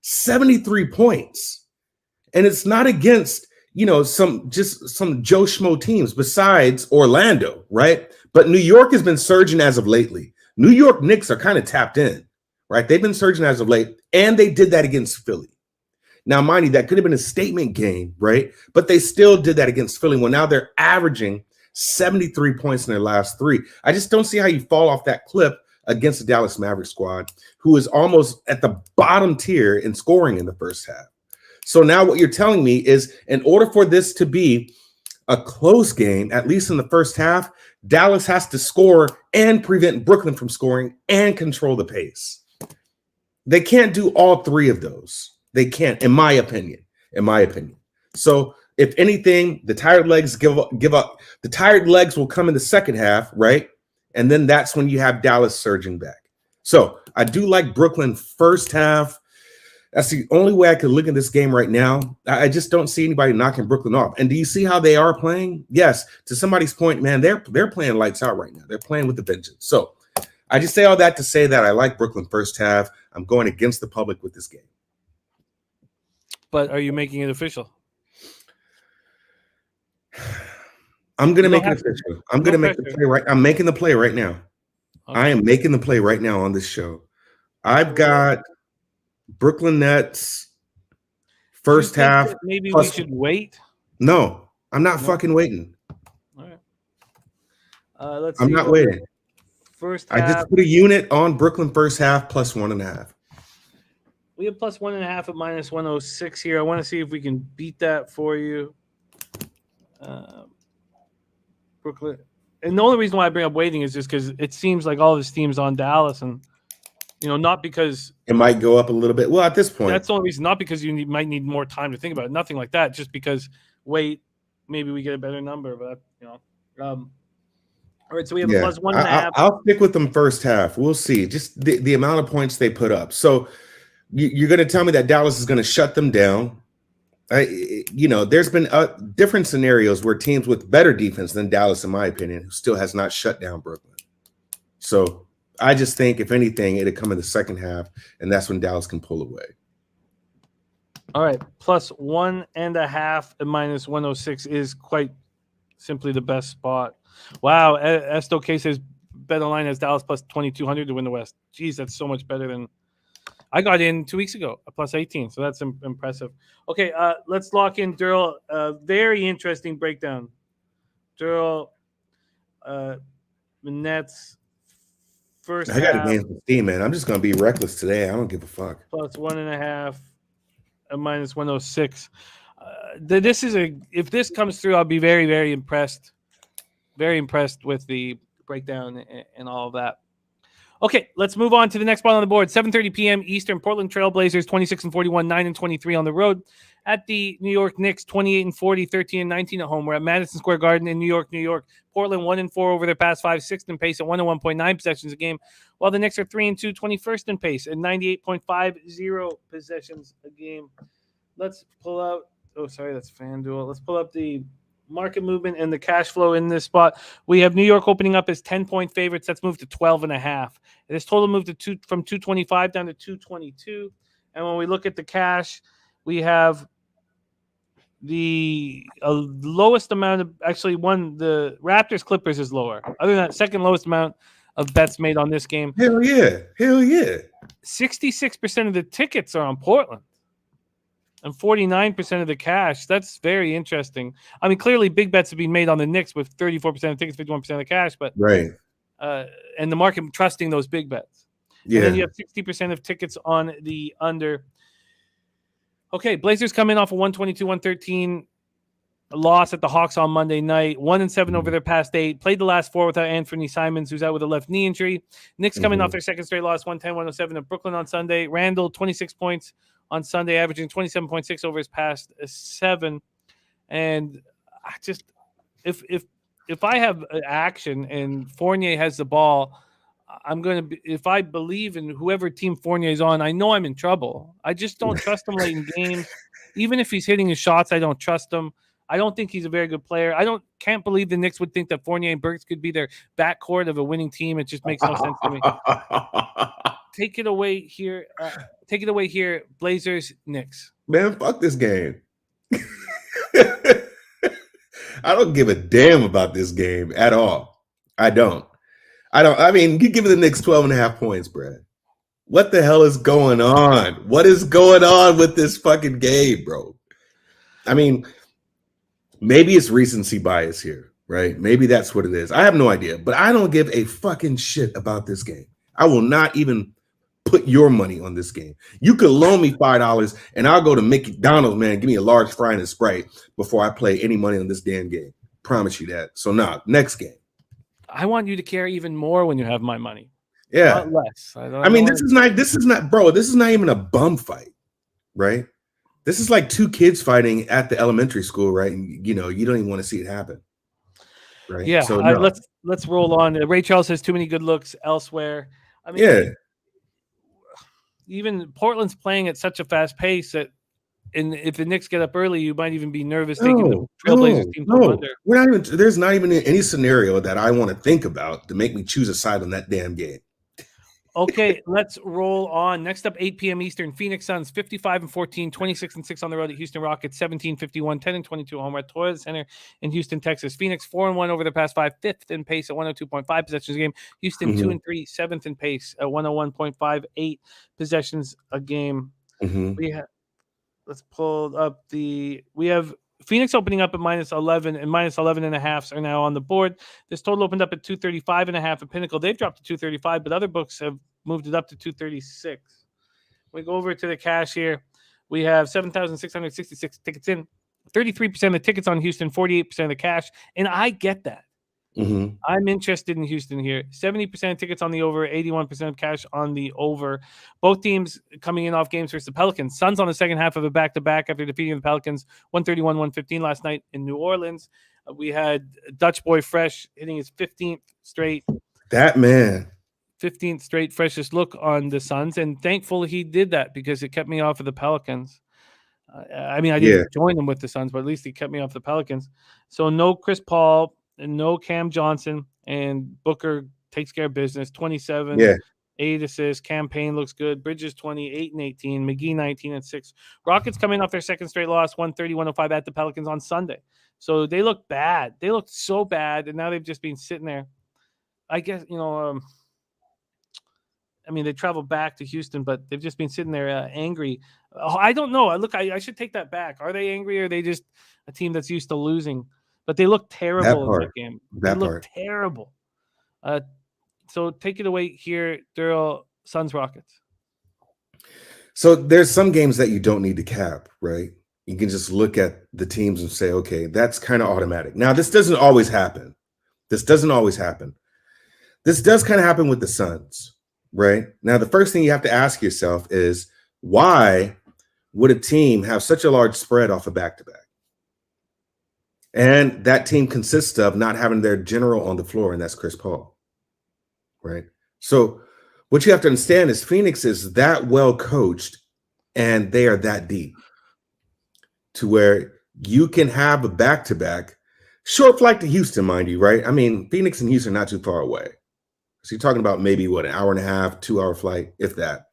73 points. And it's not against, some Joe Schmo teams besides Orlando, right? But New York has been surging as of lately. New York Knicks are kind of tapped in, right? They've been surging as of late, and they did that against Philly. Now, mind you, that could have been a statement game, right? But they still did that against Philly. Well, now they're averaging 73 points in their last 3. I just don't see how you fall off that cliff against the Dallas Mavericks squad, who is almost at the bottom tier in scoring in the first half. So now what you're telling me is in order for this to be a close game, at least in the first half, Dallas has to score and prevent Brooklyn from scoring and control the pace. They can't do all 3 of those. They can't, in my opinion. So if anything, the tired legs give up. The tired legs will come in the second half, right? And then that's when you have Dallas surging back. So I do like Brooklyn first half. That's the only way I could look at this game right now. I just don't see anybody knocking Brooklyn off. And do you see how they are playing? Yes. To somebody's point, man, they're playing lights out right now. They're playing with the vengeance. So I just say all that to say that I like Brooklyn first half. I'm going against the public with this game. But are you making it official? I'm going to make it official. I'm going to make the play right. I'm making the play right now. Okay. I am making the play right now on this show. I've got Brooklyn Nets first half. Maybe we should wait. No, I'm not fucking waiting. All right. Let's see. I'm not waiting. First half. I just put a unit on Brooklyn first half plus 1.5. We have plus 1.5 at minus 106 here. I want to see if we can beat that for you. Brooklyn. And the only reason why I bring up waiting is just because it seems like all this team's on Dallas, and not because it might go up a little bit. Well, at this point, that's the only reason. Not because you might need more time to think about it. Nothing like that. Just because maybe we get a better number. But all right, so we have a plus 1.5. I'll stick with them first half. We'll see. Just the amount of points they put up. So you're going to tell me that Dallas is going to shut them down. There's been different scenarios where teams with better defense than Dallas, in my opinion, who still has not shut down Brooklyn. So I just think, if anything, it'll come in the second half, and that's when Dallas can pull away. All right, plus 1.5 at minus 106 is quite simply the best spot. Wow, Esto says BetOnline has Dallas plus 2,200 to win the West. Jeez, that's so much better than I got in 2 weeks ago, a plus 18. So that's impressive. Okay, let's lock in Darryl. Very interesting breakdown. Darryl, The Nets first I got to half gain some steam, man. I'm just gonna be reckless today. I don't give a fuck. plus 1.5 and minus 106. If this comes through, I'll be very, very impressed. Very impressed with the breakdown and all of that. Okay, let's move on to the next spot on the board. 7:30 p.m. Eastern. Portland Trailblazers 26-41, 9-23 on the road. At the New York Knicks 28-40, 13-19 at home. We're at Madison Square Garden in New York, New York. Portland 1-4 over their past 5, 6th in pace at 101.9 possessions a game, while the Knicks are 3-2, 21st in pace at 98.50 possessions a game. Let's pull out. Oh, sorry, that's FanDuel. Let's pull up the market movement and the cash flow in this spot. We have New York opening up as 10-point favorites. That's moved to 12.5. This total moved to from 225 down to 222. And when we look at the cash, we have the lowest amount of the Raptors Clippers is lower. Other than that, second lowest amount of bets made on this game. Hell yeah. 66% of the tickets are on Portland. And 49% of the cash. That's very interesting. I mean, clearly big bets have been made on the Knicks with 34% of tickets, 51% of the cash, but right. And the market trusting those big bets. Yeah. And then you have 60% of tickets on the under. Okay, Blazers come in off a 122-113 loss at the Hawks on Monday night. 1-7 over their past 8. Played the last 4 without Anthony Simons, who's out with a left knee injury. Knicks coming off their second straight loss, 110-107 at Brooklyn on Sunday. Randall, 26 points on Sunday, averaging 27.6 over his past 7. And I just, if I have action and Fournier has the ball, I'm going to be, if I believe in whoever team Fournier is on, I know I'm in trouble. I just don't trust him late in games. Even if he's hitting his shots, I don't trust him. I don't think he's a very good player. Can't believe the Knicks would think that Fournier and Burks could be their backcourt of a winning team. It just makes no sense to me. Take it away here. Blazers, Knicks. Man, fuck this game. I don't give a damn about this game at all. I don't. I mean, you give the Knicks 12.5 points, Brad. What the hell is going on? What is going on with this fucking game, bro? I mean, maybe it's recency bias here, right? Maybe that's what it is. I have no idea, but I don't give a fucking shit about this game. I will not even put your money on this game. You could loan me $5 and I'll go to McDonald's, man, give me a large fry and a Sprite before I play any money on this damn game. Promise you that. So now, next game. I want you to care even more when you have my money. Yeah. Not less. This is not even a bum fight, right? This is like two kids fighting at the elementary school, right? And you don't even want to see it happen. Right. Yeah. So no. Let's roll on. Ray Charles has too many good looks elsewhere. I mean, yeah. Even Portland's playing at such a fast pace that, and if the Knicks get up early, you might even be nervous taking the Trailblazers team to under. There's not even any scenario that I want to think about to make me choose a side on that damn game. Okay, let's roll on. Next up, 8 p.m. Eastern, Phoenix Suns 55-14, 26-6 on the road at Houston Rockets, 17-51, 10-22 home at Toyota Center in Houston, Texas. Phoenix 4-1 over their past 5, 5th in pace at 102.5 possessions a game. Houston 2-3, 7th in pace at 101.58 possessions a game. Let's pull up we have Phoenix opening up at -11 and -11.5 are now on the board. This total opened up at 235.5 at Pinnacle. They've dropped to 235, but other books have moved it up to 236. We go over to the cash here. We have 7,666 tickets in. 33% of the tickets on Houston, 48% of the cash. And I get that. I'm interested in Houston here. 70% of tickets on the over, 81% of cash on the over. Both teams coming in off games versus the Pelicans. Suns on the second half of a back-to-back after defeating the Pelicans 131-115 last night in New Orleans. We had Dutch boy Fresh hitting his 15th straight. That man. 15th straight freshest look on the Suns, and thankfully he did that because it kept me off of the Pelicans. I didn't join them with the Suns, but at least he kept me off the Pelicans. So no Chris Paul and no Cam Johnson, and Booker takes care of business. 27, 8 assists. Campaign looks good. Bridges 20, 8 and 18. McGee 19 and 6. Rockets coming off their second straight loss, 130-105 at the Pelicans on Sunday. So they look bad. They looked so bad, and now they've just been sitting there. I guess they traveled back to Houston, but they've just been sitting there angry. I don't know. I should take that back. Are they angry, or are they just a team that's used to losing? but they look terrible in part. that game. That They look part. terrible. So take it away here, Daryl. Suns Rockets. So there's some games that you don't need to cap, right? You can just look at the teams and say, okay, that's kind of automatic. Now, this doesn't always happen. This does kind of happen with the Suns, right? Now, the first thing you have to ask yourself is, why would a team have such a large spread off a back-to-back? And that team consists of not having their general on the floor, and that's Chris Paul, right? So what you have to understand is Phoenix is that well coached, and they are that deep to where you can have a back-to-back, short flight to Houston, mind you, right? I mean, Phoenix and Houston are not too far away. So you're talking about maybe, an hour and a half, 2-hour flight, if that.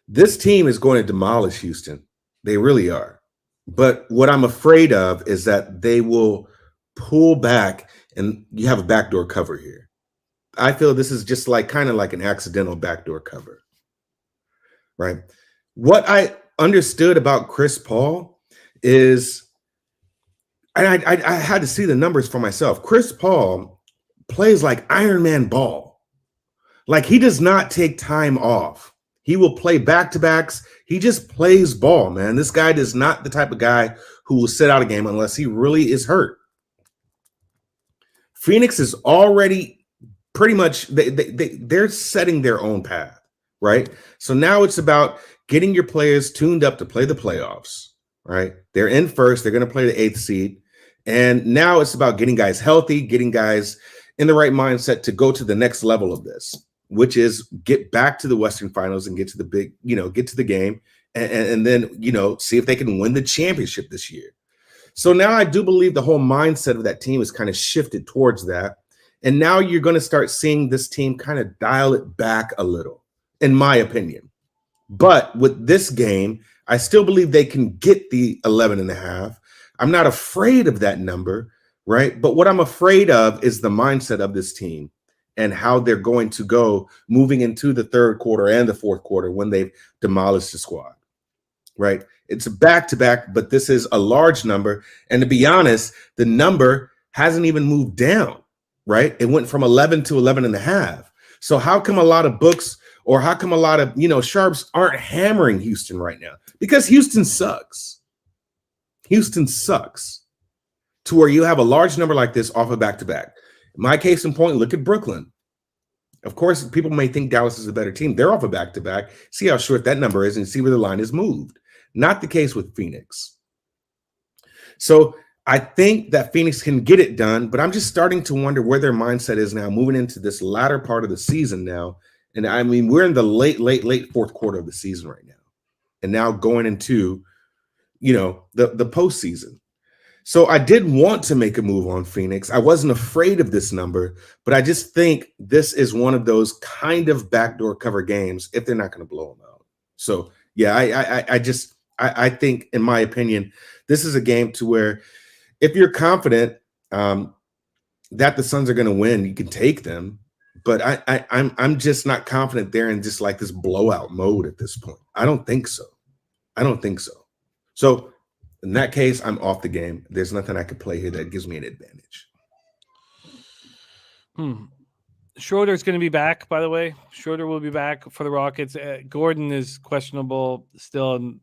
This team is going to demolish Houston. They really are. But what I'm afraid of is that they will pull back and you have a backdoor cover here. I feel this is just kind of like an accidental backdoor cover, right? What I understood about Chris Paul is, and I had to see the numbers for myself. Chris Paul plays like Iron Man ball. Like, he does not take time off. He will play back-to-backs. He just plays ball, man. This guy is not the type of guy who will sit out a game unless he really is hurt. Phoenix is already pretty much, they're setting their own path, right? So now it's about getting your players tuned up to play the playoffs, right? They're in first. They're going to play the 8th seed. And now it's about getting guys healthy, getting guys in the right mindset to go to the next level of this, which is get back to the Western Finals and get to the big, get to the game and then, see if they can win the championship this year. So now I do believe the whole mindset of that team is kind of shifted towards that. And now you're going to start seeing this team kind of dial it back a little, in my opinion. But with this game, I still believe they can get the 11.5. I'm not afraid of that number, right? But what I'm afraid of is the mindset of this team and how they're going to go moving into the third quarter and the fourth quarter when they've demolished the squad, right? It's a back-to-back, but this is a large number. And to be honest, the number hasn't even moved down, right? It went from 11 to 11.5. So how come a lot of books or how come a lot of, sharps aren't hammering Houston right now? Because Houston sucks. Houston sucks to where you have a large number like this off a back-to-back. My case in point, look at Brooklyn. Of course, people may think Dallas is a better team. They're off a back-to-back. See how short that number is and see where the line is moved. Not the case with Phoenix. So I think that Phoenix can get it done, but I'm just starting to wonder where their mindset is now, moving into this latter part of the season now. And I mean, we're in the late fourth quarter of the season right now. And now going into, the postseason. So I did want to make a move on Phoenix. I wasn't afraid of this number, but I just think this is one of those kind of backdoor cover games if they're not going to blow them out. So yeah, I think, in my opinion, this is a game to where if you're confident that the Suns are going to win, you can take them. But I'm just not confident they're in just like this blowout mode at this point. I don't think so. So in that case, I'm off the game. There's nothing I could play here that gives me an advantage. Schroeder's going to be back, by the way. Schroeder will be back for the Rockets. Gordon is questionable still, and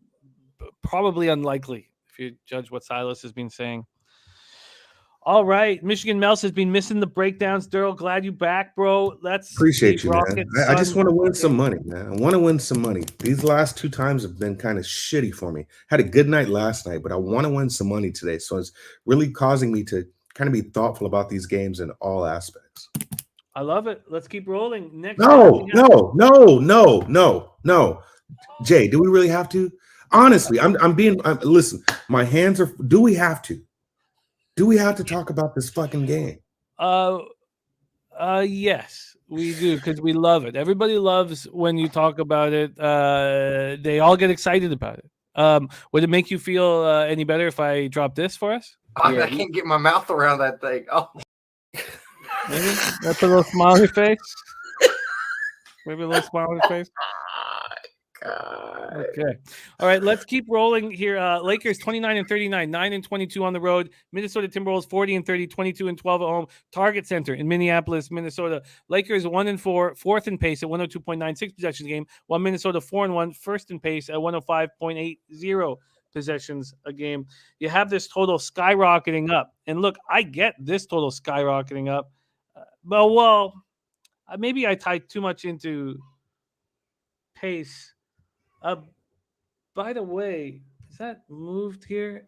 probably unlikely if you judge what Silas has been saying. All right. Michigan Mel's has been missing the breakdowns. Darryl, glad you back, bro. Let's appreciate you, man. I just want to win some money, man. I want to win some money. These last 2 times have been kind of shitty for me. Had a good night last night, but I want to win some money today. So it's really causing me to kind of be thoughtful about these games in all aspects. I love it. Let's keep rolling. Next. No. Jay, do we really have to? Honestly, listen, my hands are, do we have to? Do we have to talk about this fucking game? Yes, we do, because we love it. Everybody loves when you talk about it. They all get excited about it. Would it make you feel any better if I drop this for us? I can't get my mouth around that thing. Oh, maybe that's a little smile on your face. Maybe a little smile on your face. God. Okay. All right, let's keep rolling here. Lakers 29-39, 9-22 on the road. Minnesota Timberwolves 40-30, 22-12 at home. Target Center in Minneapolis, Minnesota. Lakers 1-4, fourth in pace at 102.96 possessions a game, while Minnesota 4-1, first in pace at 105.80 possessions a game. You have this total skyrocketing up. And look, I get this total skyrocketing up. Maybe I tied too much into pace. By the way, is that moved here?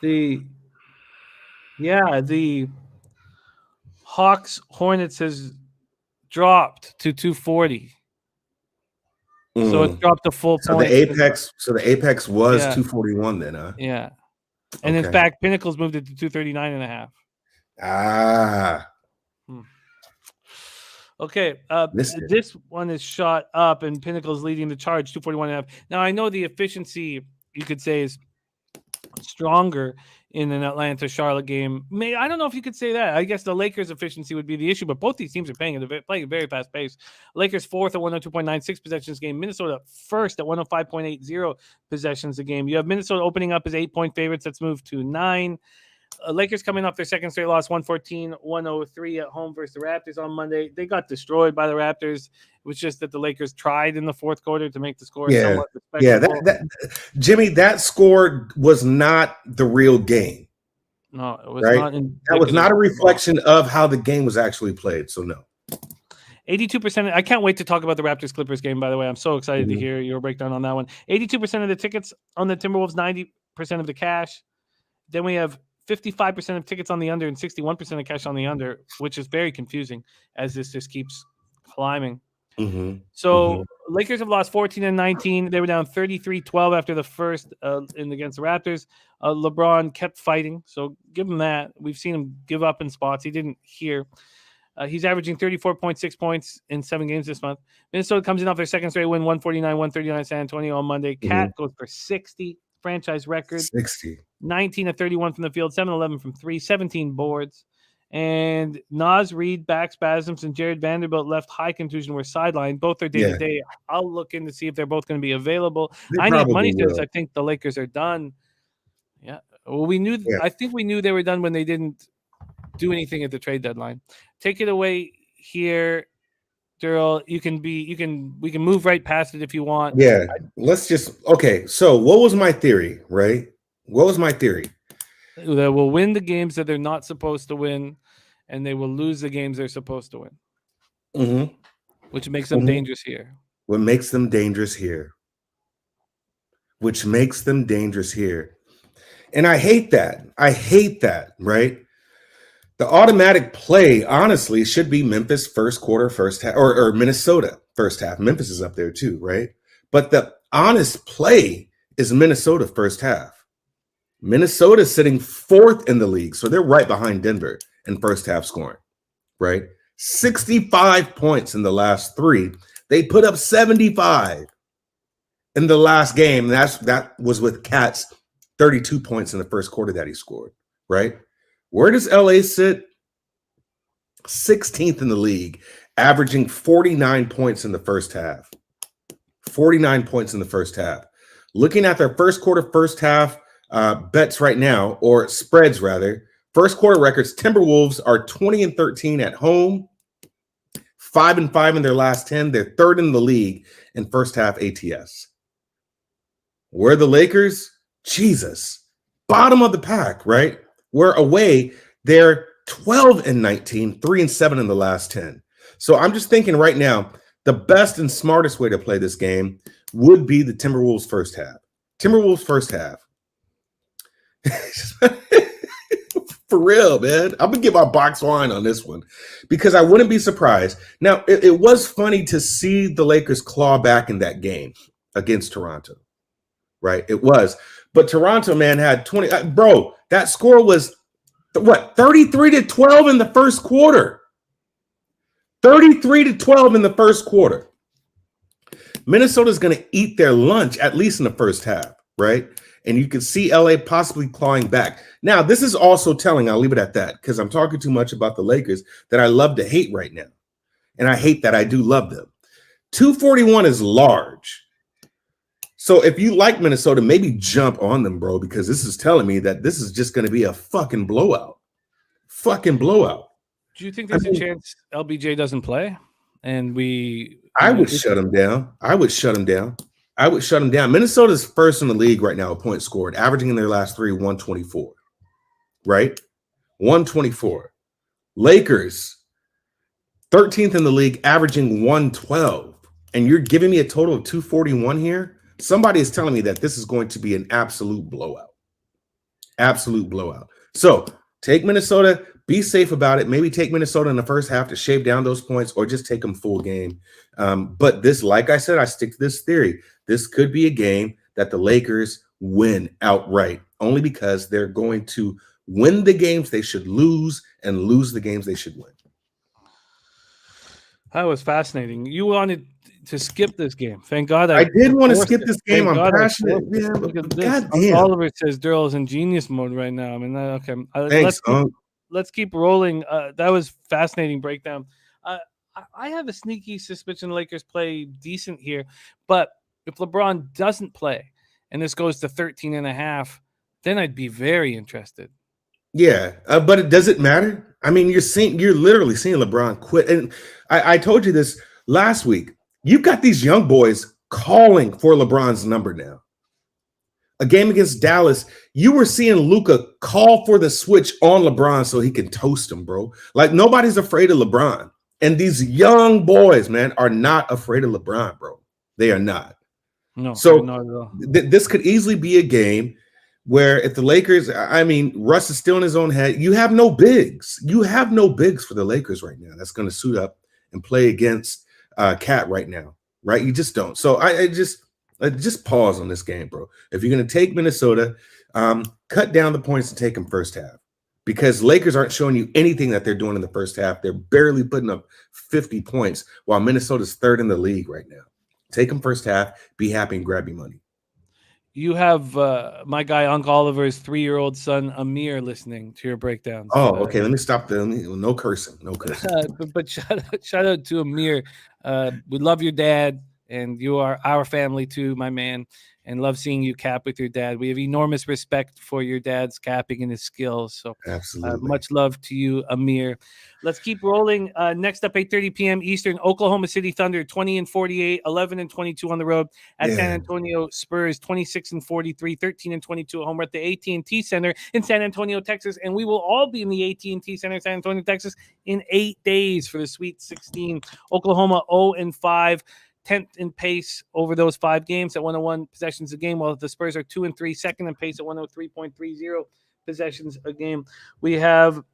The Hawks Hornets has dropped to 240. So it's dropped a full point. The apex was 241 then, huh? Yeah. And in fact, Pinnacle's moved it to 239.5. Ah. Okay, this one is shot up, and Pinnacle's leading the charge, 241.5. Now, I know the efficiency, you could say, is stronger in an Atlanta-Charlotte game. I don't know if you could say that. I guess the Lakers' efficiency would be the issue, but both these teams are playing at a very fast pace. Lakers fourth at 102.96 possessions a game. Minnesota first at 105.80 possessions a game. You have Minnesota opening up as 8-point favorites. That's moved to 9. Lakers coming off their second straight loss, 114-103 at home versus the Raptors on Monday. They got destroyed by the Raptors. It was just that the Lakers tried in the fourth quarter to make the score somewhat respectable. Jimmy, that score was not the real game. No, it was right? not. That was not a reflection of how the game was actually played. So no. 82%. I can't wait to talk about the Raptors-Clippers game, by the way. I'm so excited to hear your breakdown on that one. 82% of the tickets on the Timberwolves, 90% of the cash. Then we have 55% of tickets on the under and 61% of cash on the under, which is very confusing as this just keeps climbing. Lakers have lost 14-19. They were down 33-12 after the first against the Raptors. LeBron kept fighting, so give him that. We've seen him give up in spots. He didn't here. He's averaging 34.6 points in 7 games this month. Minnesota comes in off their second straight win, 149-139 San Antonio on Monday. Cat goes for 60, franchise record. 60. 19 of 31 from the field, 7-11 from 3, 17 boards. And Naz Reid, back spasms, and Jared Vanderbilt left high contusion were sidelined. Both are day-to-day. I'll look in to see if they're both going to be available. I need money since I think the Lakers are done. Yeah. Well, we knew. I think we knew they were done when they didn't do anything at the trade deadline. Take it away here, Darryl. We can move right past it if you want. Yeah. Let's just so what was my theory, right? What was my theory? They will win the games that they're not supposed to win, and they will lose the games they're supposed to win. Which makes them dangerous here. What makes them dangerous here? Which makes them dangerous here. And I hate that. Right? The automatic play, honestly, should be Memphis first quarter, first half, or Minnesota first half. Memphis is up there too, right? But the honest play is Minnesota first half. Minnesota is sitting 4th in the league, so they're right behind Denver in first half scoring, right? 65 points in the last 3. They put up 75 in the last game. That was with Cat's 32 points in the first quarter that he scored, right? Where does LA sit? 16th in the league, averaging 49 points in the first half. 49 points in the first half. Looking at their first quarter, first half bets right now, or spreads rather. First quarter records, Timberwolves are 20-13 at home, 5-5 in their last 10. They're 3rd in the league in first half ATS. Where are the Lakers? Jesus. Bottom of the pack, right? We're away. They're 12-19, 3-7 in the last 10. So I'm just thinking right now, the best and smartest way to play this game would be the Timberwolves first half. Timberwolves first half. For real, man. I'm gonna get my box wine on this one because I wouldn't be surprised. Now, it was funny to see the Lakers claw back in that game against Toronto, right? It was, but Toronto, man, had 20. Bro, that score was what? 33-12 in the first quarter. 33-12 in the first quarter. Minnesota's gonna eat their lunch at least in the first half, right? And you can see LA possibly clawing back. Now, this is also telling, I'll leave it at that, because I'm talking too much about the Lakers that I love to hate right now. And I hate that I do love them. 241 is large. So if you like Minnesota, maybe jump on them, bro, because this is telling me that this is just going to be a fucking blowout. Fucking blowout. Do you think there's a chance LBJ doesn't play? And I would shut him down. I would shut him down. Minnesota's first in the league right now, points scored, averaging in their last three 124. Right? 124. Lakers, 13th in the league, averaging 112. And you're giving me a total of 241 here? Somebody is telling me that this is going to be an absolute blowout. Absolute blowout. So take Minnesota, be safe about it. Maybe take Minnesota in the first half to shave down those points or just take them full game. But this, like I said, I stick to this theory. This could be a game that the Lakers win outright, only because they're going to win the games they should lose and lose the games they should win. That was fascinating. You wanted to skip this game. Thank God I did want to skip this game. Thank I'm God passionate. Yeah, Look at this. God damn. Oliver says Darryl is in genius mode right now. I mean, okay. Thanks, Let's keep rolling. That was fascinating breakdown. I have a sneaky suspicion the Lakers play decent here, but if LeBron doesn't play and this goes to 13.5, then I'd be very interested. Yeah, but it doesn't matter. I mean, you're literally seeing LeBron quit. And I told you this last week. You've got these young boys calling for LeBron's number now. A game against Dallas, you were seeing Luka call for the switch on LeBron so he can toast him, bro. Like, nobody's afraid of LeBron. And these young boys, man, are not afraid of LeBron, bro. They are not. No, so not at all. This could easily be a game where if the Lakers, I mean, Russ is still in his own head. You have no bigs. You have no bigs for the Lakers right now that's going to suit up and play against Cat right now, right? You just don't. So I just pause on this game, bro. If you're going to take Minnesota, cut down the points and take them first half, because Lakers aren't showing you anything that they're doing in the first half. They're barely putting up 50 points while Minnesota's third in the league right now. Take them first half, be happy, and grab your money. You have my guy, Uncle Oliver's 3-year-old son, Amir, listening to your breakdowns. Oh, okay. Let me stop there. No cursing. No cursing. But shout out to Amir. We love your dad, and you are our family too, my man, and love seeing you cap with your dad. We have enormous respect for your dad's capping and his skills. So absolutely. Much love to you, Amir. Let's keep rolling. Next up, 8:30 p.m. Eastern, Oklahoma City Thunder, 20-48, 11-22 on the road at San Antonio Spurs, 26-43, 13-22 at home. We're at the AT&T Center in San Antonio, Texas, and we will all be in the AT&T Center in San Antonio, Texas in 8 days for the Sweet 16. Oklahoma 0-5. 10th in pace over those 5 games at 101 possessions a game, while the Spurs are 2-3, second in pace at 103.30 possessions a game. We have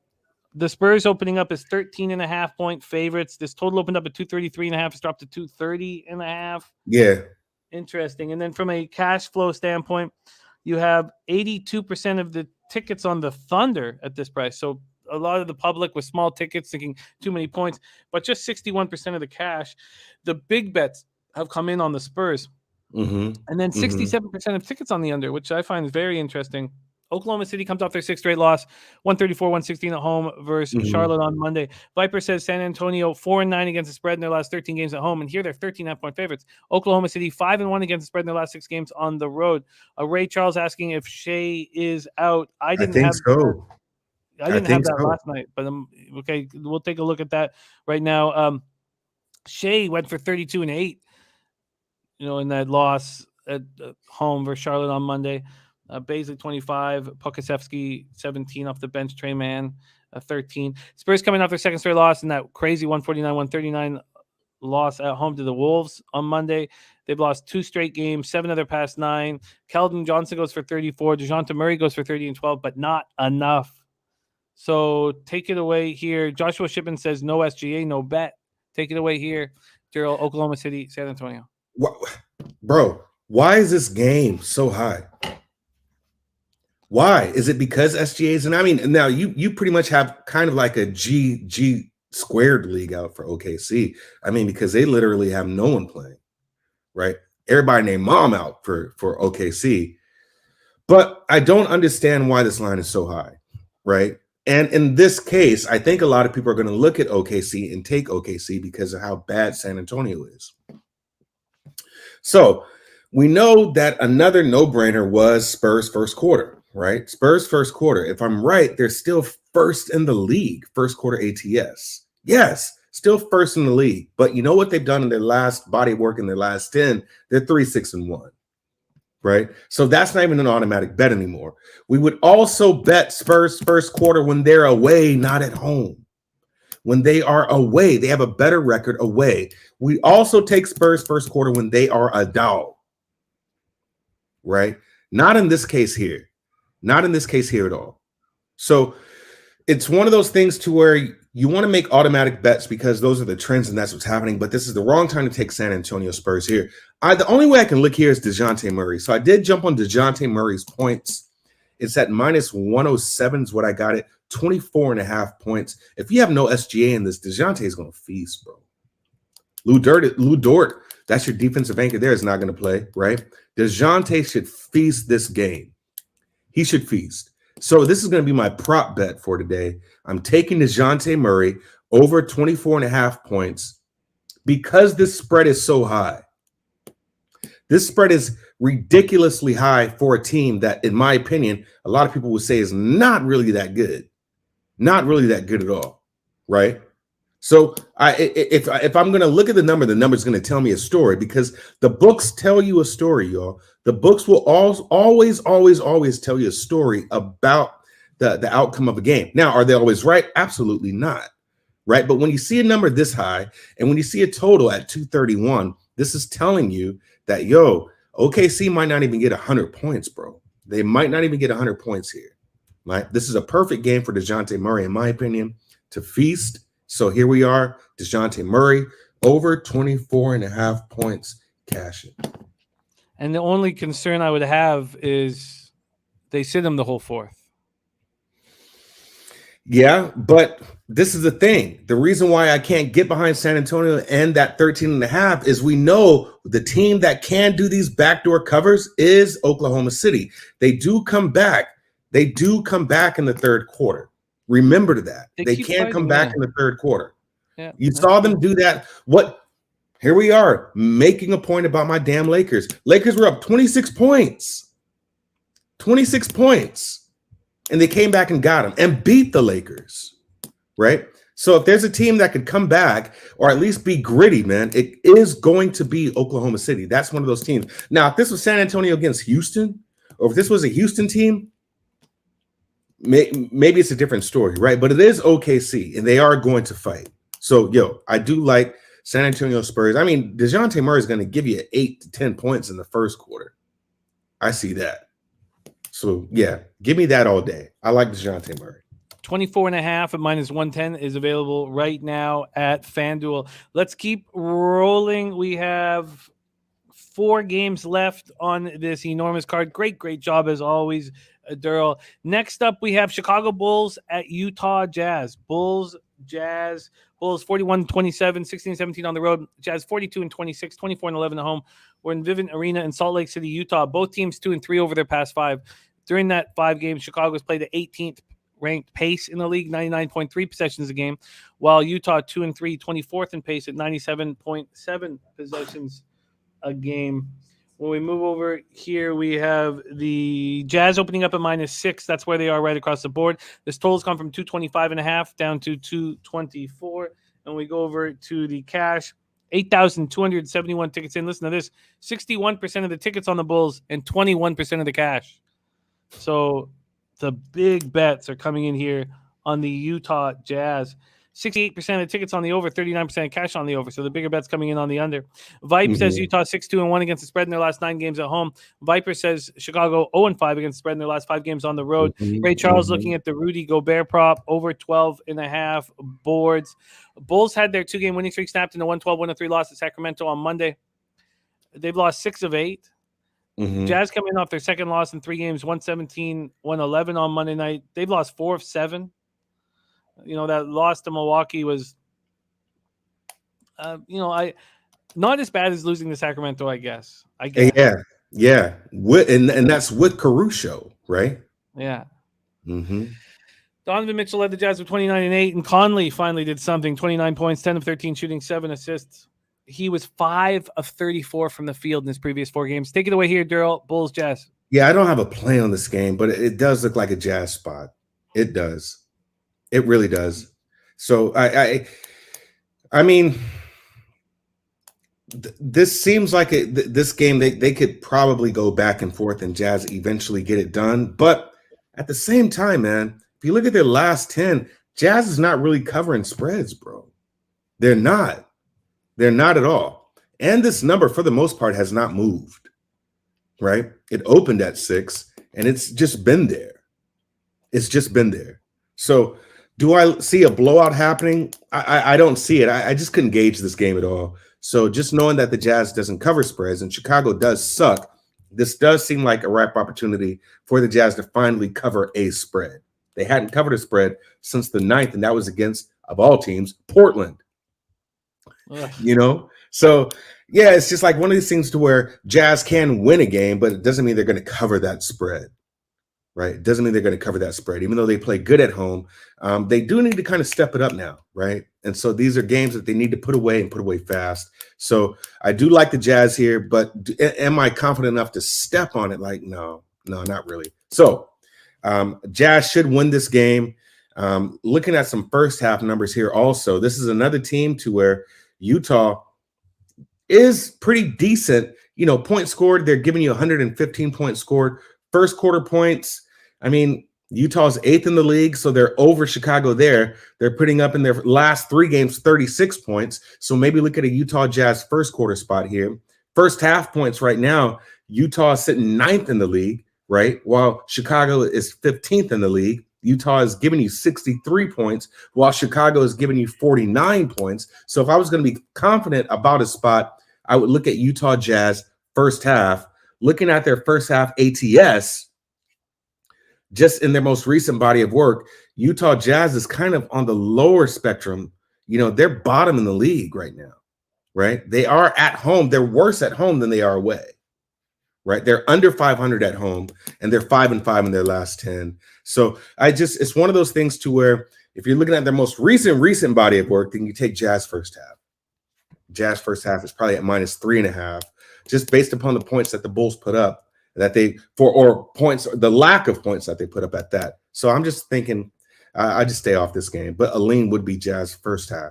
the Spurs opening up as 13.5 point favorites. This total opened up at 233.5. It's dropped to 230.5. Yeah. Interesting. And then from a cash flow standpoint, you have 82% of the tickets on the Thunder at this price. So a lot of the public with small tickets thinking too many points, but just 61% of the cash. The big bets have come in on the Spurs. And then 67% of tickets on the under, which I find is very interesting. Oklahoma City comes off their 6th straight loss, 134-116 at home versus Charlotte on Monday. Viper says San Antonio 4-9 against the spread in their last 13 games at home, and here they're 13.5-point favorites. Oklahoma City 5-1 against the spread in their last 6 games on the road. Ray Charles asking if Shea is out. I think so. I didn't have that last night, but okay, we'll take a look at that right now. Shea went for 32-8, in that loss at home versus Charlotte on Monday. Baszler 25, Pokasevsky 17 off the bench, Trey Mann 13. Spurs coming off their 2nd straight loss in that crazy 149-139 loss at home to the Wolves on Monday. They've lost 2 straight games, 7 of their past 9. Keldon Johnson goes for 34. DeJounte Murray goes for 30 and 12, but not enough. So take it away here. Joshua Shipman says no SGA, no bet. Take it away here, Darryl. Oklahoma City, San Antonio. Bro, why is this game so high? Why? Is it because SGA's? And I mean, now you pretty much have kind of like a G squared league out for OKC. I mean, because they literally have no one playing, right? Everybody named Mom out for OKC. But I don't understand why this line is so high, right? And in this case, I think a lot of people are going to look at OKC and take OKC because of how bad San Antonio is, So we know that another no-brainer was Spurs first quarter, right? Spurs first quarter. If I'm right, they're still first in the league, first quarter ATS. Yes, still first in the league. But you know what they've done in their last body of work in their last 10? They're 3-6-1. Right? So that's not even an automatic bet anymore. We would also bet Spurs first quarter when they're away, not at home. When they are away, they have a better record away. We also take Spurs first quarter when they are a dog. Right? Not in this case here. Not in this case here at all. So it's one of those things to where you want to make automatic bets because those are the trends and that's what's happening. But this is the wrong time to take San Antonio Spurs here. The only way I can look here is DeJounte Murray. So I did jump on DeJounte Murray's points. It's at minus 107 is what I got it. 24.5 points. If you have no SGA in this, DeJounte is going to feast, bro. Lou Dort, that's your defensive anchor there, is not going to play, right? DeJounte should feast this game. He should feast. So this is going to be my prop bet for today. I'm taking DeJounte Murray over 24.5 points because this spread is so high. This spread is ridiculously high for a team that, in my opinion, a lot of people would say is not really that good. Not really that good at all, right? So if I'm going to look at the number's going to tell me a story because the books tell you a story, y'all. The books will always tell you a story about the outcome of a game. Now, are they always right? Absolutely not, right? But when you see a number this high and when you see a total at 231, this is telling you that, OKC might not even get 100 points, bro. They might not even get 100 points here, right? This is a perfect game for DeJounte Murray, in my opinion, to feast. So here we are, DeJounte Murray, over 24.5 points, cash it. And the only concern I would have is they sit him the whole fourth. Yeah, but this is the thing. The reason why I can't get behind San Antonio and that 13.5 is we know the team that can do these backdoor covers is Oklahoma City. They do come back. They do come back in the third quarter. Remember that. They can come back in the third quarter. Yeah, you saw them do that. Here we are making a point about my damn Lakers. Lakers were up 26 points. 26 points. And they came back and got them and beat the Lakers, right? So if there's a team that could come back or at least be gritty, man, it is going to be Oklahoma City. That's one of those teams. Now, if this was San Antonio against Houston, or if this was a Houston team, maybe it's a different story, right? But it is OKC, and they are going to fight. So, I do like San Antonio Spurs. I mean, DeJounte Murray is going to give you 8 to 10 points in the first quarter. I see that. So, give me that all day. I like DeJounte Murray. 24.5 at minus 110 is available right now at FanDuel. Let's keep rolling. We have 4 games left on this enormous card. Great job as always, Darryl. Next up, we have Chicago Bulls at Utah Jazz. Bulls 41-27, 16-17 on the road. Jazz 42-26, 24-11 at home. We're in Vivint Arena in Salt Lake City, Utah. Both teams 2-3 over their past 5. During that 5 games, Chicago's played the 18th ranked pace in the league, 99.3 possessions a game, while Utah 2-3, 24th in pace at 97.7 possessions a game. When we move over here, we have the Jazz opening up at -6. That's where they are right across the board. This total's come from 225.5 down to 224. And we go over to the cash. 8,271 tickets in. Listen to this. 61% of the tickets on the Bulls and 21% of the cash. So the big bets are coming in here on the Utah Jazz. 68% of the tickets on the over, 39% of cash on the over. So the bigger bets coming in on the under. Vipe says Utah 6-2-1 against the spread in their last 9 games at home. Viper says Chicago 0-5 against the spread in their last 5 games on the road. Ray Charles looking at the Rudy Gobert prop, over 12.5 boards. Bulls had their 2-game winning streak snapped in a 112-103 loss at Sacramento on Monday. They've lost 6 of 8. Jazz coming off their second loss in 3 games, 117-111 on Monday night. They've lost 4 of 7. That loss to Milwaukee was, not as bad as losing to Sacramento, I guess. Yeah. And that's with Caruso, right? Yeah. Donovan Mitchell led the Jazz with 29-8, and Conley finally did something. 29 points, 10 of 13 shooting, 7 assists. he was 5 of 34 from the field in his previous 4 games. Take it away here, Darryl. Bulls, Jazz. Yeah, I don't have a play on this game, but it does look like a Jazz spot. It does. It really does. So I mean, this seems like this game they could probably go back and forth and Jazz eventually get it done. But at the same time, man, if you look at their last 10, Jazz is not really covering spreads, bro. They're not. They're not at all. And this number, for the most part, has not moved, right? It opened at 6, and it's just been there. It's just been there. So do I see a blowout happening? I don't see it. I just couldn't gauge this game at all. So just knowing that the Jazz doesn't cover spreads and Chicago does suck, this does seem like a ripe opportunity for the Jazz to finally cover a spread. They hadn't covered a spread since the 9th, and that was against, of all teams, Portland. You know? So, yeah, it's just like one of these things to where Jazz can win a game, but it doesn't mean they're going to cover that spread, right? It doesn't mean they're going to cover that spread. Even though they play good at home, they do need to kind of step it up now, right? And so these are games that they need to put away and put away fast. So I do like the Jazz here, but am I confident enough to step on it? Like, no, not really. So Jazz should win this game. Looking at some first half numbers here also, this is another team to where Utah is pretty decent. You know, points scored, they're giving you 115 points scored. First quarter points, I mean, Utah's 8th in the league, so they're over Chicago there. They're putting up in their last 3 games 36 points. So maybe look at a Utah Jazz first quarter spot here. First half points right now, Utah is sitting 9th in the league, right? While Chicago is 15th in the league. Utah is giving you 63 points, while Chicago is giving you 49 points. So if I was going to be confident about a spot, I would look at Utah Jazz first half. Looking at their first half ATS, just in their most recent body of work, Utah Jazz is kind of on the lower spectrum. You know, they're bottom in the league right now, right? They are at home. They're worse at home than they are away, right? They're under 500 at home, and they're 5-5 in their last 10. So it's one of those things to where if you're looking at their most recent body of work, then you take Jazz first half. Jazz first half is probably at -3.5, just based upon the points that the Bulls put up, the lack of points that they put up at that. So I'm just thinking I just stay off this game, but a lean would be Jazz first half,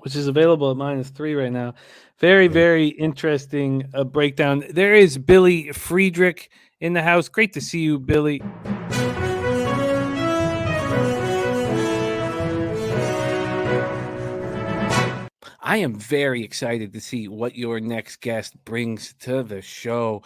which is available at -3 right now. Very, very interesting breakdown. There is Billy Friedrich in the house. Great to see you, Billy. I am very excited to see what your next guest brings to the show.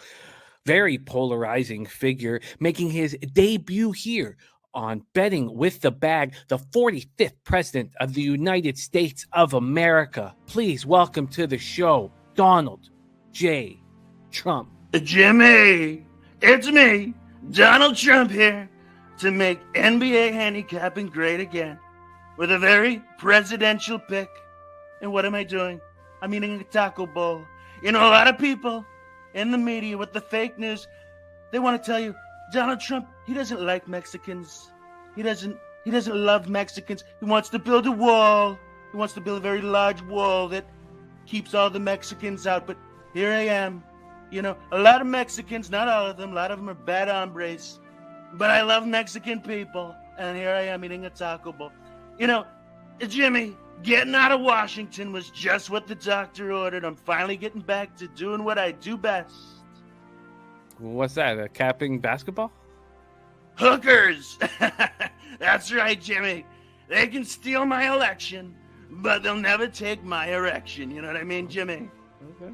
Very polarizing figure, making his debut here on Betting with the Bag, the 45th president of the United States of America. Please welcome to the show, Donald J. Trump. Jimmy, it's me, Donald Trump here, to make NBA handicapping great again with a very presidential pick. And what am I doing? I'm eating a taco bowl. You know, a lot of people in the media with the fake news, they want to tell you, Donald Trump, he doesn't like Mexicans. He doesn't love Mexicans. He wants to build a wall. He wants to build a very large wall that keeps all the Mexicans out. But here I am. You know, a lot of Mexicans, not all of them, a lot of them are bad hombres. But I love Mexican people. And here I am eating a taco bowl. You know, Jimmy, getting out of Washington was just what the doctor ordered. I'm finally getting back to doing what I do best. What's that, capping basketball? Hookers! That's right, Jimmy. They can steal my election, but they'll never take my erection. You know what I mean, Jimmy? Okay.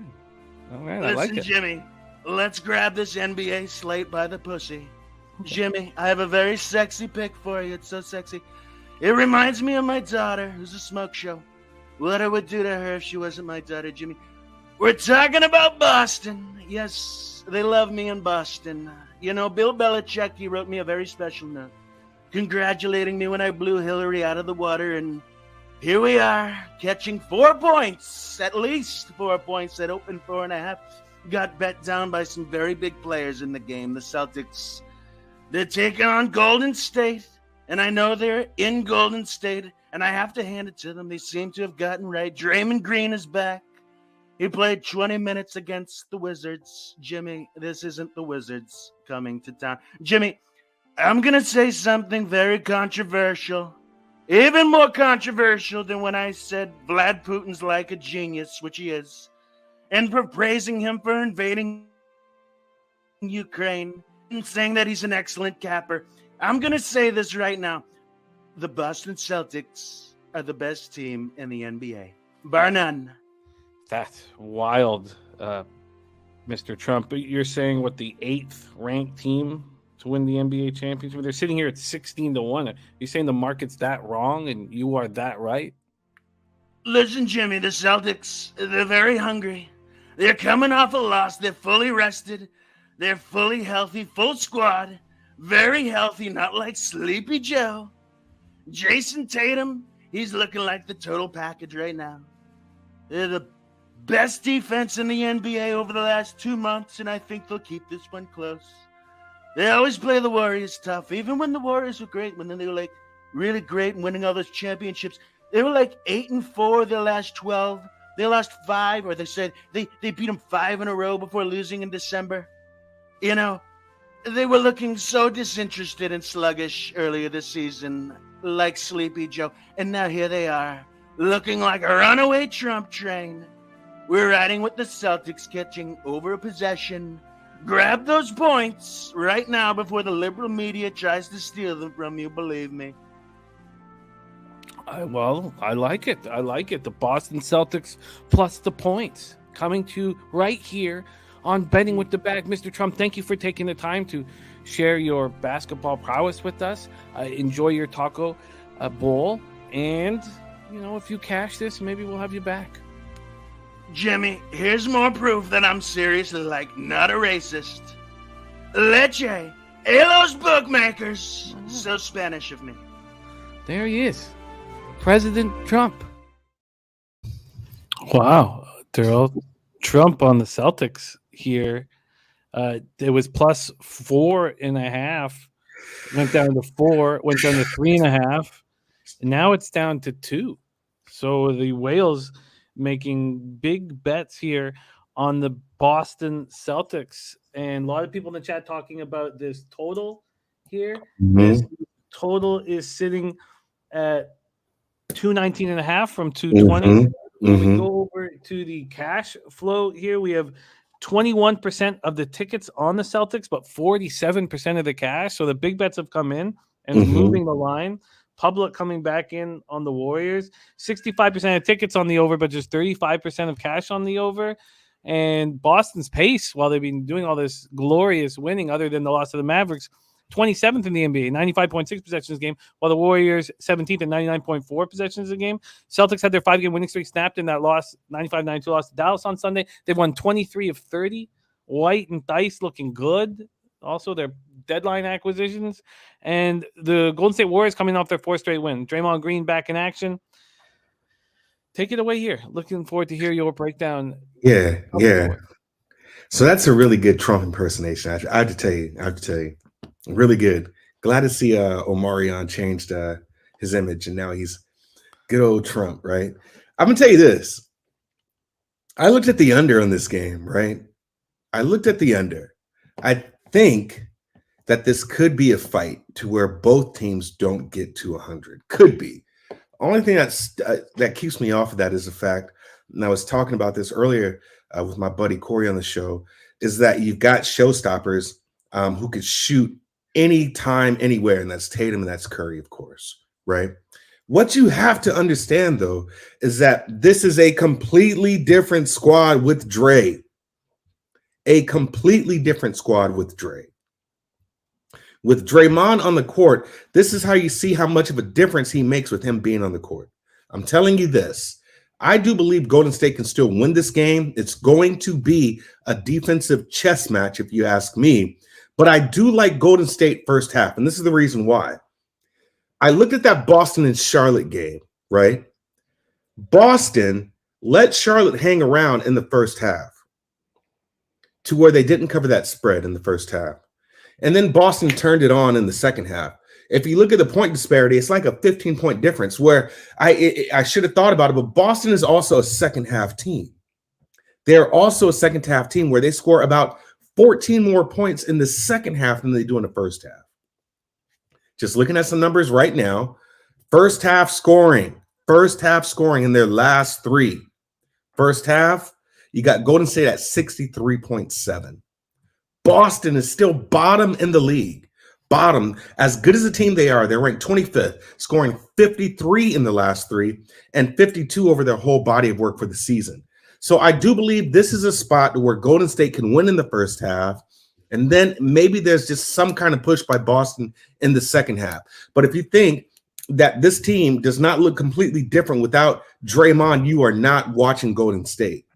All right, Listen, I like it. Jimmy, let's grab this NBA slate by the pussy. Jimmy, I have a very sexy pick for you. It's so sexy. It reminds me of my daughter, who's a smoke show. What I would do to her if she wasn't my daughter, Jimmy. We're talking about Boston. Yes, they love me in Boston. You know, Bill Belichick, he wrote me a very special note, congratulating me when I blew Hillary out of the water. And here we are, catching 4 points, at least 4 points that opened 4.5. Got bet down by some very big players in the game. The Celtics, they're taking on Golden State. And I know they're in Golden State, and I have to hand it to them. They seem to have gotten right. Draymond Green is back. He played 20 minutes against the Wizards. Jimmy, this isn't the Wizards coming to town. Jimmy, I'm going to say something very controversial. Even more controversial than when I said Vlad Putin's like a genius, which he is, and for praising him for invading Ukraine and saying that he's an excellent capper. I'm going to say this right now. The Boston Celtics are the best team in the NBA, bar none. That's wild, Mr. Trump. But you're saying what, the 8th ranked team to win the NBA championship? They're sitting here at 16-1. You're saying the market's that wrong and you are that right? Listen, Jimmy, the Celtics, they're very hungry. They're coming off a loss. They're fully rested. They're fully healthy, full squad. Very healthy, not like Sleepy Joe. Jason Tatum, he's looking like the total package right now. They're the best defense in the NBA over the last 2 months, and I think they'll keep this one close. They always play the Warriors tough, even when the Warriors were great, when they were like really great and winning all those championships. They were like 8-4 their last 12. They lost 5, or they said they beat them 5 in a row before losing in December. You know, they were looking so disinterested and sluggish earlier this season, like Sleepy Joe. And now here they are, looking like a runaway Trump train. We're riding with the Celtics, catching over a possession. Grab those points right now before the liberal media tries to steal them from you, believe me. I like it. I like it. The Boston Celtics plus the points coming to you right here on Betting with the Bag. Mr. Trump, thank you for taking the time to share your basketball prowess with us. Enjoy your taco bowl. And, you know, if you cash this, maybe we'll have you back. Jimmy, here's more proof that I'm seriously, like, not a racist. Leche, los bookmakers. So Spanish of me. There he is. President Trump. Wow. Darryl, Trump on the Celtics here. It was plus 4.5. Went down to 4. Went down to 3.5. And now it's down to 2. So the Whales making big bets here on the Boston Celtics. And a lot of people in the chat talking about this total here. Mm-hmm. This total is sitting at 219.5 from 220. Mm-hmm. When we go over to the cash flow here, we have 21% of the tickets on the Celtics, but 47% of the cash. So the big bets have come in and moving the line. Public coming back in on the Warriors. 65% of tickets on the over, but just 35% of cash on the over. And Boston's pace, while they've been doing all this glorious winning, other than the loss of the Mavericks, 27th in the NBA, 95.6 possessions a game, while the Warriors 17th and 99.4 possessions a game. Celtics had their 5-game winning streak snapped in that loss, 95-92 loss to Dallas on Sunday. They've won 23 of 30. White and Dice looking good. Also, their deadline acquisitions. And the Golden State Warriors coming off their 4th straight win. Draymond Green back in action. Take it away here. Looking forward to hear your breakdown. Yeah. So that's a really good Trump impersonation. I have to tell you. Really good. Glad to see Omarion changed his image, and now he's good old Trump, right? I'm going to tell you this. I looked at the under on this game, right? I looked at the under. I think that this could be a fight to where both teams don't get to 100. Could be. Only thing that keeps me off of that is the fact, and I was talking about this earlier with my buddy Corey on the show, is that you've got showstoppers who could shoot anytime, anywhere, and that's Tatum and that's Curry, of course, right? What you have to understand, though, is that this is a completely different squad with Dre. A completely different squad with Dre. With Draymond on the court, this is how you see how much of a difference he makes with him being on the court. I'm telling you this. I do believe Golden State can still win this game. It's going to be a defensive chess match, if you ask me. But I do like Golden State first half, and this is the reason why. I looked at that Boston and Charlotte game, right? Boston let Charlotte hang around in the first half to where they didn't cover that spread in the first half. And then Boston turned it on in the second half. If you look at the point disparity, it's like a 15-point difference where I should have thought about it, but Boston is also a second half team. They're also a second half team where they score about 14 more points in the second half than they do in the first half. Just looking at some numbers right now, first half scoring in their last 3. First half, you got Golden State at 63.7. Boston is still bottom in the league. Bottom, as good as a team they are, they're ranked 25th, scoring 53 in the last 3 and 52 over their whole body of work for the season. So I do believe this is a spot where Golden State can win in the first half, and then maybe there's just some kind of push by Boston in the second half. But if you think that this team does not look completely different without Draymond, you are not watching Golden State.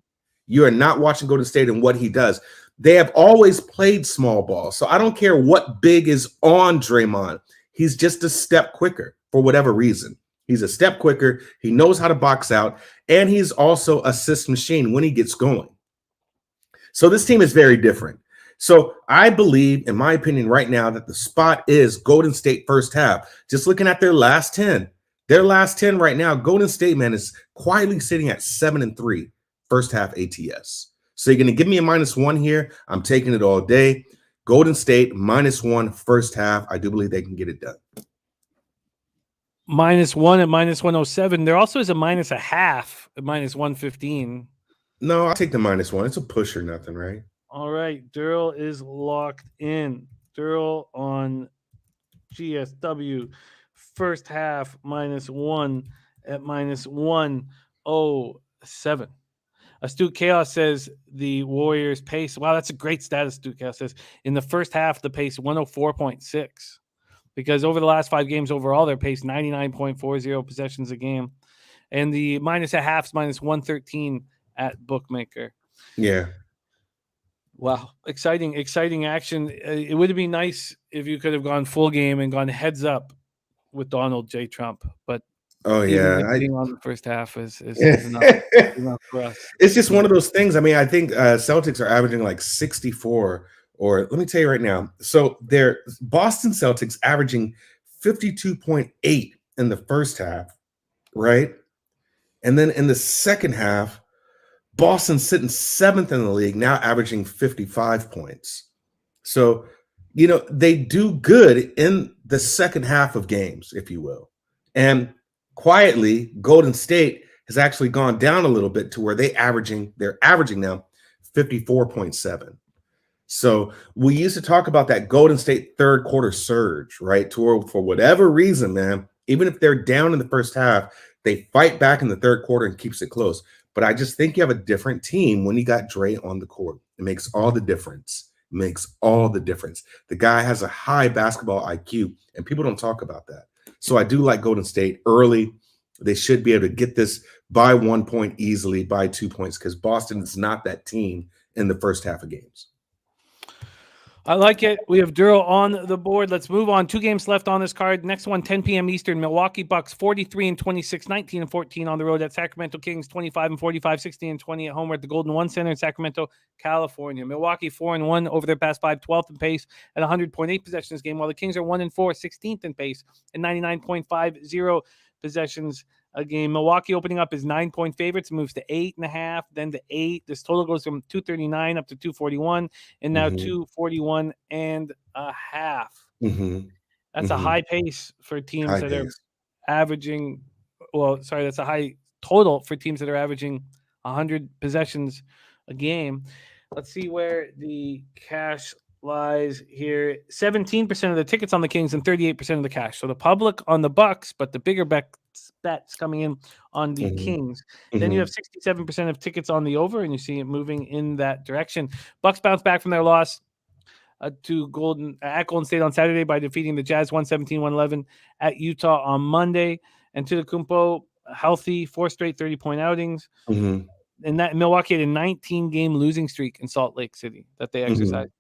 You are not watching Golden State and what he does. They have always played small ball. So I don't care what big is on Draymond. He's just a step quicker for whatever reason. He's a step quicker. He knows how to box out. And he's also a assist machine when he gets going. So this team is very different. So I believe, in my opinion, right now that the spot is Golden State first half. Just looking at their last 10. Their last 10 right now, Golden State, man, is quietly sitting at 7-3 first half ATS. So you're going to give me a -1 here. I'm taking it all day. Golden State -1 first half. I do believe they can get it done. -1 at -107. There also is a -0.5 at -115. No, I'll take the -1. It's a push or nothing, right? All right. Derl is locked in. Derl on GSW. First half -1 at -107. Astute Chaos says the Warriors pace. Wow, that's a great stat. Astute Chaos says in the first half, the pace 104.6. Because over the last 5 games overall, their pace 99.40 possessions a game. And the -0.5 is -113 at Bookmaker. Yeah. Wow. Exciting action. It would have been nice if you could have gone full game and gone heads up with Donald J. Trump. But oh, yeah. Being on the first half is enough for us. It's just one of those things. I mean, I think Celtics are averaging like 64. Or let me tell you right now. So they're Boston Celtics averaging 52.8 in the first half, right? And then in the second half, Boston's sitting 7th in the league, now averaging 55 points. So, you know, they do good in the second half of games, if you will. And quietly, Golden State has actually gone down a little bit to where they're averaging now 54.7. So we used to talk about that Golden State third quarter surge, right? To where, for whatever reason, man, even if they're down in the first half, they fight back in the third quarter and keeps it close. But I just think you have a different team when you got Dre on the court. It makes all the difference. It makes all the difference. The guy has a high basketball IQ, and people don't talk about that. So I do like Golden State early. They should be able to get this by 1 point easily, by 2 points, because Boston is not that team in the first half of games. I like it. We have Darryl on the board. Let's move on. 2 games left on this card. Next one, 10 p.m. Eastern. Milwaukee Bucks 43-26, 19-14 on the road at Sacramento Kings 25-45, 16-20 at home. We're at the Golden One Center in Sacramento, California. Milwaukee 4-1 over their past 5, 12th in pace at 100.8 possessions game, while the Kings are 1-4, 16th in pace at 99.50 possessions a game. Milwaukee opening up as 9-point favorites, moves to 8.5, then to 8. This total goes from 239 up to 241, and now 241 and a half. That's a high pace for teams that are averaging. Well, sorry, that's a high total for teams that are averaging 100 possessions a game. Let's see where the cash lies here. 17% of the tickets on the Kings and 38% of the cash. So the public on the Bucks, but the bigger bets coming in on the Kings. Then you have 67% of tickets on the over, and you see it moving in that direction. Bucks bounce back from their loss to Golden State on Saturday by defeating the Jazz 117-111 at Utah on Monday. And Antetokounmpo healthy, 4 straight 30-point outings. And that Milwaukee had a 19-game losing streak in Salt Lake City that they exercised.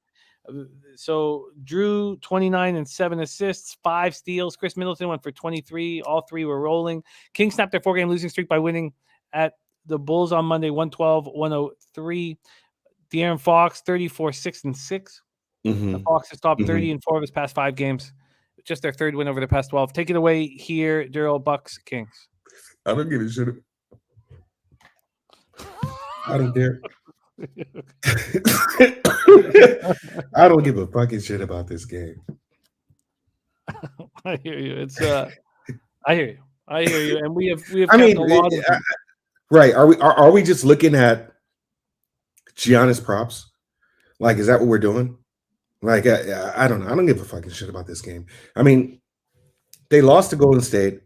So Drew 29 and 7 assists, 5 steals. Chris Middleton went for 23. All 3 were rolling. Kings snapped their 4-game losing streak by winning at the Bulls on Monday, 112-103. De'Aaron Fox 34, 6 and 6. The Fox has topped 30 in 4 of his past 5 games. Just their 3rd win over the past 12. Take it away here, Darryl. Bucks Kings. I don't give a shit. I don't care. I don't give a fucking shit about this game. I hear you. It's I hear you. I hear you. And we have I mean, gotten a lot of right? Are we just looking at Giannis props? Like, is that what we're doing? Like, I don't know. I don't give a fucking shit about this game. I mean, they lost to Golden State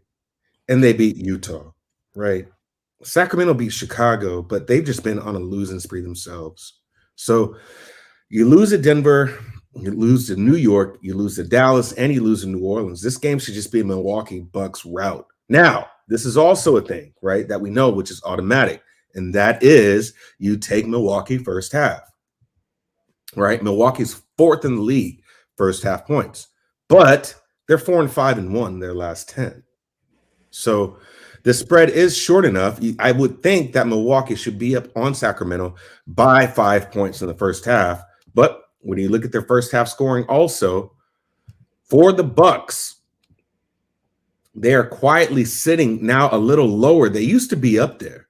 and they beat Utah, right? Sacramento beat Chicago, but they've just been on a losing spree themselves. So you lose at Denver, you lose to New York, you lose to Dallas, and you lose to New Orleans. This game should just be a Milwaukee Bucks rout. Now, this is also a thing, right, that we know, which is automatic, and that is you take Milwaukee first half, right? Milwaukee's fourth in the league first half points, but they're 4-5-1 in their last 10. So the spread is short enough. I would think that Milwaukee should be up on Sacramento by 5 points in the first half. But when you look at their first half scoring also, for the Bucks, they are quietly sitting now a little lower. They used to be up there.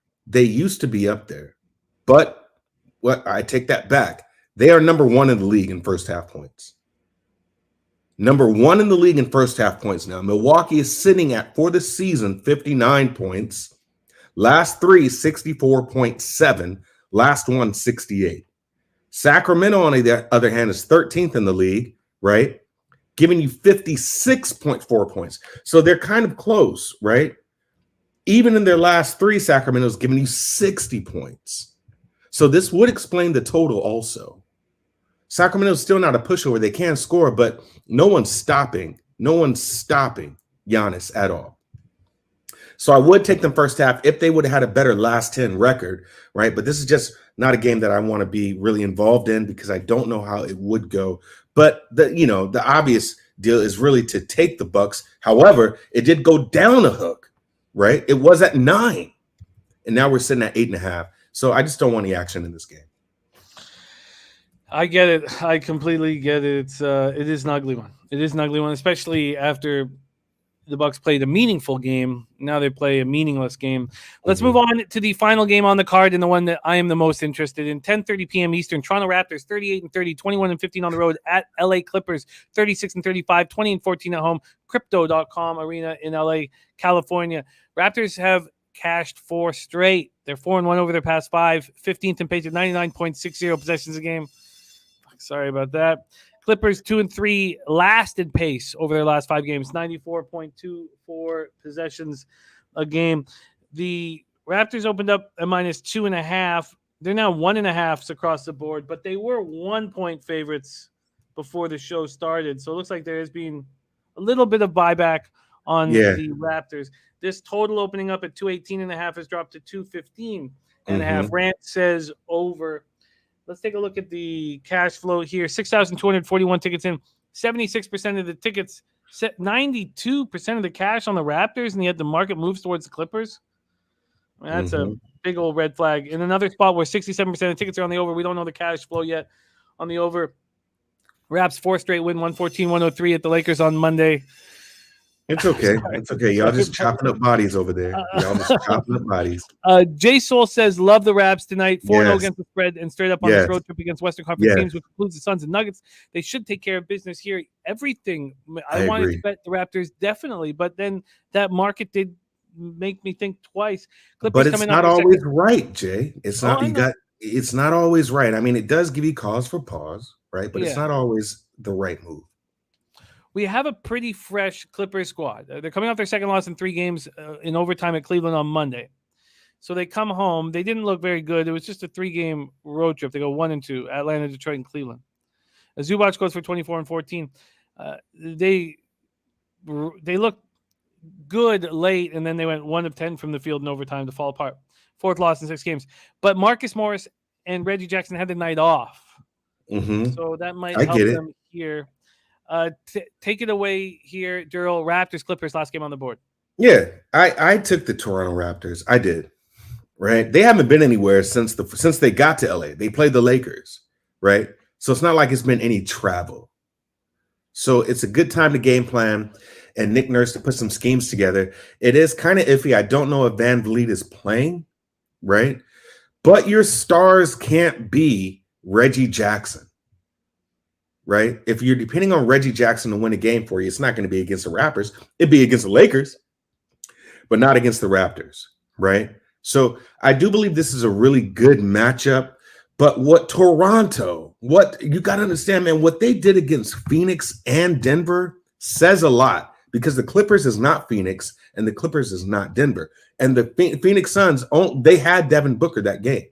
But I take that back. They are number one in the league in first half points. Number one in the league in first half points now. Milwaukee is sitting at, for the season, 59 points. Last three, 64.7. Last one, 68. Sacramento, on the other hand, is 13th in the league, right? Giving you 56.4 points. So they're kind of close, right? Even in their last three, Sacramento's giving you 60 points. So this would explain the total also. Sacramento's still not a pushover. They can score, but no one's stopping Giannis at all. So I would take them first half if they would have had a better last 10 record, right? But this is just not a game that I want to be really involved in because I don't know how it would go. But the obvious deal is really to take the Bucks. However, it did go down a hook, right? It was at 9, and now we're sitting at 8.5. So I just don't want any action in this game. I get it. I completely get it. It is an ugly one. It is an ugly one, especially after the Bucks played a meaningful game. Now they play a meaningless game. Let's move on to the final game on the card and the one that I am the most interested in. 10:30 p.m. Eastern. Toronto Raptors 38-30, 21-15 on the road at LA Clippers 36-35, 20-14 at home. Crypto.com arena in LA, California. Raptors have cashed 4 straight. They're 4-1 over their past 5. 15th in pace at 99.60 possessions a game. Sorry about that. Clippers 2-3, last in pace over their last 5 games, 94.24 possessions a game. The Raptors opened up a -2.5. They're now 1.5 across the board, but they were 1-point favorites before the show started. So it looks like there has been a little bit of buyback on the Raptors. This total opening up at 218.5 has dropped to 215.5. Rant says over. Let's take a look at the cash flow here. 6,241 tickets in. 76% of the tickets, 92% of the cash on the Raptors, and yet the market moves towards the Clippers. That's a big old red flag. In another spot where 67% of the tickets are on the over, we don't know the cash flow yet on the over. Raps 4 straight win, 114-103 at the Lakers on Monday. It's okay. It's okay. Y'all just chopping up bodies over there. Y'all just chopping up bodies. J Soul says, love the Raps tonight. 4-0 against the spread and straight up on this road trip against Western Conference teams, which includes the Suns and Nuggets. They should take care of business here. Everything. I wanted to bet the Raptors, definitely. But then that market did make me think twice. Clippers but it's not always right, Jay. It's not. It's not always right. I mean, it does give you cause for pause, right? But it's not always the right move. We have a pretty fresh Clippers squad. They're coming off their second loss in 3 games in overtime at Cleveland on Monday. So they come home. They didn't look very good. It was just a 3-game road trip. They go 1-2, Atlanta, Detroit, and Cleveland. Zubac goes for 24 and 14. They looked good late, and then they went 1 of 10 from the field in overtime to fall apart. 4th loss in 6 games. But Marcus Morris and Reggie Jackson had the night off. So that might help them here. Take it away here, Darryl. Raptors, Clippers, last game on the board. Yeah, I took the Toronto Raptors. I did. Right? They haven't been anywhere since they got to LA. They played the Lakers, right? So it's not like it's been any travel. So it's a good time to game plan and Nick Nurse to put some schemes together. It is kind of iffy. I don't know if Van Vliet is playing, right? But your stars can't be Reggie Jackson, right? If you're depending on Reggie Jackson to win a game for you, it's not going to be against the Raptors. It'd be against the Lakers, but not against the Raptors, right? So I do believe this is a really good matchup. But what you got to understand, man, what they did against Phoenix and Denver says a lot, because the Clippers is not Phoenix and the Clippers is not Denver. And the Phoenix Suns, they had Devin Booker that game,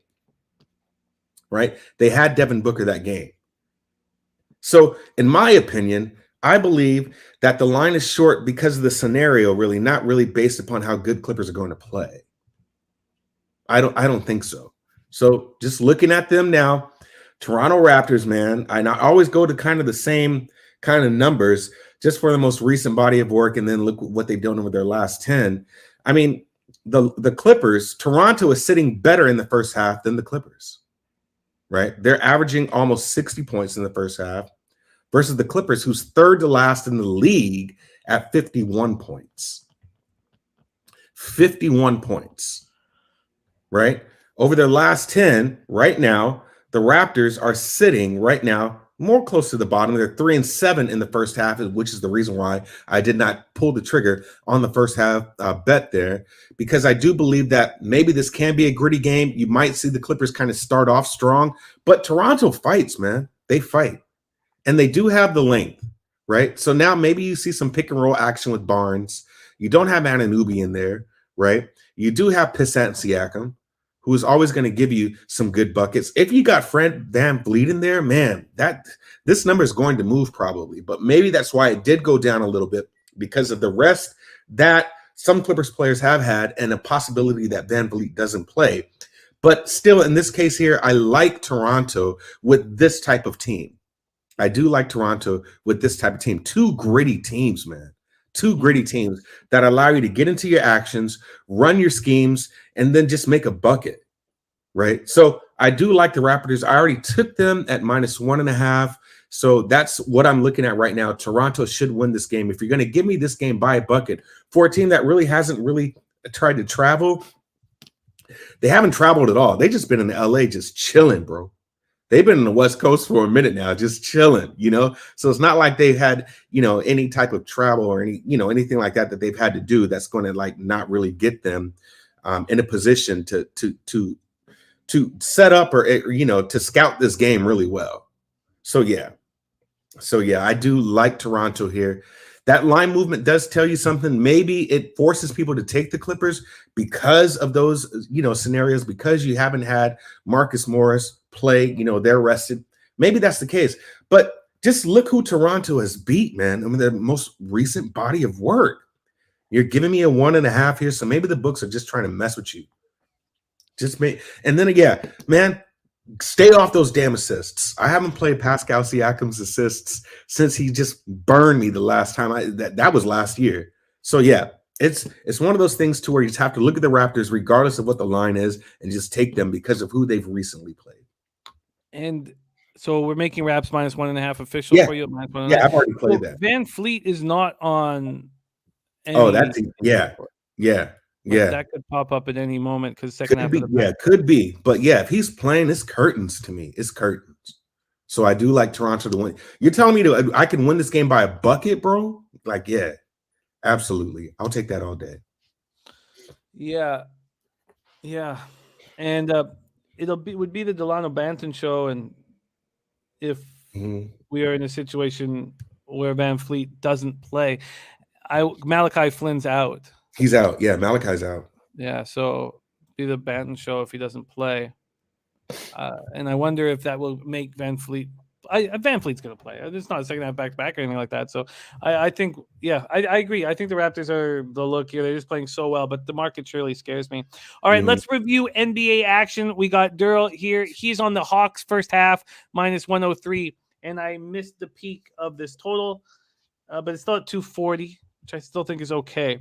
right? They had Devin Booker that game. So in my opinion, I believe that the line is short because of the scenario, really, not really based upon how good Clippers are going to play. I don't think so. So just looking at them now, Toronto Raptors, man, I always go to kind of the same kind of numbers just for the most recent body of work, and then look what they've done over their last 10. I mean, the Clippers, Toronto is sitting better in the first half than the Clippers, right? They're averaging almost 60 points in the first half versus the Clippers, who's third to last in the league at 51 points. 51 points, right? Over their last 10, right now, the Raptors are sitting right now more close to the bottom. They're 3-7 in the first half, which is the reason why I did not pull the trigger on the first half bet there, because I do believe that maybe this can be a gritty game. You might see the Clippers kind of start off strong, but Toronto fights, man. They fight, and they do have the length, right? So now maybe you see some pick and roll action with Barnes. You don't have Anunoby in there, right? You do have Pissant Siakam, who is always going to give you some good buckets. If you got Fred VanVleet in there, man, this number is going to move probably. But maybe that's why it did go down a little bit, because of the rest that some Clippers players have had and a possibility that VanVleet doesn't play. But still, in this case here, I like Toronto with this type of team. I do like Toronto with this type of team. Two gritty teams, man. Two gritty teams that allow you to get into your actions, run your schemes, and then just make a bucket, right? So I do like the Raptors. I already took them at -1.5. So that's what I'm looking at right now. Toronto should win this game. If you're going to give me this game by a bucket for a team that really hasn't really tried to travel, they haven't traveled at all. They just been in LA just chilling, bro. They've been in the West Coast for a minute now, just chilling, So it's not like they've had, any type of travel or anything like that they've had to do that's going to not really get them in a position to set up or to scout this game really well. So yeah, I do like Toronto here. That line movement does tell you something. Maybe it forces people to take the Clippers because of those, scenarios, because you haven't had Marcus Morris play, they're rested. Maybe that's the case. But just look who Toronto has beat, man. I mean, their most recent body of work. You're giving me a 1.5 here, so maybe the books are just trying to mess with you. And then, yeah, man, stay off those damn assists. I haven't played Pascal Siakam's assists since he just burned me the last time. That was last year. So yeah, it's one of those things to where you just have to look at the Raptors regardless of what the line is and just take them because of who they've recently played. And so we're making Raps -1.5 official for you. Yeah, I've already played that. VanVleet is not on. That's yeah. That could pop up at any moment because second half. Could be. But yeah, if he's playing, it's curtains to me. It's curtains. So I do like Toronto to win. You're telling me I can win this game by a bucket, bro? Yeah, absolutely. I'll take that all day. Yeah, and would be the Delano Banton show, and if we are in a situation where VanVleet doesn't play, Malachi Flynn's out. He's out. Yeah, Malachi's out. Yeah, so be the Banton show if he doesn't play. And I wonder if that will make VanVleet. VanVleet's going to play. It's not a second half back-to-back or anything like that. So I think, I agree. I think the Raptors are the look here. They're just playing so well, but the market surely scares me. All right, let's review NBA action. We got Darryl here. He's on the Hawks first half, -103. And I missed the peak of this total, but it's still at 240, which I still think is okay.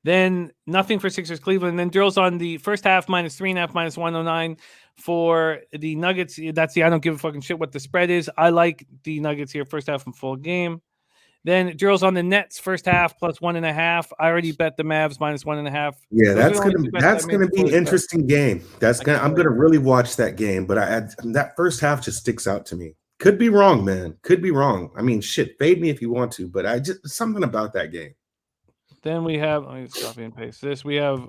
Then nothing for Sixers Cleveland. Then Darryl's on the first half -3.5, -109 for the Nuggets. That's I don't give a fucking shit what the spread is. I like the Nuggets here first half and full game. Then Daryl's on the Nets first half plus 1.5. I already bet the Mavs minus 1.5. Yeah, Those are that's the only gonna two bets that's I made gonna be before an the bet. interesting game. I'm gonna really watch that game. But that first half just sticks out to me. Could be wrong, man. Could be wrong. I mean, shit, fade me if you want to, but something about that game. Then we have, let me just copy and paste this. We have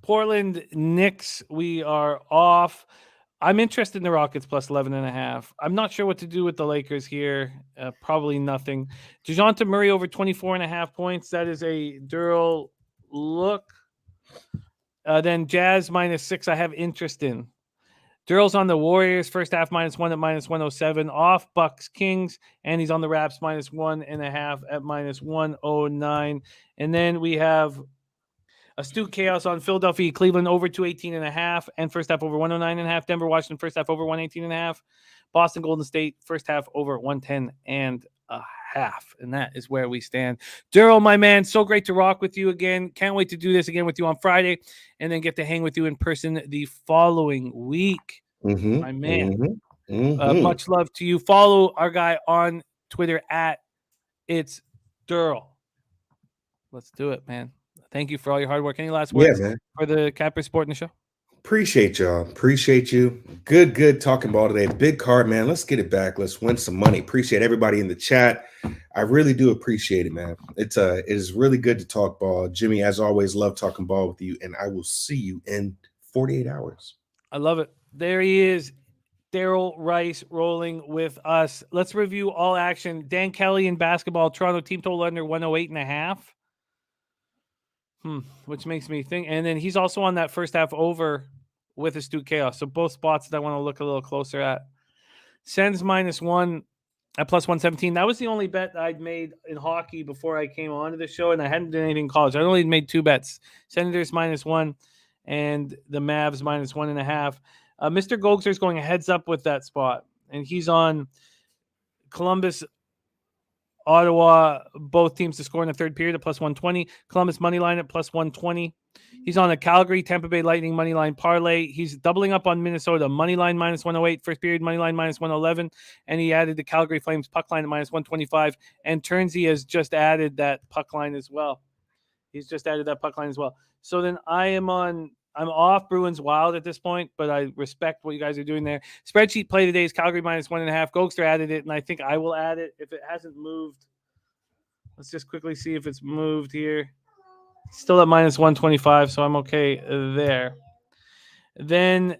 Portland Knicks. We are off. I'm interested in the Rockets plus 11.5. I'm not sure what to do with the Lakers here. Probably nothing. DeJounte Murray over 24.5 points. That is a Derl look. Then Jazz minus 6. I have interest in. Daryl's on the Warriors first half -1 at -107. Off Bucks Kings, and he's on the Raps -1.5 at -109. And then we have Astute Chaos on Philadelphia Cleveland over 218.5 and first half over 109.5. Denver Washington first half over 118.5. Boston Golden State first half over 110.5. And that is where we stand. Daryl, my man, so great to rock with you again. Can't wait to do this again with you on Friday and then get to hang with you in person the following week. My man. Much love to you. Follow our guy on Twitter at It's Derl. Let's do it, man. Thank you for all your hard work. Any last words for the Capper Sport in the show? Appreciate y'all. Appreciate you. Good talking ball today. Big card, man. Let's get it back. Let's win some money. Appreciate everybody in the chat. I really do appreciate it, man. It is really good to talk ball. Jimmy, as always, love talking ball with you, and I will see you in 48 hours. I love it. There he is. Daryl Rice rolling with us. Let's review all action. Dan Kelly in basketball. Toronto team total under 108.5. Which makes me think. And then he's also on that first half over with Astute Chaos. So both spots that I want to look a little closer at. Sens -1 at +117. That was the only bet I'd made in hockey before I came onto the show, and I hadn't done anything in college. I only made 2 bets. Senators -1 and the Mavs -1.5. Mr. Gogster is going heads up with that spot, and he's on Columbus, Ottawa, both teams to score in the third period at +120. Columbus money line at +120. He's on the Calgary Tampa Bay Lightning money line parlay. He's doubling up on Minnesota money line -108, first period money line -111, and he added the Calgary Flames puck line at -125. And Turnsey has just added that puck line as well. So then I'm off Bruins Wild at this point, but I respect what you guys are doing there. Spreadsheet play today is Calgary -1.5. Gogster added it, and I think I will add it if it hasn't moved. Let's just quickly see if it's moved here. Still at -125, so I'm okay there. Then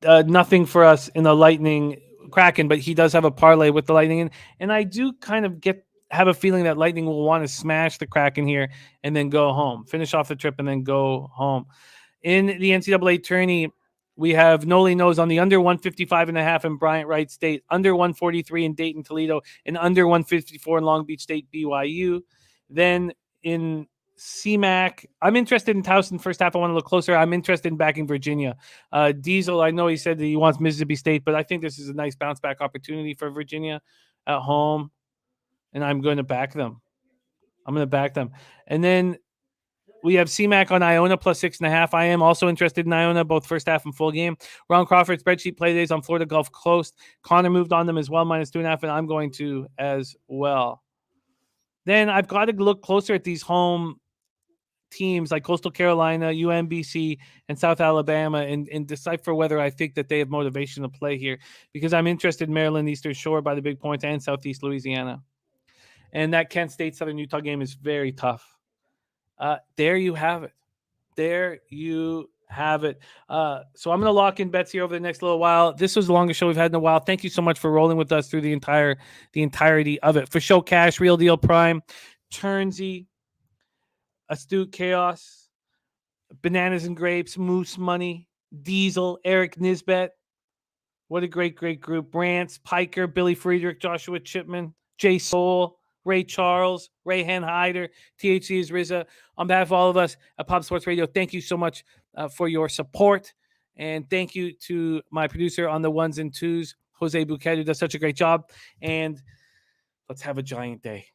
nothing for us in the Lightning Kraken, but he does have a parlay with the Lightning, and I do kind of have a feeling that Lightning will want to smash the Kraken here and then go home, finish off the trip and then go home. In the NCAA tourney, we have Noli Knows on the under 155.5 in Bryant Wright State, under 143 in Dayton, Toledo, and under 154 in Long Beach State, BYU. Then in CMAC, I'm interested in Towson first half. I want to look closer. I'm interested in backing Virginia. Diesel, I know he said that he wants Mississippi State, but I think this is a nice bounce back opportunity for Virginia at home. And I'm going to back them. And then we have CMAC on Iona +6.5. I am also interested in Iona, both first half and full game. Ron Crawford spreadsheet play days on Florida Gulf Coast. Conor moved on them as well, -2.5, and I'm going to as well. Then I've got to look closer at these home teams like Coastal Carolina, UMBC, and South Alabama and decipher whether I think that they have motivation to play here, because I'm interested in Maryland, Eastern Shore by the big points, and Southeast Louisiana. And that Kent State Southern Utah game is very tough. There you have it. So I'm going to lock in bets here over the next little while. This was the longest show we've had in a while. Thank you so much for rolling with us through the entirety of it. For Show Cash, Real Deal Prime, Turnsey, Astute Chaos, Bananas and Grapes, Moose Money, Diesel, Eric Nisbet. What a great group. Rance, Piker, Billy Friedrich, Joshua Chipman, Jay Soul, Ray Charles, Rayhan Hyder, THC is Rizza. On behalf of all of us at Pop Sports Radio, thank you so much for your support. And thank you to my producer on the ones and twos, Jose Bouquet, who does such a great job. And let's have a giant day.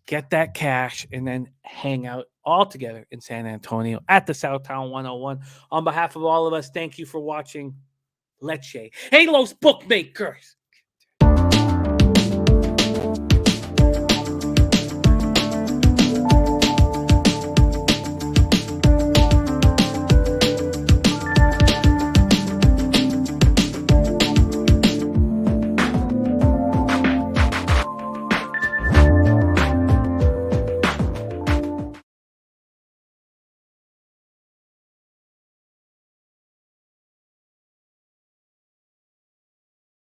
Get that cash and then hang out all together in San Antonio at the Southtown 101. On behalf of all of us, thank you for watching. Leche. Hey, Los Bookmakers.